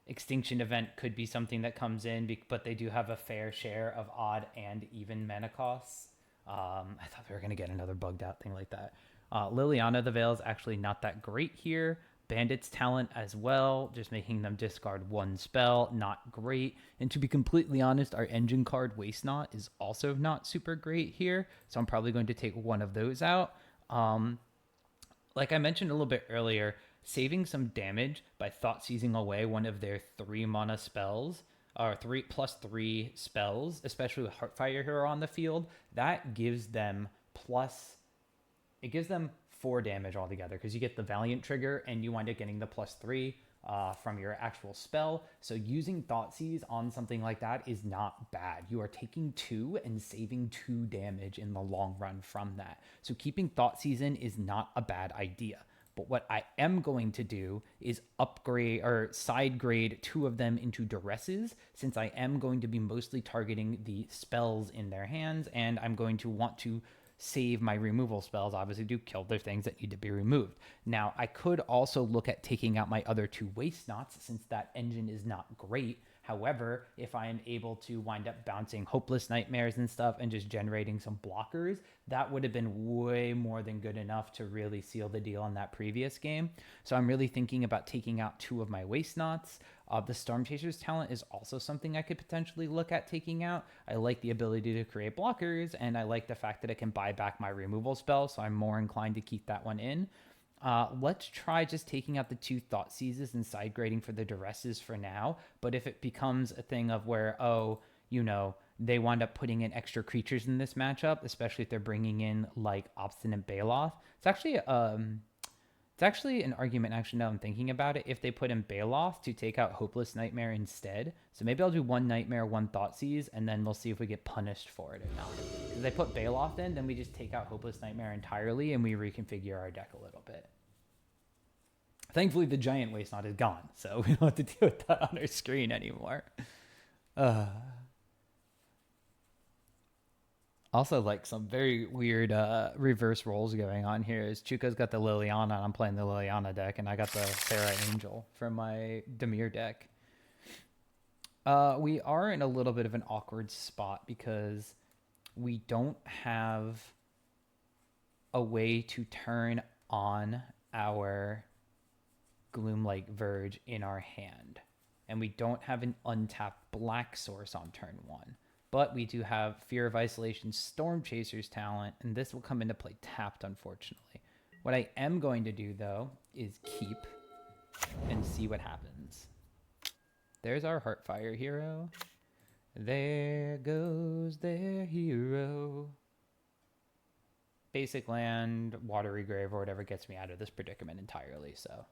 Extinction Event could be something that comes in, but they do have a fair share of odd and even mana costs. I thought we were going to get another bugged out thing like that. Liliana the Veil is actually not that great here. Bandit's Talent as well, just making them discard one spell, not great. And to be completely honest, our engine card Waste Knot is also not super great here, so I'm probably going to take one of those out. Like I mentioned a little bit earlier, saving some damage by thought seizing away one of their 3 mana spells, or 3+3 spells, especially with Heartfire Hero on the field, that gives them it gives them 4 damage altogether because you get the Valiant trigger and you wind up getting the +3 from your actual spell. So using Thoughtseize on something like that is not bad. You are taking 2 and saving 2 damage in the long run from that. So keeping Thoughtseize in is not a bad idea. But what I am going to do is upgrade or side grade 2 of them into Duresses, since I am going to be mostly targeting the spells in their hands, and I'm going to want to save my removal spells, obviously, to kill the things that need to be removed. Now, I could also look at taking out my other 2 Waste Knots, since that engine is not great. However, if I am able to wind up bouncing Hopeless Nightmares and stuff and just generating some blockers, that would have been way more than good enough to really seal the deal on that previous game. So I'm really thinking about taking out 2 of my Waste Knots. The Stormchaser's Talent is also something I could potentially look at taking out. I like the ability to create blockers, and I like the fact that it can buy back my removal spell, so I'm more inclined to keep that one in. Let's try just taking out the 2 Thoughtseizes and side grading for the Duresses for now. But if it becomes a thing of where, they wind up putting in extra creatures in this matchup, especially if they're bringing in like Obstinate Baloth, it's actually an argument, actually, now I'm thinking about it, if they put in Baloth to take out Hopeless Nightmare instead. So maybe I'll do 1 Nightmare, 1 Thoughtseize, and then we'll see if we get punished for it or not. If they put Baloth in, then we just take out Hopeless Nightmare entirely and we reconfigure our deck a little bit. Thankfully, the giant Waste Knot is gone, so we don't have to deal with that on our screen anymore. Also, like, some very weird reverse rolls going on here is Chuka's got the Liliana, and I'm playing the Liliana deck, and I got the Sarah Angel from my Dimir deck. We are in a little bit of an awkward spot because we don't have a way to turn on our Gloomlight Verge in our hand. And we don't have an untapped black source on turn 1. But we do have Fear of Isolation Stormchaser's Talent, and this will come into play tapped, unfortunately. What I am going to do, though, is keep and see what happens. There's our Heartfire Hero. There goes their hero. Basic land, Watery Grave, or whatever gets me out of this predicament entirely, so.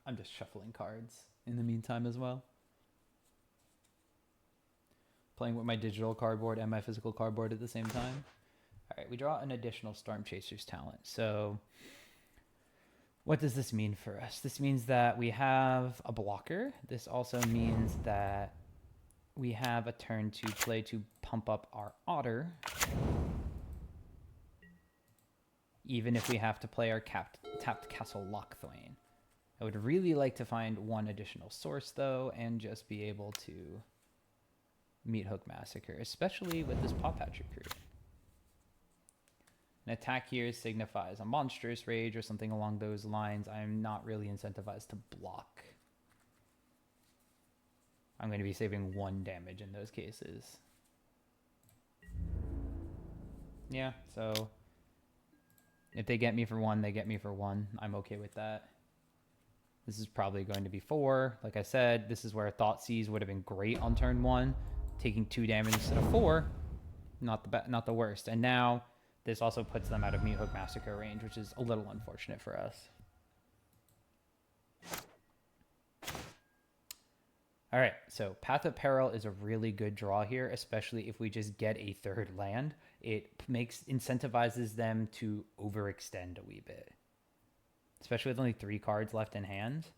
I'm just shuffling cards in the meantime as well. Playing with my digital cardboard and my physical cardboard at the same time. All right, we draw an additional Stormchaser's talent. So what does this mean for us? This means that we have a blocker. This also means that we have a turn to play to pump up our Otter. Even if we have to play our tapped Castle Lockthwain. I would really like to find one additional source, though, and just be able to Meat Hook Massacre, especially with this Paw Patch Recruit. An attack here signifies a monstrous rage or something along those lines. I'm not really incentivized to block. I'm going to be saving 1 damage in those cases. Yeah, so if they get me for 1, they get me for 1. I'm okay with that. This is probably going to be 4. Like I said, this is where Thoughtseize would have been great on turn 1. Taking 2 damage instead of 4, not the worst. And now this also puts them out of Meat Hook Massacre range, which is a little unfortunate for us. All right, so Path of Peril is a really good draw here, especially if we just get a 3rd land. It incentivizes them to overextend a wee bit, especially with only 3 cards left in hand.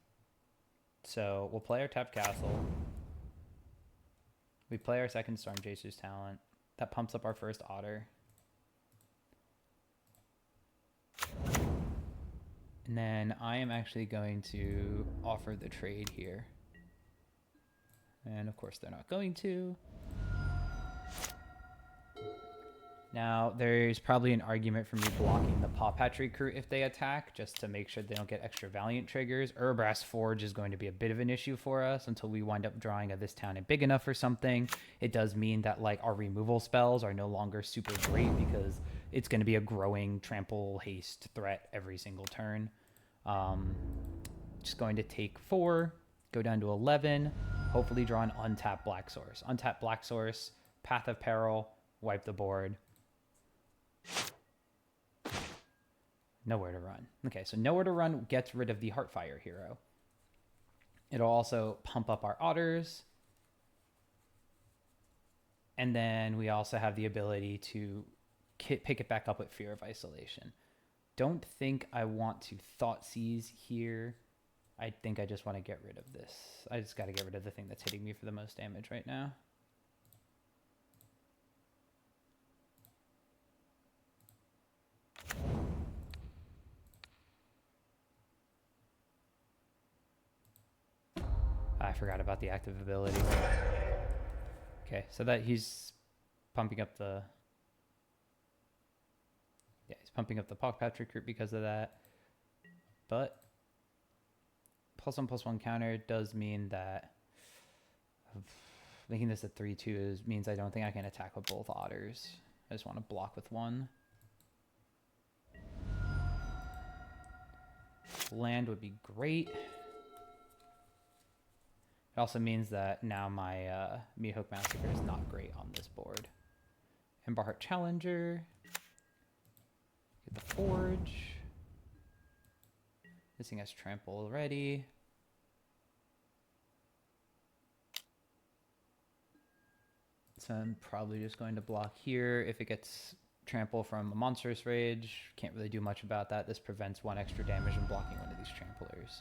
So we'll play our tapped castle. We play our 2nd Stormchaser's talent. That pumps up our 1st Otter. And then I am actually going to offer the trade here. And of course they're not going to. Now, there's probably an argument for me blocking the Paw Patch Recruit if they attack, just to make sure they don't get extra Valiant triggers. Urbrass Forge is going to be a bit of an issue for us until we wind up drawing a This Town and Big Enough or something. It does mean that like our removal spells are no longer super great because it's going to be a growing trample haste threat every single turn. Just going to take 4, go down to 11, hopefully draw an untapped Black Source. Untapped Black Source, Path of Peril, wipe the board. Nowhere to Run. Okay, so Nowhere to Run gets rid of the Heartfire hero. It'll also pump up our Otters. And then we also have the ability to pick it back up with Fear of Isolation. Don't think I want to Thoughtseize here. I think I just want to get rid of this. I just got to get rid of the thing that's hitting me for the most damage right now. I forgot about the active ability. Okay, so that he's pumping up the... Yeah, he's pumping up the Paw Patch Recruit because of that. But +1/+1 counter does mean that making this a 3/2 means I don't think I can attack with both Otters. I just want to block with 1. Land would be great. It also means that now my Meat Hook Massacre is not great on this board. Emberheart Challenger. Get the Forge. This thing has Trample already. So I'm probably just going to block here. If it gets Trample from a Monstrous Rage, can't really do much about that. This prevents 1 extra damage from blocking one of these Tramplers.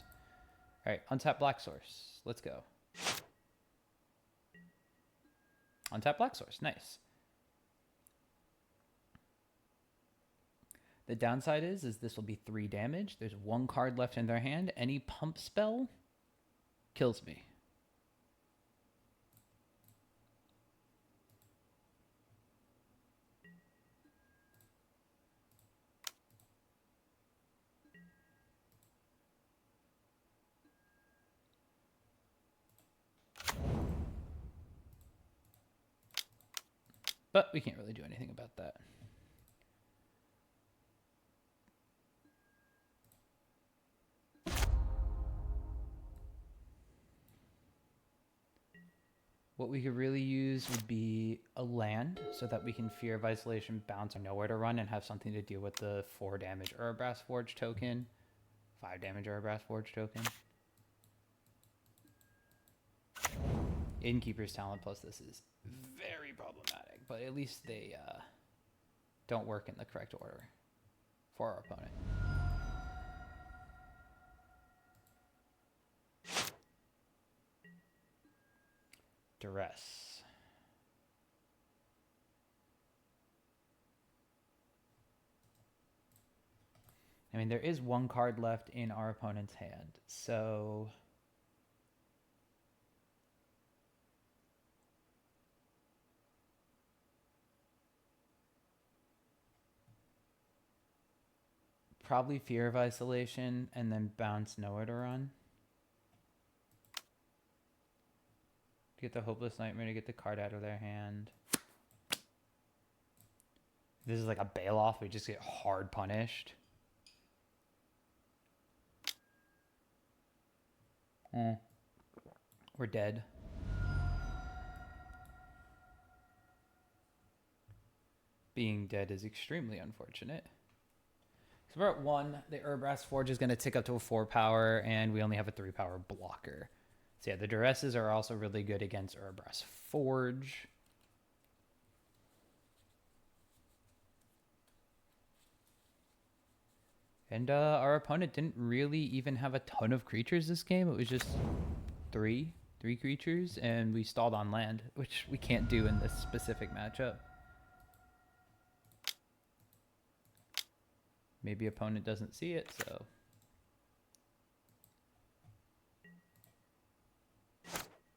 All right, untap Black Source. Let's go. Untap Black Source. Nice. The downside is this will be 3 damage. There's 1 card left in their hand. Any pump spell kills me. But we can't really do anything about that. What we could really use would be a land so that we can Fear of Isolation, bounce, or Nowhere to Run and have something to deal with the 4 damage Urbrass Forge token, 5 damage Urbrass Forge token. Innkeeper's Talent plus this is very problematic, but at least they don't work in the correct order for our opponent. Duress. I mean, there is one card left in our opponent's hand, so probably Fear of Isolation and then bounce Nowhere to Run. Get the Hopeless Nightmare to get the card out of their hand. This is like a bail-off. We just get hard punished. We're dead. Being dead is extremely unfortunate. So we're at 1. The Urbrass Forge is going to tick up to a 4 power, and we only have a 3 power blocker. So yeah, the Duresses are also really good against Urbrass Forge. And our opponent didn't really even have a ton of creatures this game. It was just three creatures, and we stalled on land, which we can't do in this specific matchup. Maybe opponent doesn't see it, so.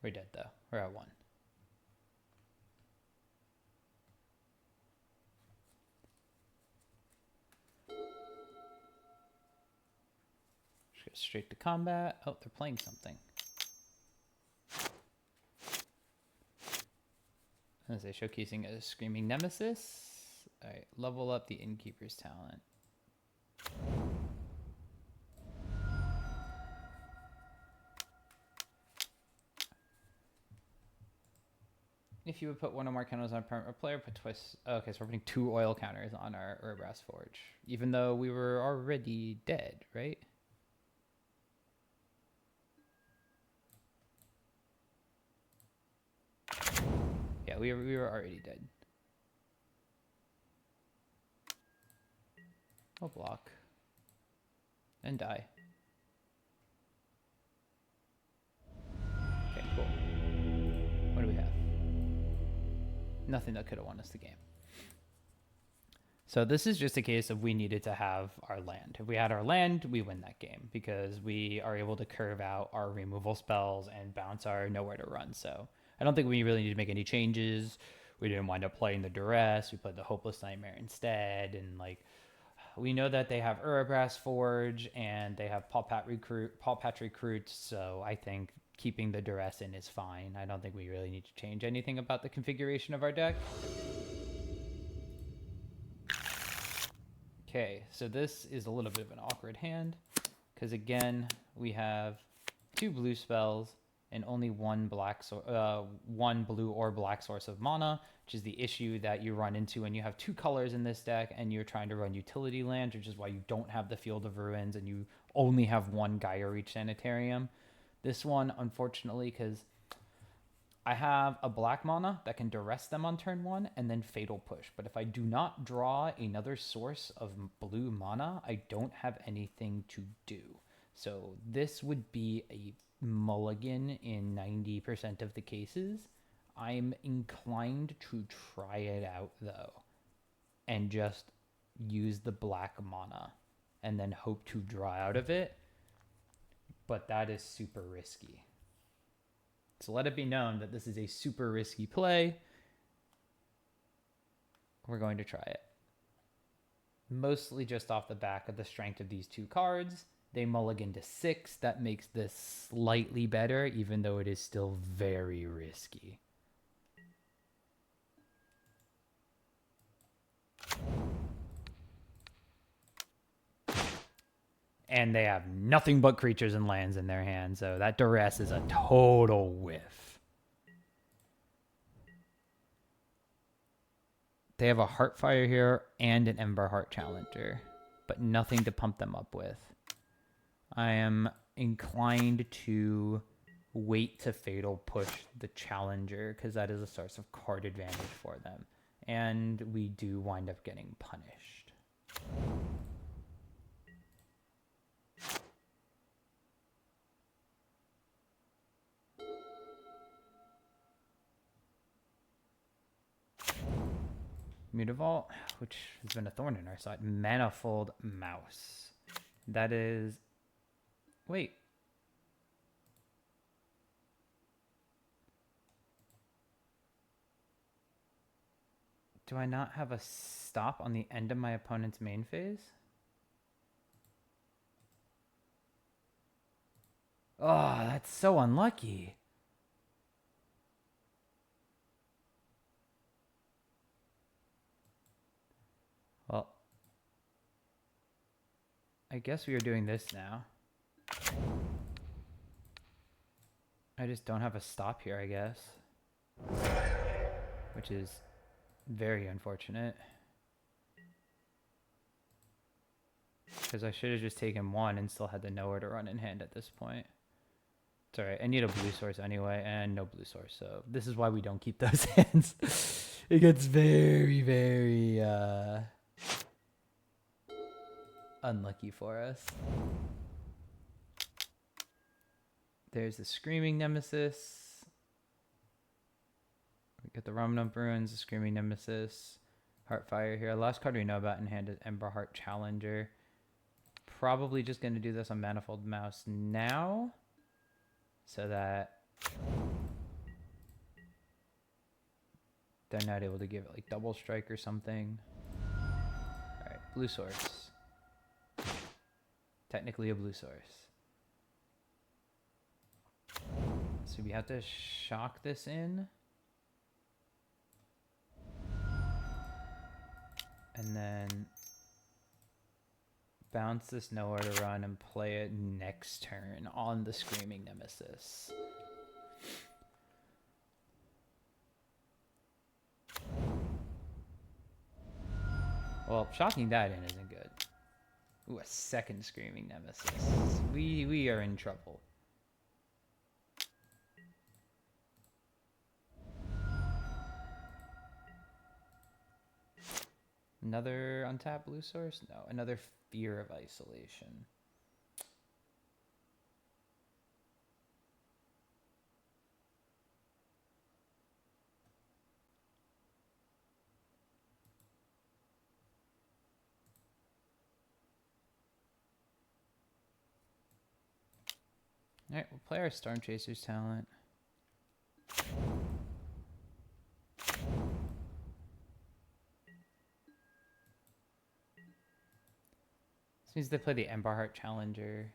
We're dead though. We're at 1. Just go straight to combat. Oh, they're playing something. As they showcasing a Screaming Nemesis. Alright, level up the Innkeeper's Talent. If you would put one or more counters on a permanent player, put twice. Okay, so we're putting 2 oil counters on our Urbrass Forge, even though we were already dead, right? Yeah, we were already dead. We'll block and die. Okay, cool. What do we have? Nothing that could have won us the game. So this is just a case of we needed to have our land. If we had our land, we win that game because we are able to curve out our removal spells and bounce our Nowhere to Run. So I don't think we really need to make any changes. We didn't wind up playing the Duress. We played the Hopeless Nightmare instead. And like, we know that they have Urbrass Forge and they have Paw Patch Recruits. So I think keeping the Duress in is fine. I don't think we really need to change anything about the configuration of our deck. Okay, so this is a little bit of an awkward hand because again, we have 2 blue spells and only one blue or black source of mana, which is the issue that you run into when you have 2 colors in this deck and you're trying to run utility land, which is why you don't have the Field of Ruins and you only have 1 Gaia Reach Sanitarium. This one, unfortunately, because I have a black mana that can duress them on turn 1 and then Fatal Push. But if I do not draw another source of blue mana, I don't have anything to do. So this would be a mulligan in 90% of the cases. I'm inclined to try it out, though, and just use the black mana and then hope to draw out of it. But that is super risky. So let it be known that this is a super risky play. We're going to try it. Mostly just off the back of the strength of these 2 cards. They mulligan to 6. That makes this slightly better, even though it is still very risky. And they have nothing but creatures and lands in their hand, so that Duress is a total whiff. They have a Heartfire here and an Emberheart Challenger, but nothing to pump them up with. I am inclined to wait to fatal push the challenger because that is a source of card advantage for them. And we do wind up getting punished. Mutavault, which has been a thorn in our side. Manifold Mouse. That is... Wait. Do I not have a stop on the end of my opponent's main phase? Oh, that's so unlucky. Well, I guess we are doing this now. I just don't have a stop here, I guess. Which is very unfortunate. Because I should have just taken one and still had the nowhere to run in hand at this point. It's alright, I need a blue source anyway, and no blue source, so this is why we don't keep those hands. It gets very, very unlucky for us. There's the Screaming Nemesis. We get the Rumnump Ruins, the Screaming Nemesis, Heartfire here. Last card we know about in hand is Emberheart Challenger. Probably just going to do this on Manifold Mouse now, so that they're not able to give it like double strike or something. Alright, blue source. Technically a blue source. So we have to shock this in. And then bounce this nowhere to run and play it next turn on the Screaming Nemesis. Well, shocking that in isn't good. Ooh, a second Screaming Nemesis. We are in trouble. Another untapped blue source? No, another Fear of Isolation. Alright, we'll play our Stormchaser's talent. This means they play the Emberheart Challenger.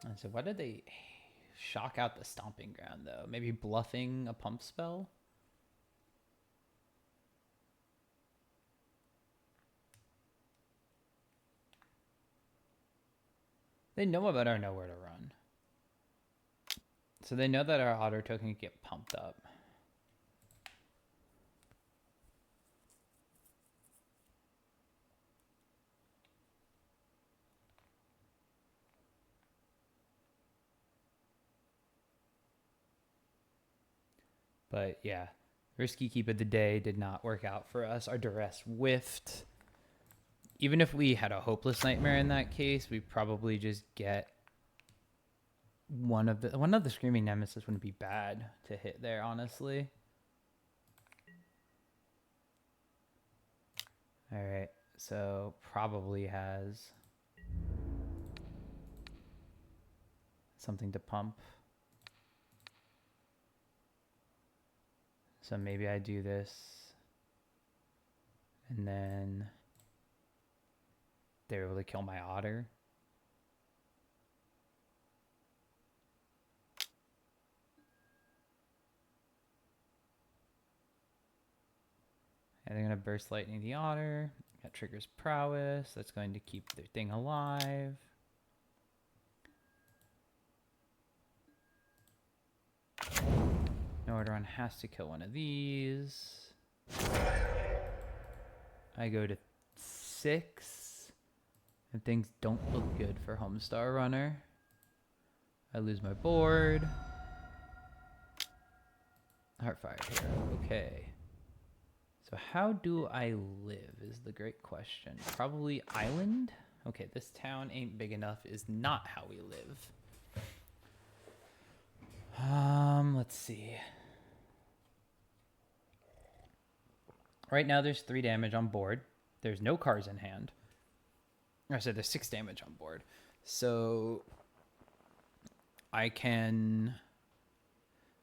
And so why did they shock out the Stomping Ground though? Maybe bluffing a pump spell? They know about our nowhere to run. So they know that our auto token can get pumped up. But yeah, risky keep of the day did not work out for us. Our duress whiffed. Even if we had a hopeless nightmare in that case, we probably just get one of the Screaming Nemesis wouldn't be bad to hit there, honestly. All right, so probably has something to pump. So maybe I do this, and then they're able to kill my otter. And they're going to Burst Lightning the otter. That triggers Prowess. That's going to keep their thing alive. Nowhere to run has to kill one of these. I go to 6. And things don't look good for Homestar Runner. I lose my board. Heartfire here. Okay. So how do I live is the great question. Probably island? Okay, this town ain't big enough is not how we live. Let's see. Right now there's 3 damage on board. There's no cards in hand. I said there's 6 damage on board. So I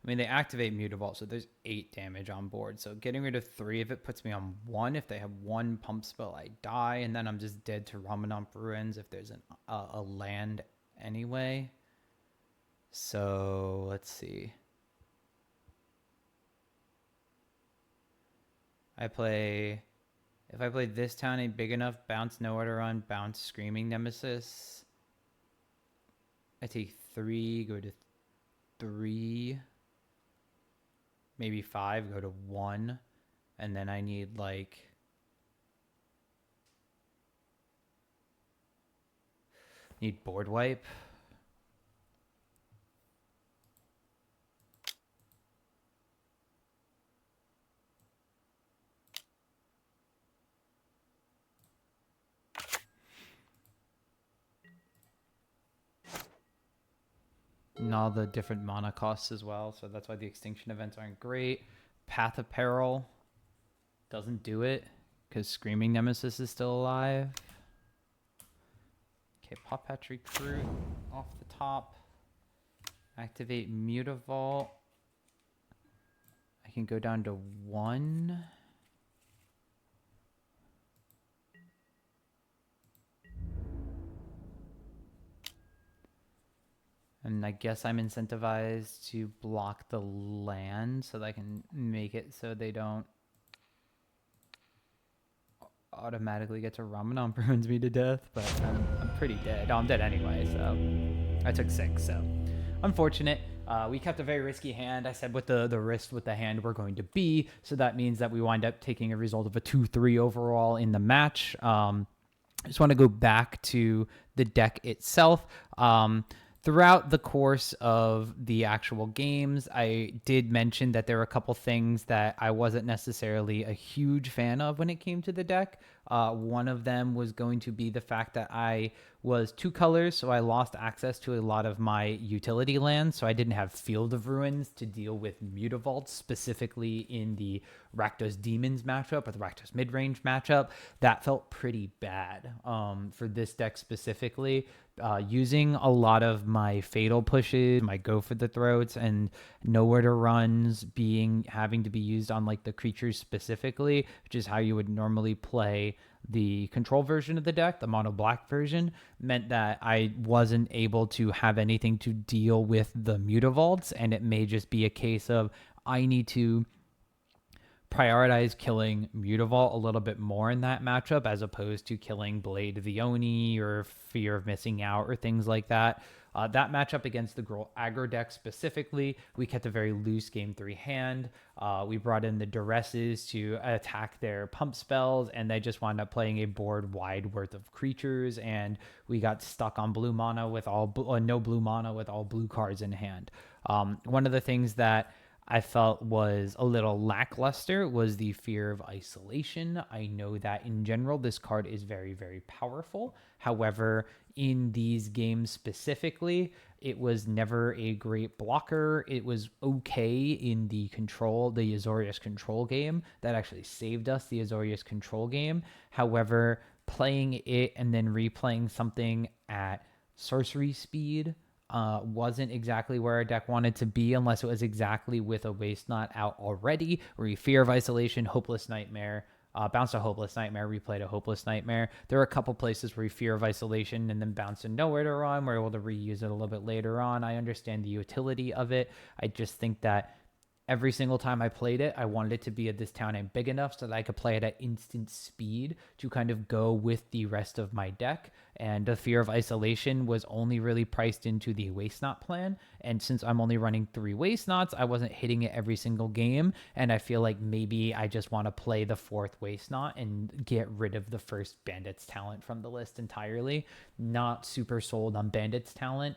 mean, they activate Mutavault, so there's 8 damage on board. So getting rid of 3 of it puts me on 1. If they have 1 pump spell, I die, and then I'm just dead to Ramanamp Ruins if there's a land anyway. So let's see. If I play this town ain't big enough, bounce Nowhere to Run, bounce Screaming Nemesis. I take 3, go to 3. Maybe 5, go to 1. And then I need need board wipe. And all the different mana costs as well, so that's why the extinction events aren't great. Path of Peril doesn't do it because Screaming Nemesis is still alive. Okay, Pop Hatch Recruit off the top. Activate Mutavault. I can go down to 1. And I guess I'm incentivized to block the land so that I can make it so they don't automatically get to Ramanamp Ruins me to death. But I'm pretty dead. Oh, I'm dead anyway, so I took 6. So unfortunate. We kept a very risky hand. I said what the risk with the hand we're going to be. So that means that we wind up taking a result of a 2-3 overall in the match. I just want to go back to the deck itself. Throughout the course of the actual games, I did mention that there were a couple things that I wasn't necessarily a huge fan of when it came to the deck. One of them was going to be the fact that I was 2 colors, so I lost access to a lot of my utility lands, so I didn't have Field of Ruins to deal with Mutavaults, specifically in the Rakdos Demons matchup or the Rakdos midrange matchup. That felt pretty bad for this deck specifically. Using a lot of my fatal pushes, my go for the throats, and Nowhere to Runs having to be used on the creatures specifically, which is how you would normally play the control version of the deck, the mono black version, meant that I wasn't able to have anything to deal with the Mutavaults, and it may just be a case of I need to prioritize killing Mutavault a little bit more in that matchup as opposed to killing Blade of the Oni or Fear of Missing Out or things like that. That matchup against the Gruul aggro deck specifically, we kept a very loose game 3 hand. We brought in the Duresses to attack their pump spells, and they just wound up playing a board wide worth of creatures, and we got stuck on blue mana with no blue mana with all blue cards in hand. One of the things that I felt was a little lackluster was the Fear of Isolation. I know that in general, this card is very, very powerful. However, in these games specifically, it was never a great blocker. It was okay in the Azorius control game. That actually saved us, the Azorius control game. However, playing it and then replaying something at sorcery speed wasn't exactly where our deck wanted to be unless it was exactly with a Waste Not out already, where you Fear of Isolation, Hopeless Nightmare, bounce a Hopeless Nightmare, replayed a Hopeless Nightmare. There were a couple places where you Fear of Isolation and then bounce a Nowhere to Run. We're able to reuse it a little bit later on. I understand the utility of it. I just think that every single time I played it, I wanted it to be at this town ain't big enough so that I could play it at instant speed to kind of go with the rest of my deck. And the Fear of Isolation was only really priced into the Waste Not plan. And since I'm only running 3 Waste Nots, I wasn't hitting it every single game. And I feel like maybe I just want to play the 4th Waste Not and get rid of the first Bandits talent from the list entirely. Not super sold on Bandits talent.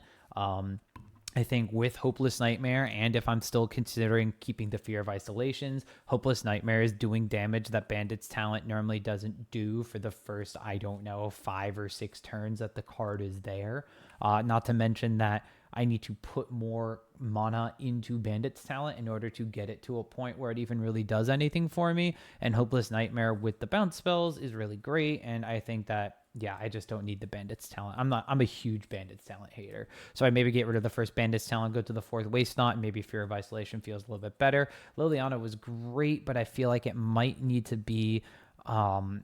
I think with Hopeless Nightmare, and if I'm still considering keeping the Fear of Isolations, Hopeless Nightmare is doing damage that Bandit's talent normally doesn't do for the first, I don't know, 5 or 6 turns that the card is there. Not to mention that I need to put more mana into Bandit's talent in order to get it to a point where it even really does anything for me. And Hopeless Nightmare with the bounce spells is really great. And I think that, yeah, I just don't need the Bandit's talent. I'm a huge Bandit's talent hater. So I maybe get rid of the first Bandit's talent, go to the 4th Waste Knot, and maybe Fear of Isolation feels a little bit better. Liliana was great, but I feel like it might need to be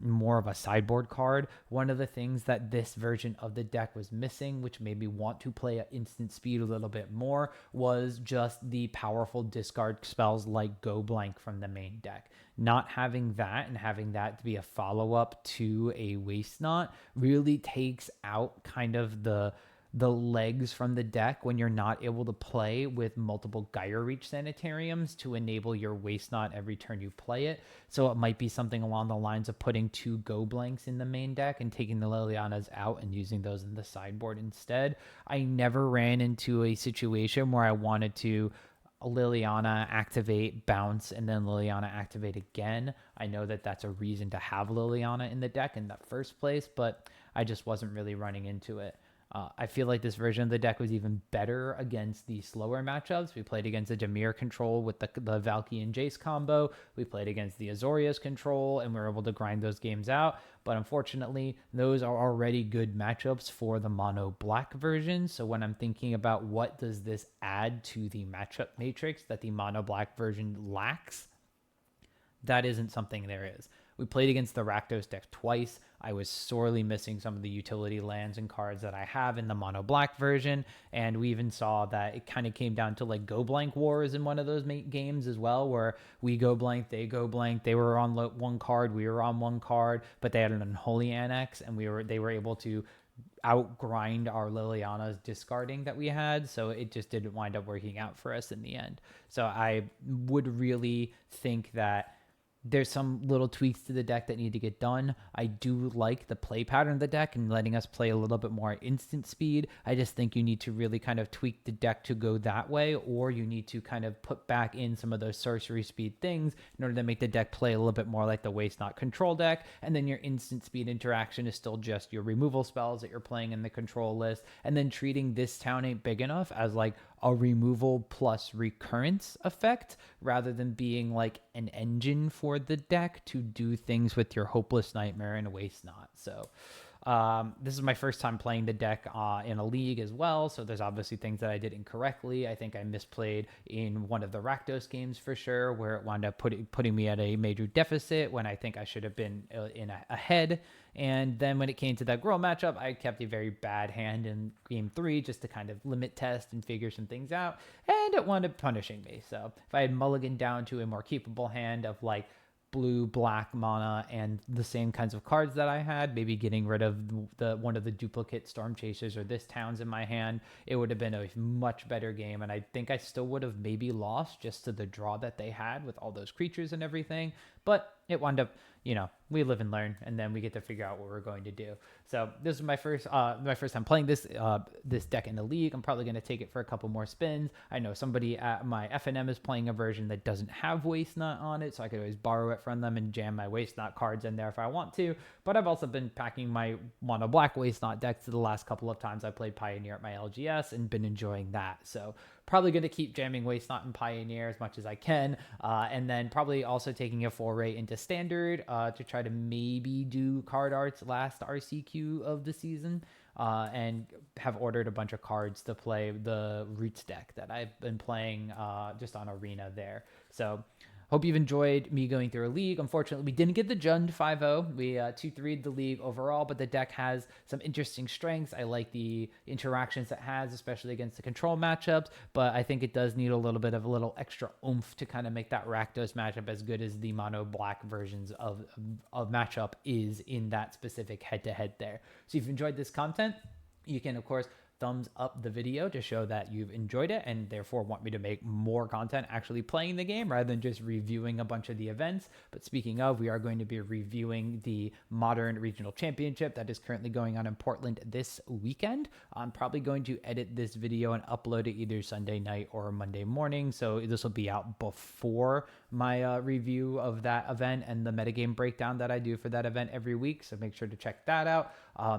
more of a sideboard card. One of the things that this version of the deck was missing, which made me want to play at instant speed a little bit more, was just the powerful discard spells like Go Blank from the main deck. Not having that and having that to be a follow-up to a Waste Knot really takes out kind of the legs from the deck when you're not able to play with multiple Gyre Reach Sanitariums to enable your Waste Knot every turn you play it. So it might be something along the lines of putting 2 Go Blanks in the main deck and taking the Lilianas out and using those in the sideboard instead. I never ran into a situation where I wanted to Liliana activate, bounce, and then Liliana activate again. I know that that's a reason to have Liliana in the deck in the first place, but I just wasn't really running into it. I feel like this version of the deck was even better against the slower matchups. We played against the Dimir control with the Valki and Jace combo. We played against the Azorius control, and we were able to grind those games out. But unfortunately, those are already good matchups for the mono black version. So when I'm thinking about what does this add to the matchup matrix that the mono black version lacks, that isn't something there is. We played against the Rakdos deck twice. I was sorely missing some of the utility lands and cards that I have in the mono black version. And we even saw that it kind of came down to like Go Blank Wars in one of those games as well, where we go blank, they go blank. They were on one card, we were on one card, but they had an Unholy Annex, and they were able to outgrind our Liliana's discarding that we had, so it just didn't wind up working out for us in the end. So I would really think that there's some little tweaks to the deck that need to get done. I do like the play pattern of the deck and letting us play a little bit more instant speed. I just think you need to really kind of tweak the deck to go that way, or you need to kind of put back in some of those sorcery speed things in order to make the deck play a little bit more like the Waste Not control deck. And then your instant speed interaction is still just your removal spells that you're playing in the control list. And then treating This Town Ain't Big Enough as like a removal plus recurrence effect rather than being like an engine for the deck to do things with your Hopeless Nightmare and Waste Not. So this is my first time playing the deck in a league as well, so there's obviously things that I did incorrectly. I think I misplayed in one of the Rakdos games for sure, where it wound up putting me at a major deficit when I think I should have been ahead. And then when it came to that Gruul matchup, I kept a very bad hand in game 3 just to kind of limit test and figure some things out, and it wound up punishing me. So if I had mulliganed down to a more capable hand of like blue, black mana and the same kinds of cards that I had, maybe getting rid of one of the duplicate Stormchasers or This Town's in my hand, it would have been a much better game. And I think I still would have maybe lost just to the draw that they had with all those creatures and everything. But it wound up, we live and learn, and then we get to figure out what we're going to do. So this is my first time playing this deck in the league. I'm probably going to take it for a couple more spins. I know somebody at my FNM is playing a version that doesn't have Waste Not on it, so I could always borrow it from them and jam my Waste Not cards in there if I want to. But I've also been packing my mono black Waste Not decks the last couple of times I played Pioneer at my LGS and been enjoying that. So probably going to keep jamming Waste Not and Pioneer as much as I can, and then probably also taking a foray into Standard to try to maybe do card arts last RCQ of the season, and have ordered a bunch of cards to play the Roots deck that I've been playing just on Arena there. So hope you've enjoyed me going through a league. Unfortunately, we didn't get the Jund 5-0. We 2-3'd the league overall, but the deck has some interesting strengths. I like the interactions it has, especially against the control matchups, but I think it does need a little extra oomph to kind of make that Rakdos matchup as good as the mono black versions of matchup is in that specific head-to-head there. So if you've enjoyed this content, you can, of course, thumbs up the video to show that you've enjoyed it and therefore want me to make more content actually playing the game rather than just reviewing a bunch of the events. But speaking of, we are going to be reviewing the Modern Regional Championship that is currently going on in Portland this weekend. I'm probably going to edit this video and upload it either Sunday night or Monday morning, so this will be out before my review of that event and the metagame breakdown that I do for that event every week, so make sure to check that out.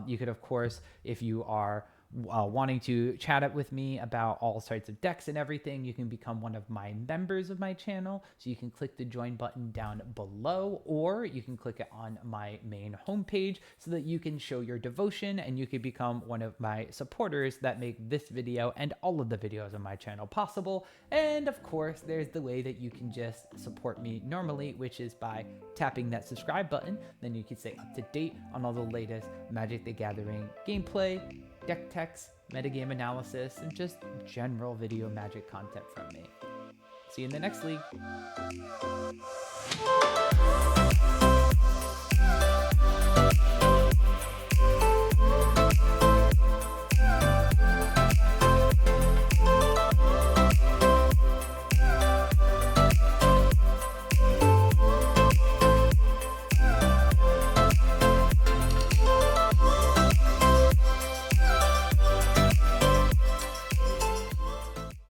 You could, of course, if you are wanting to chat it with me about all sorts of decks and everything, you can become one of my members of my channel. So you can click the join button down below, or you can click it on my main homepage so that you can show your devotion and you can become one of my supporters that make this video and all of the videos on my channel possible. And of course, there's the way that you can just support me normally, which is by tapping that subscribe button. Then you can stay up to date on all the latest Magic the Gathering gameplay, deck techs, metagame analysis, and just general video Magic content from me. See you in the next league.